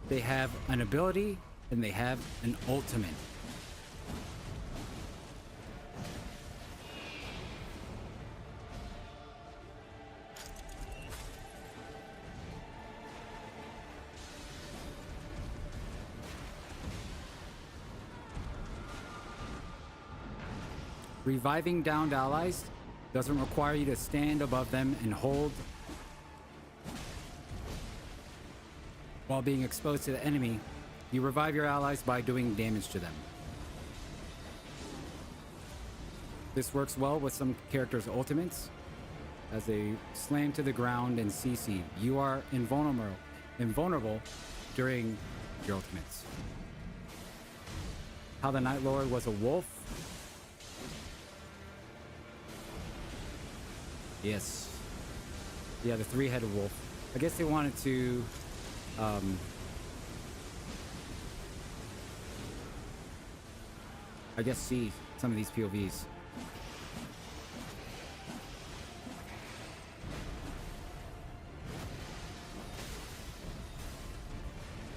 They have an ability and they have an ultimate. Reviving downed allies doesn't require you to stand above them and hold while being exposed to the enemy. You revive your allies by doing damage to them. This works well with some characters' ultimates. As they slam to the ground and CC, you are invulnerable during your ultimates. How the Night Lord was a wolf. Yes. Yeah, the three-headed wolf. I guess they wanted to I guess see some of these POVs.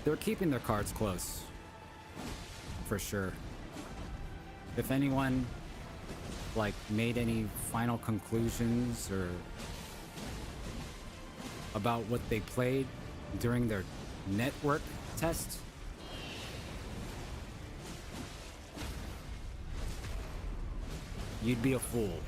They're keeping their cards close. For sure. If anyone like made any final conclusions or about what they played during their network test, you'd be a fool.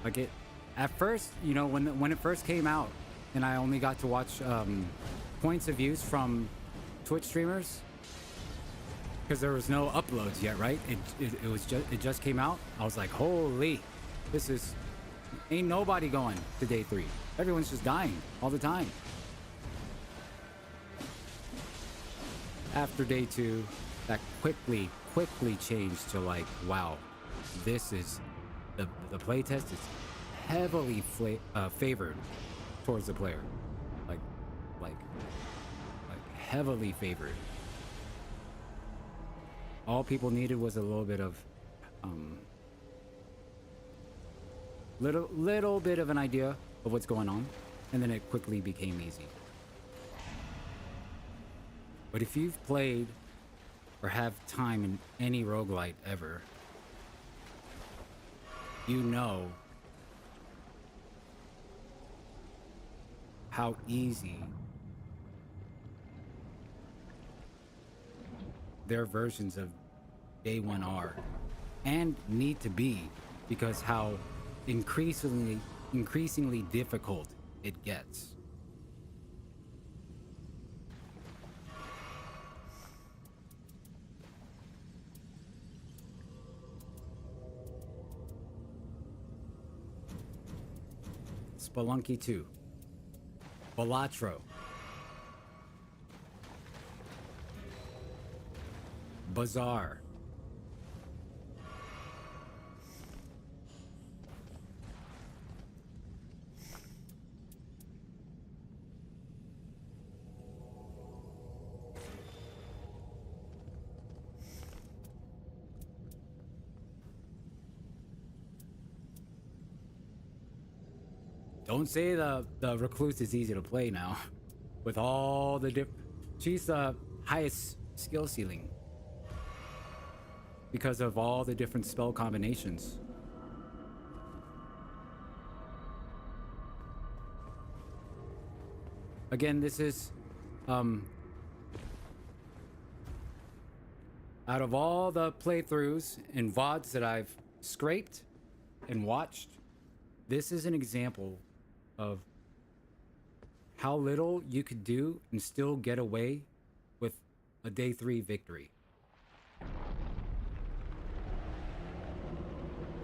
Like it, at first, you know, when it first came out, and I only got to watch points of views from Twitch streamers, because there was no uploads yet, right? It just came out. I was like, holy, this is ain't nobody going to day 3. Everyone's just dying all the time. After day 2, that quickly changed to like, wow, this is. The playtest is heavily favored towards the player, like heavily favored. All people needed was a little bit of little bit of an idea of what's going on, and then it quickly became easy. But if you've played or have time in any roguelite ever, you know how easy their versions of day 1 are and need to be, because how increasingly difficult it gets. Spelunky 2, Balatro, Bazaar, don't say the recluse is easy to play now. With all the she's the highest skill ceiling because of all the different spell combinations. Again, this is out of all the playthroughs and VODs that I've scraped and watched, this is an example of how little you could do and still get away with a day 3 victory.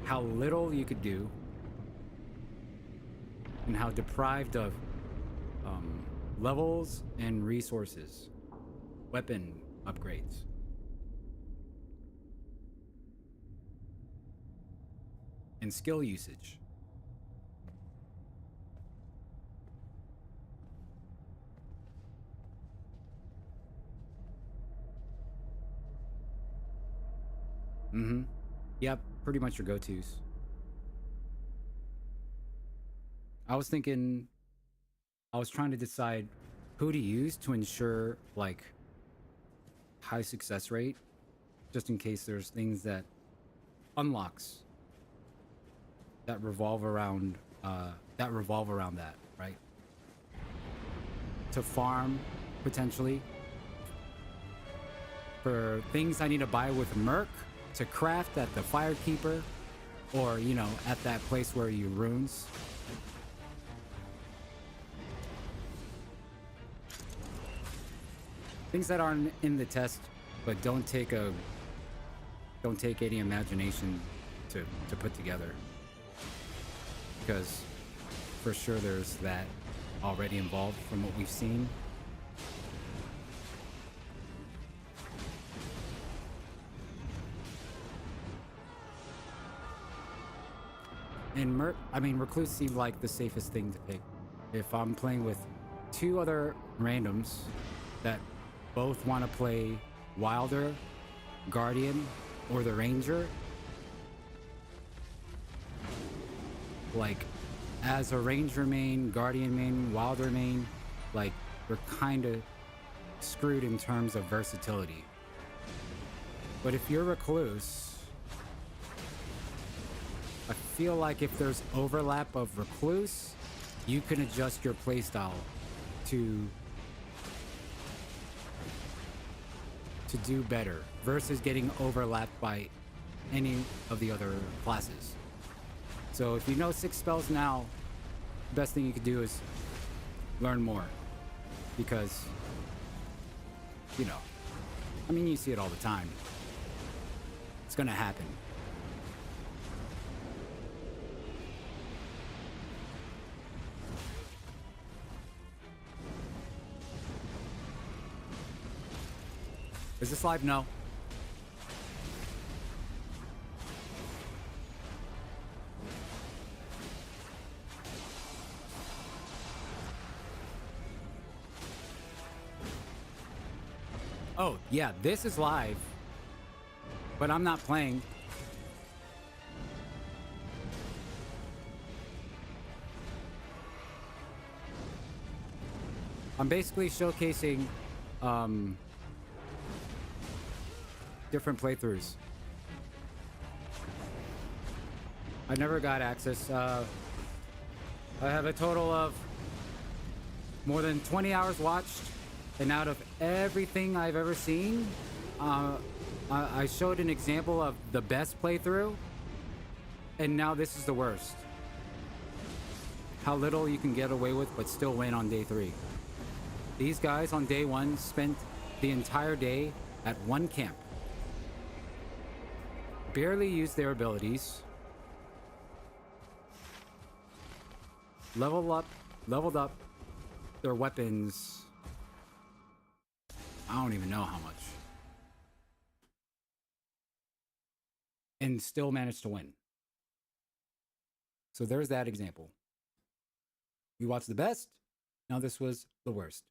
How little you could do and how deprived of levels and resources, weapon upgrades. And skill usage. Yep, pretty much your go-tos. I was trying to decide who to use to ensure like high success rate, just in case there's things that unlocks that revolve around that, right? To farm potentially for things I need to buy with Merc, to craft at the Firekeeper, or you know, at that place where you runes. Things that aren't in the test, but don't take any imagination to put together. Because for sure there's that already involved from what we've seen. And Recluse seemed like the safest thing to pick. If I'm playing with two other randoms that both want to play Wilder, Guardian, or the Ranger, like as a Ranger main, Guardian main, Wilder main, like we're kind of screwed in terms of versatility. But if you're Recluse, I feel like if there's overlap of Recluse, you can adjust your playstyle to do better versus getting overlapped by any of the other classes. So if you know 6 spells now, the best thing you could do is learn more, because you know, I mean, you see it all the time. It's gonna happen. Is this live? No. Oh, yeah, this is live. But I'm not playing. I'm basically showcasing different playthroughs. I never got access. I have a total of more than 20 hours watched, and out of everything I've ever seen, I showed an example of the best playthrough, and now this is the worst. How little you can get away with but still win on day 3. These guys on day 1 spent the entire day at one camp. Barely used their abilities. Leveled up their weapons. I don't even know how much. And still managed to win. So there's that example. We watched the best. Now this was the worst.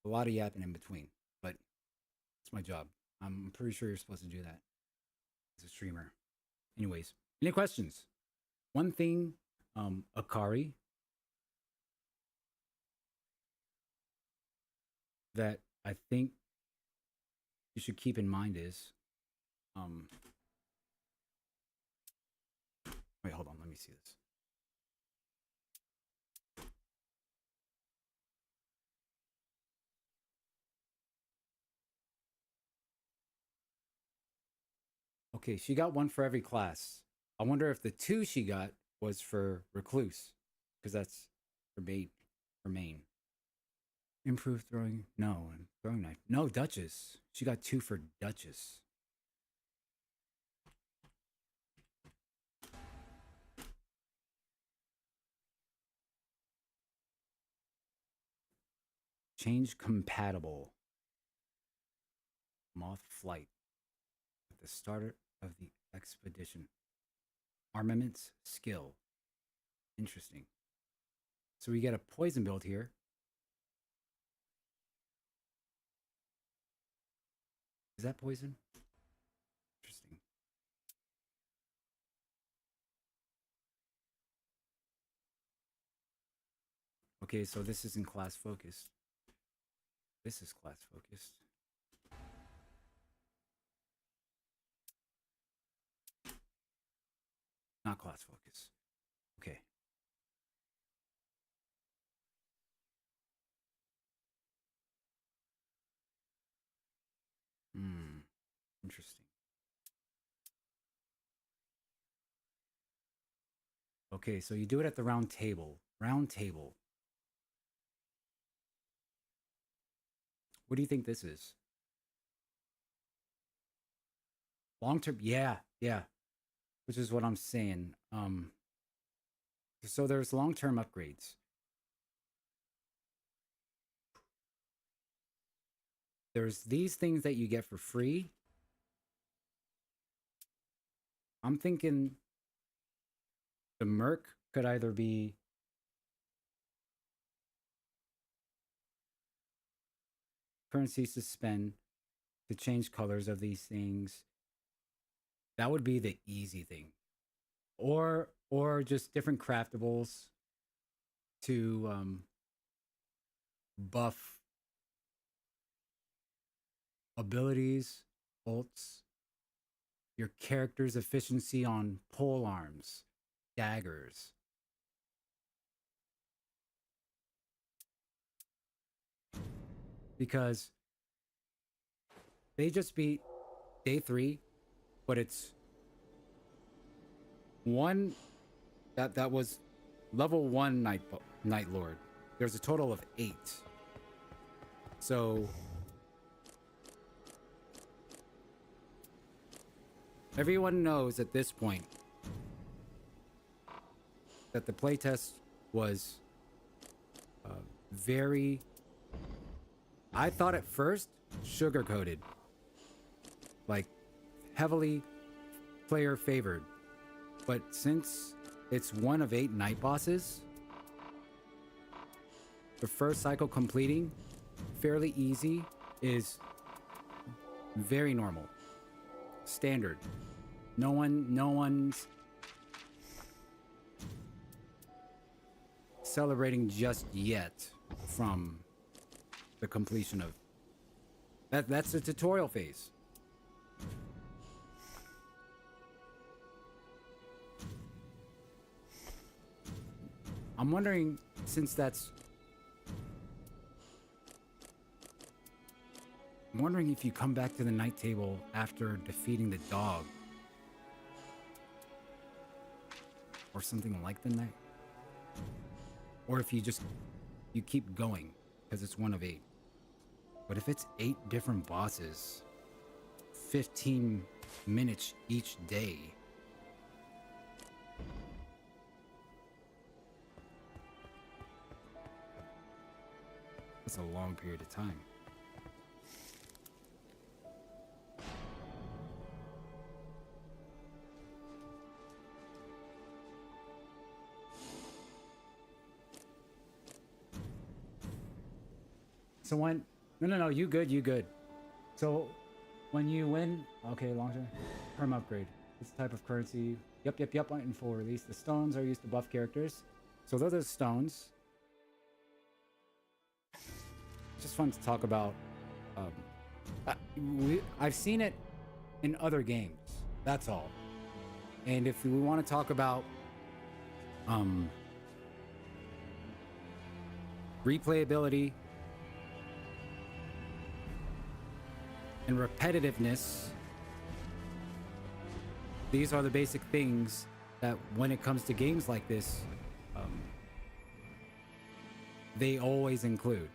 A lot of yapping in between, but it's my job. I'm pretty sure you're supposed to do that as a streamer. Anyways, any questions? One thing, Akari, that I think you should keep in mind is, wait, hold on, let me see this. Okay, she got one for every class. I wonder if the 2 she got was for Recluse, because that's her main. Improved throwing, no, and throwing knife. No, Duchess. She got 2 for Duchess. Change compatible. Moth flight. At the start of the expedition. Armaments skill. Interesting. So we get a poison build here. Is that poison? Interesting. Okay, so this isn't class focused. This is class focused. Not class focused. Okay. Hmm. Interesting. Okay, so you do it at the round table. Round table. What do you think this is? Long term? Yeah, yeah. Which is what I'm saying. So there's long term upgrades. There's these things that you get for free. I'm thinking the Merc could either be currencies to spend to change colors of these things. That would be the easy thing. Or just different craftables to buff abilities, ults, your character's efficiency on pole arms, daggers. Because they just beat day 3, but it's one that was level 1 Night Lord. There's a total of 8. So everyone knows at this point that the playtest was very, I thought at first, sugar-coated. Like, heavily player favored. But since it's one of 8 night bosses, the first cycle completing, fairly easy, is very normal. Standard. No one's celebrating just yet from the completion of that's the tutorial phase. I'm wondering, since that's, I'm wondering if you come back to the night table after defeating the dog or something like the night, or if you keep going because it's one of 8. But if it's 8 different bosses, 15 minutes each day, that's a long period of time. So when, no, you good. So when you win, okay, long-term upgrade. This type of currency, yep, and full release. The stones are used to buff characters. So those are the stones. Just fun to talk about. I've seen it in other games. That's all. And if we want to talk about replayability and repetitiveness, these are the basic things that when it comes to games like this, they always include.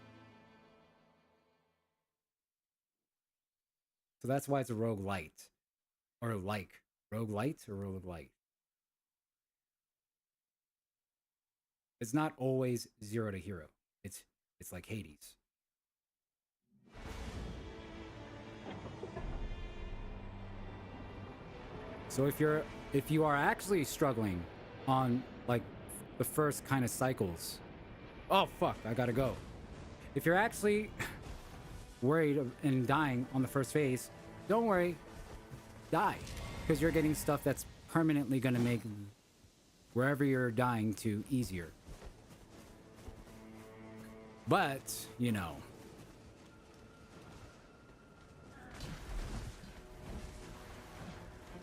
So that's why it's a roguelite. Or like. Roguelite or roguelite. It's not always 0 to hero. It's like Hades. So if you are actually struggling on like the first kind of cycles, oh fuck, I gotta go. If you're actually worried and dying on the first phase, don't worry, die, because you're getting stuff that's permanently gonna make wherever you're dying to easier. But, you know,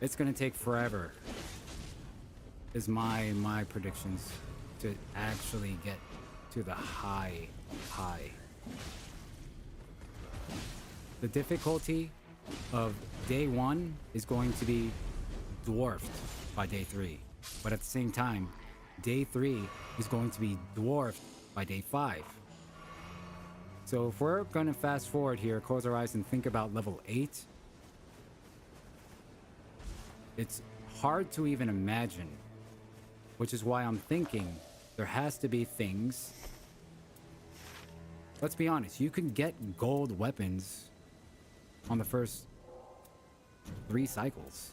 it's gonna take forever, is my predictions, to actually get to the high. The difficulty of day 1 is going to be dwarfed by day 3, but at the same time, day 3 is going to be dwarfed by day 5. So if we're gonna fast forward here, close our eyes and think about level 8, it's hard to even imagine, which is why I'm thinking there has to be things. Let's be honest, you can get gold weapons on the first 3 cycles.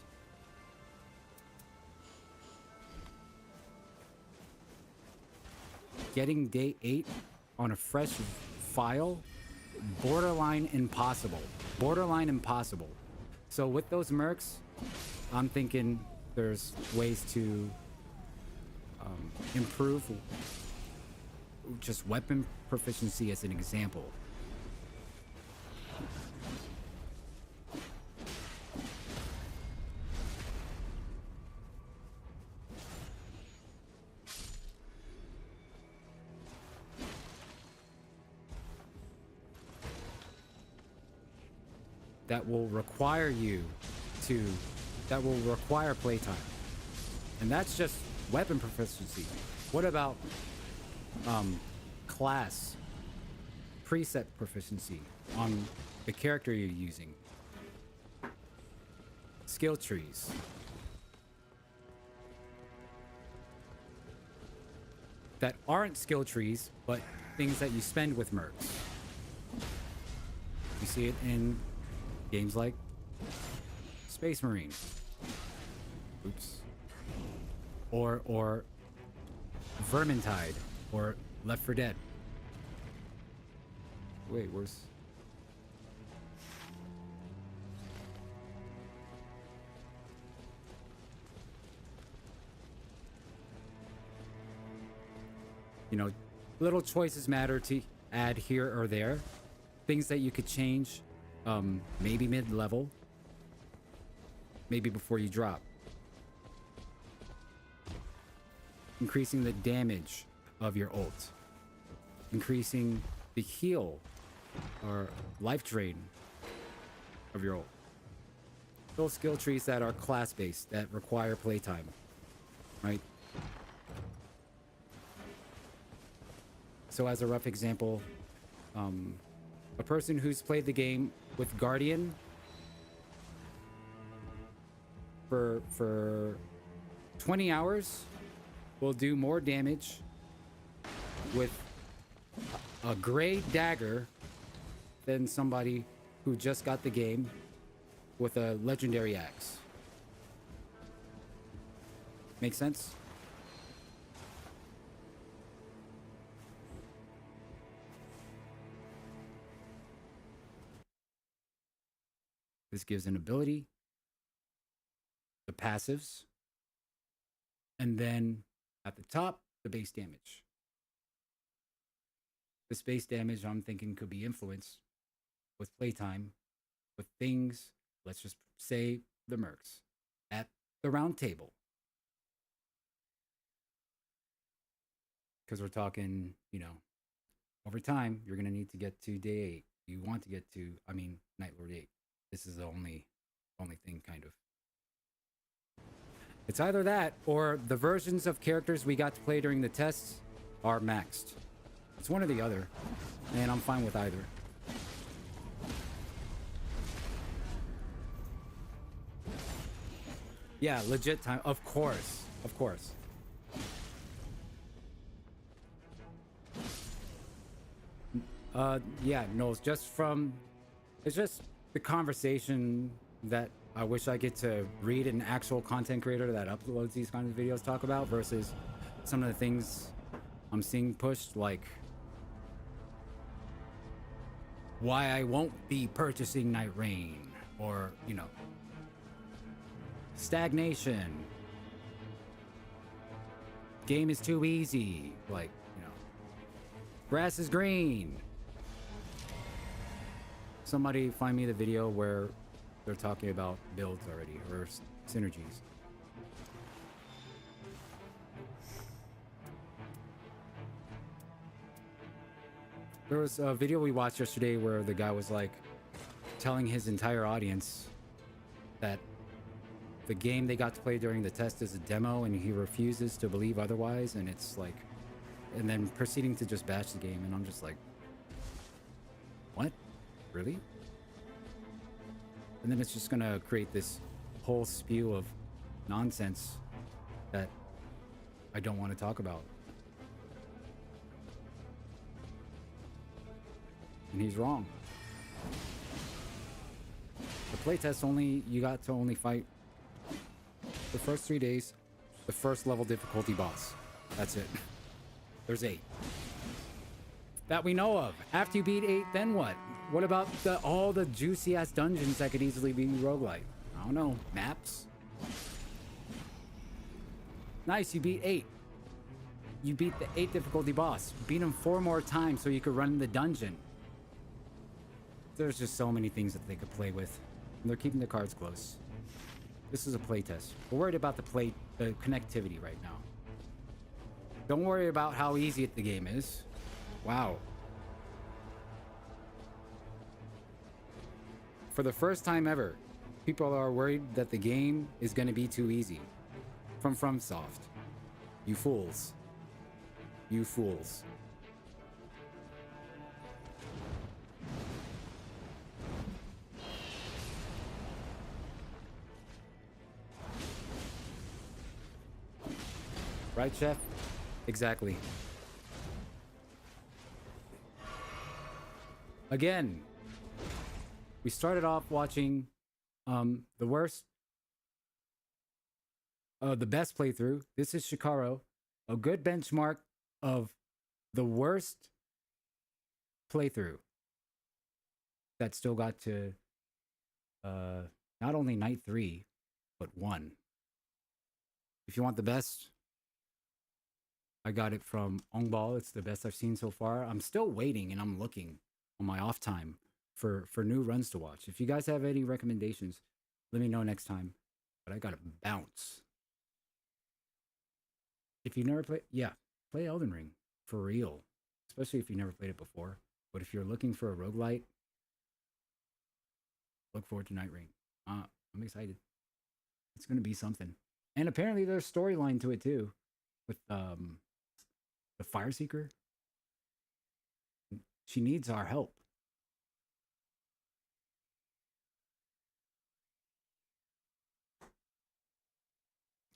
Getting day 8 on a fresh file, borderline impossible. Borderline impossible. So with those mercs, I'm thinking there's ways to improve just weapon proficiency as an example. That will require playtime. And that's just weapon proficiency. What about class preset proficiency on the character you're using? Skill trees. That aren't skill trees, but things that you spend with mercs. You see it in games like Space Marine. Oops. Or Vermintide, or Left 4 Dead. Wait, where's... You know, little choices matter to add here or there. Things that you could change, maybe mid-level, maybe before you drop. Increasing the damage of your ult. Increasing the heal or life drain of your ult. Those skill trees that are class-based, that require playtime, right? So as a rough example, a person who's played the game with Guardian for 20 hours will do more damage with a gray dagger than somebody who just got the game with a legendary axe. Make sense? This gives an ability, the passives, and then at the top, the base damage. This base damage, I'm thinking, could be influenced with playtime, with things, let's just say the mercs, at the round table. Because we're talking, you know, over time, you're going to need to get to day 8. You want to get to, Night Lord 8. This is the only thing, kind of. It's either that, or the versions of characters we got to play during the tests are maxed. It's one or the other, and I'm fine with either. Yeah, legit time. Of course. Of course. Yeah, no, it's just the conversation that I wish I get to read an actual content creator that uploads these kinds of videos talk about versus some of the things I'm seeing pushed, like why I won't be purchasing Nightreign, or, you know, stagnation. Game is too easy, like, you know. Grass is green. Somebody find me the video where they're talking about builds already, or synergies. There was a video we watched yesterday where the guy was like telling his entire audience that the game they got to play during the test is a demo and he refuses to believe otherwise, and it's like, and then proceeding to just bash the game, and I'm just like, what? Really? And then it's just gonna create this whole spew of nonsense that I don't want to talk about. And he's wrong. The playtest only, you got to only fight the first 3 days, the first level difficulty boss. That's it. There's 8. That we know of. After you beat 8, then what? What about all the juicy ass dungeons that could easily be roguelike? I don't know. Maps? Nice, you beat 8. You beat the 8 difficulty boss. Beat him 4 more times so you could run the dungeon. There's just so many things that they could play with. And they're keeping the cards close. This is a playtest. We're worried about the connectivity right now. Don't worry about how easy the game is. Wow. For the first time ever, people are worried that the game is going to be too easy. From FromSoft. You fools. You fools. Right, Chef? Exactly. Again, we started off watching the best playthrough. This is Shikaro, a good benchmark of the worst playthrough that still got to not only night 3, but 1. If you want the best, I got it from Ongbal. It's the best I've seen so far. I'm still waiting and I'm looking on my off time for new runs to watch. If you guys have any recommendations, let me know next time. But I gotta bounce. If you never played, yeah, play Elden Ring for real. Especially if you never played it before. But if you're looking for a roguelite, look forward to Nightreign. I'm excited. It's gonna be something. And apparently there's storyline to it too. With the Fire Seeker. She needs our help.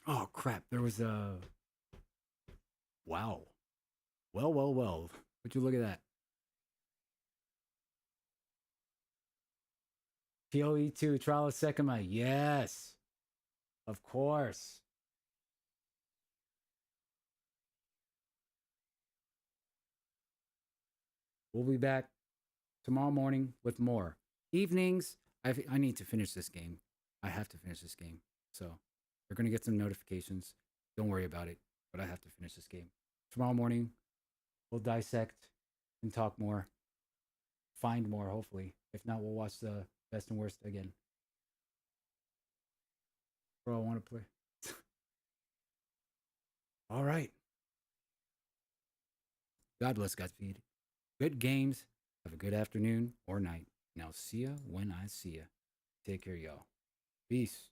Oh crap, there was a wow. Well. Would you look at that? PoE2 Trial of Sekima. Yes. Of course. We'll be back tomorrow morning with more. Evenings, I need to finish this game. I have to finish this game. So you're going to get some notifications. Don't worry about it, but I have to finish this game. Tomorrow morning, we'll dissect and talk more. Find more, hopefully. If not, we'll watch the best and worst again. Bro, I want to play. All right. God bless Godspeed. Good games. Have a good afternoon or night. And I'll see ya when I see ya. Take care, y'all. Peace.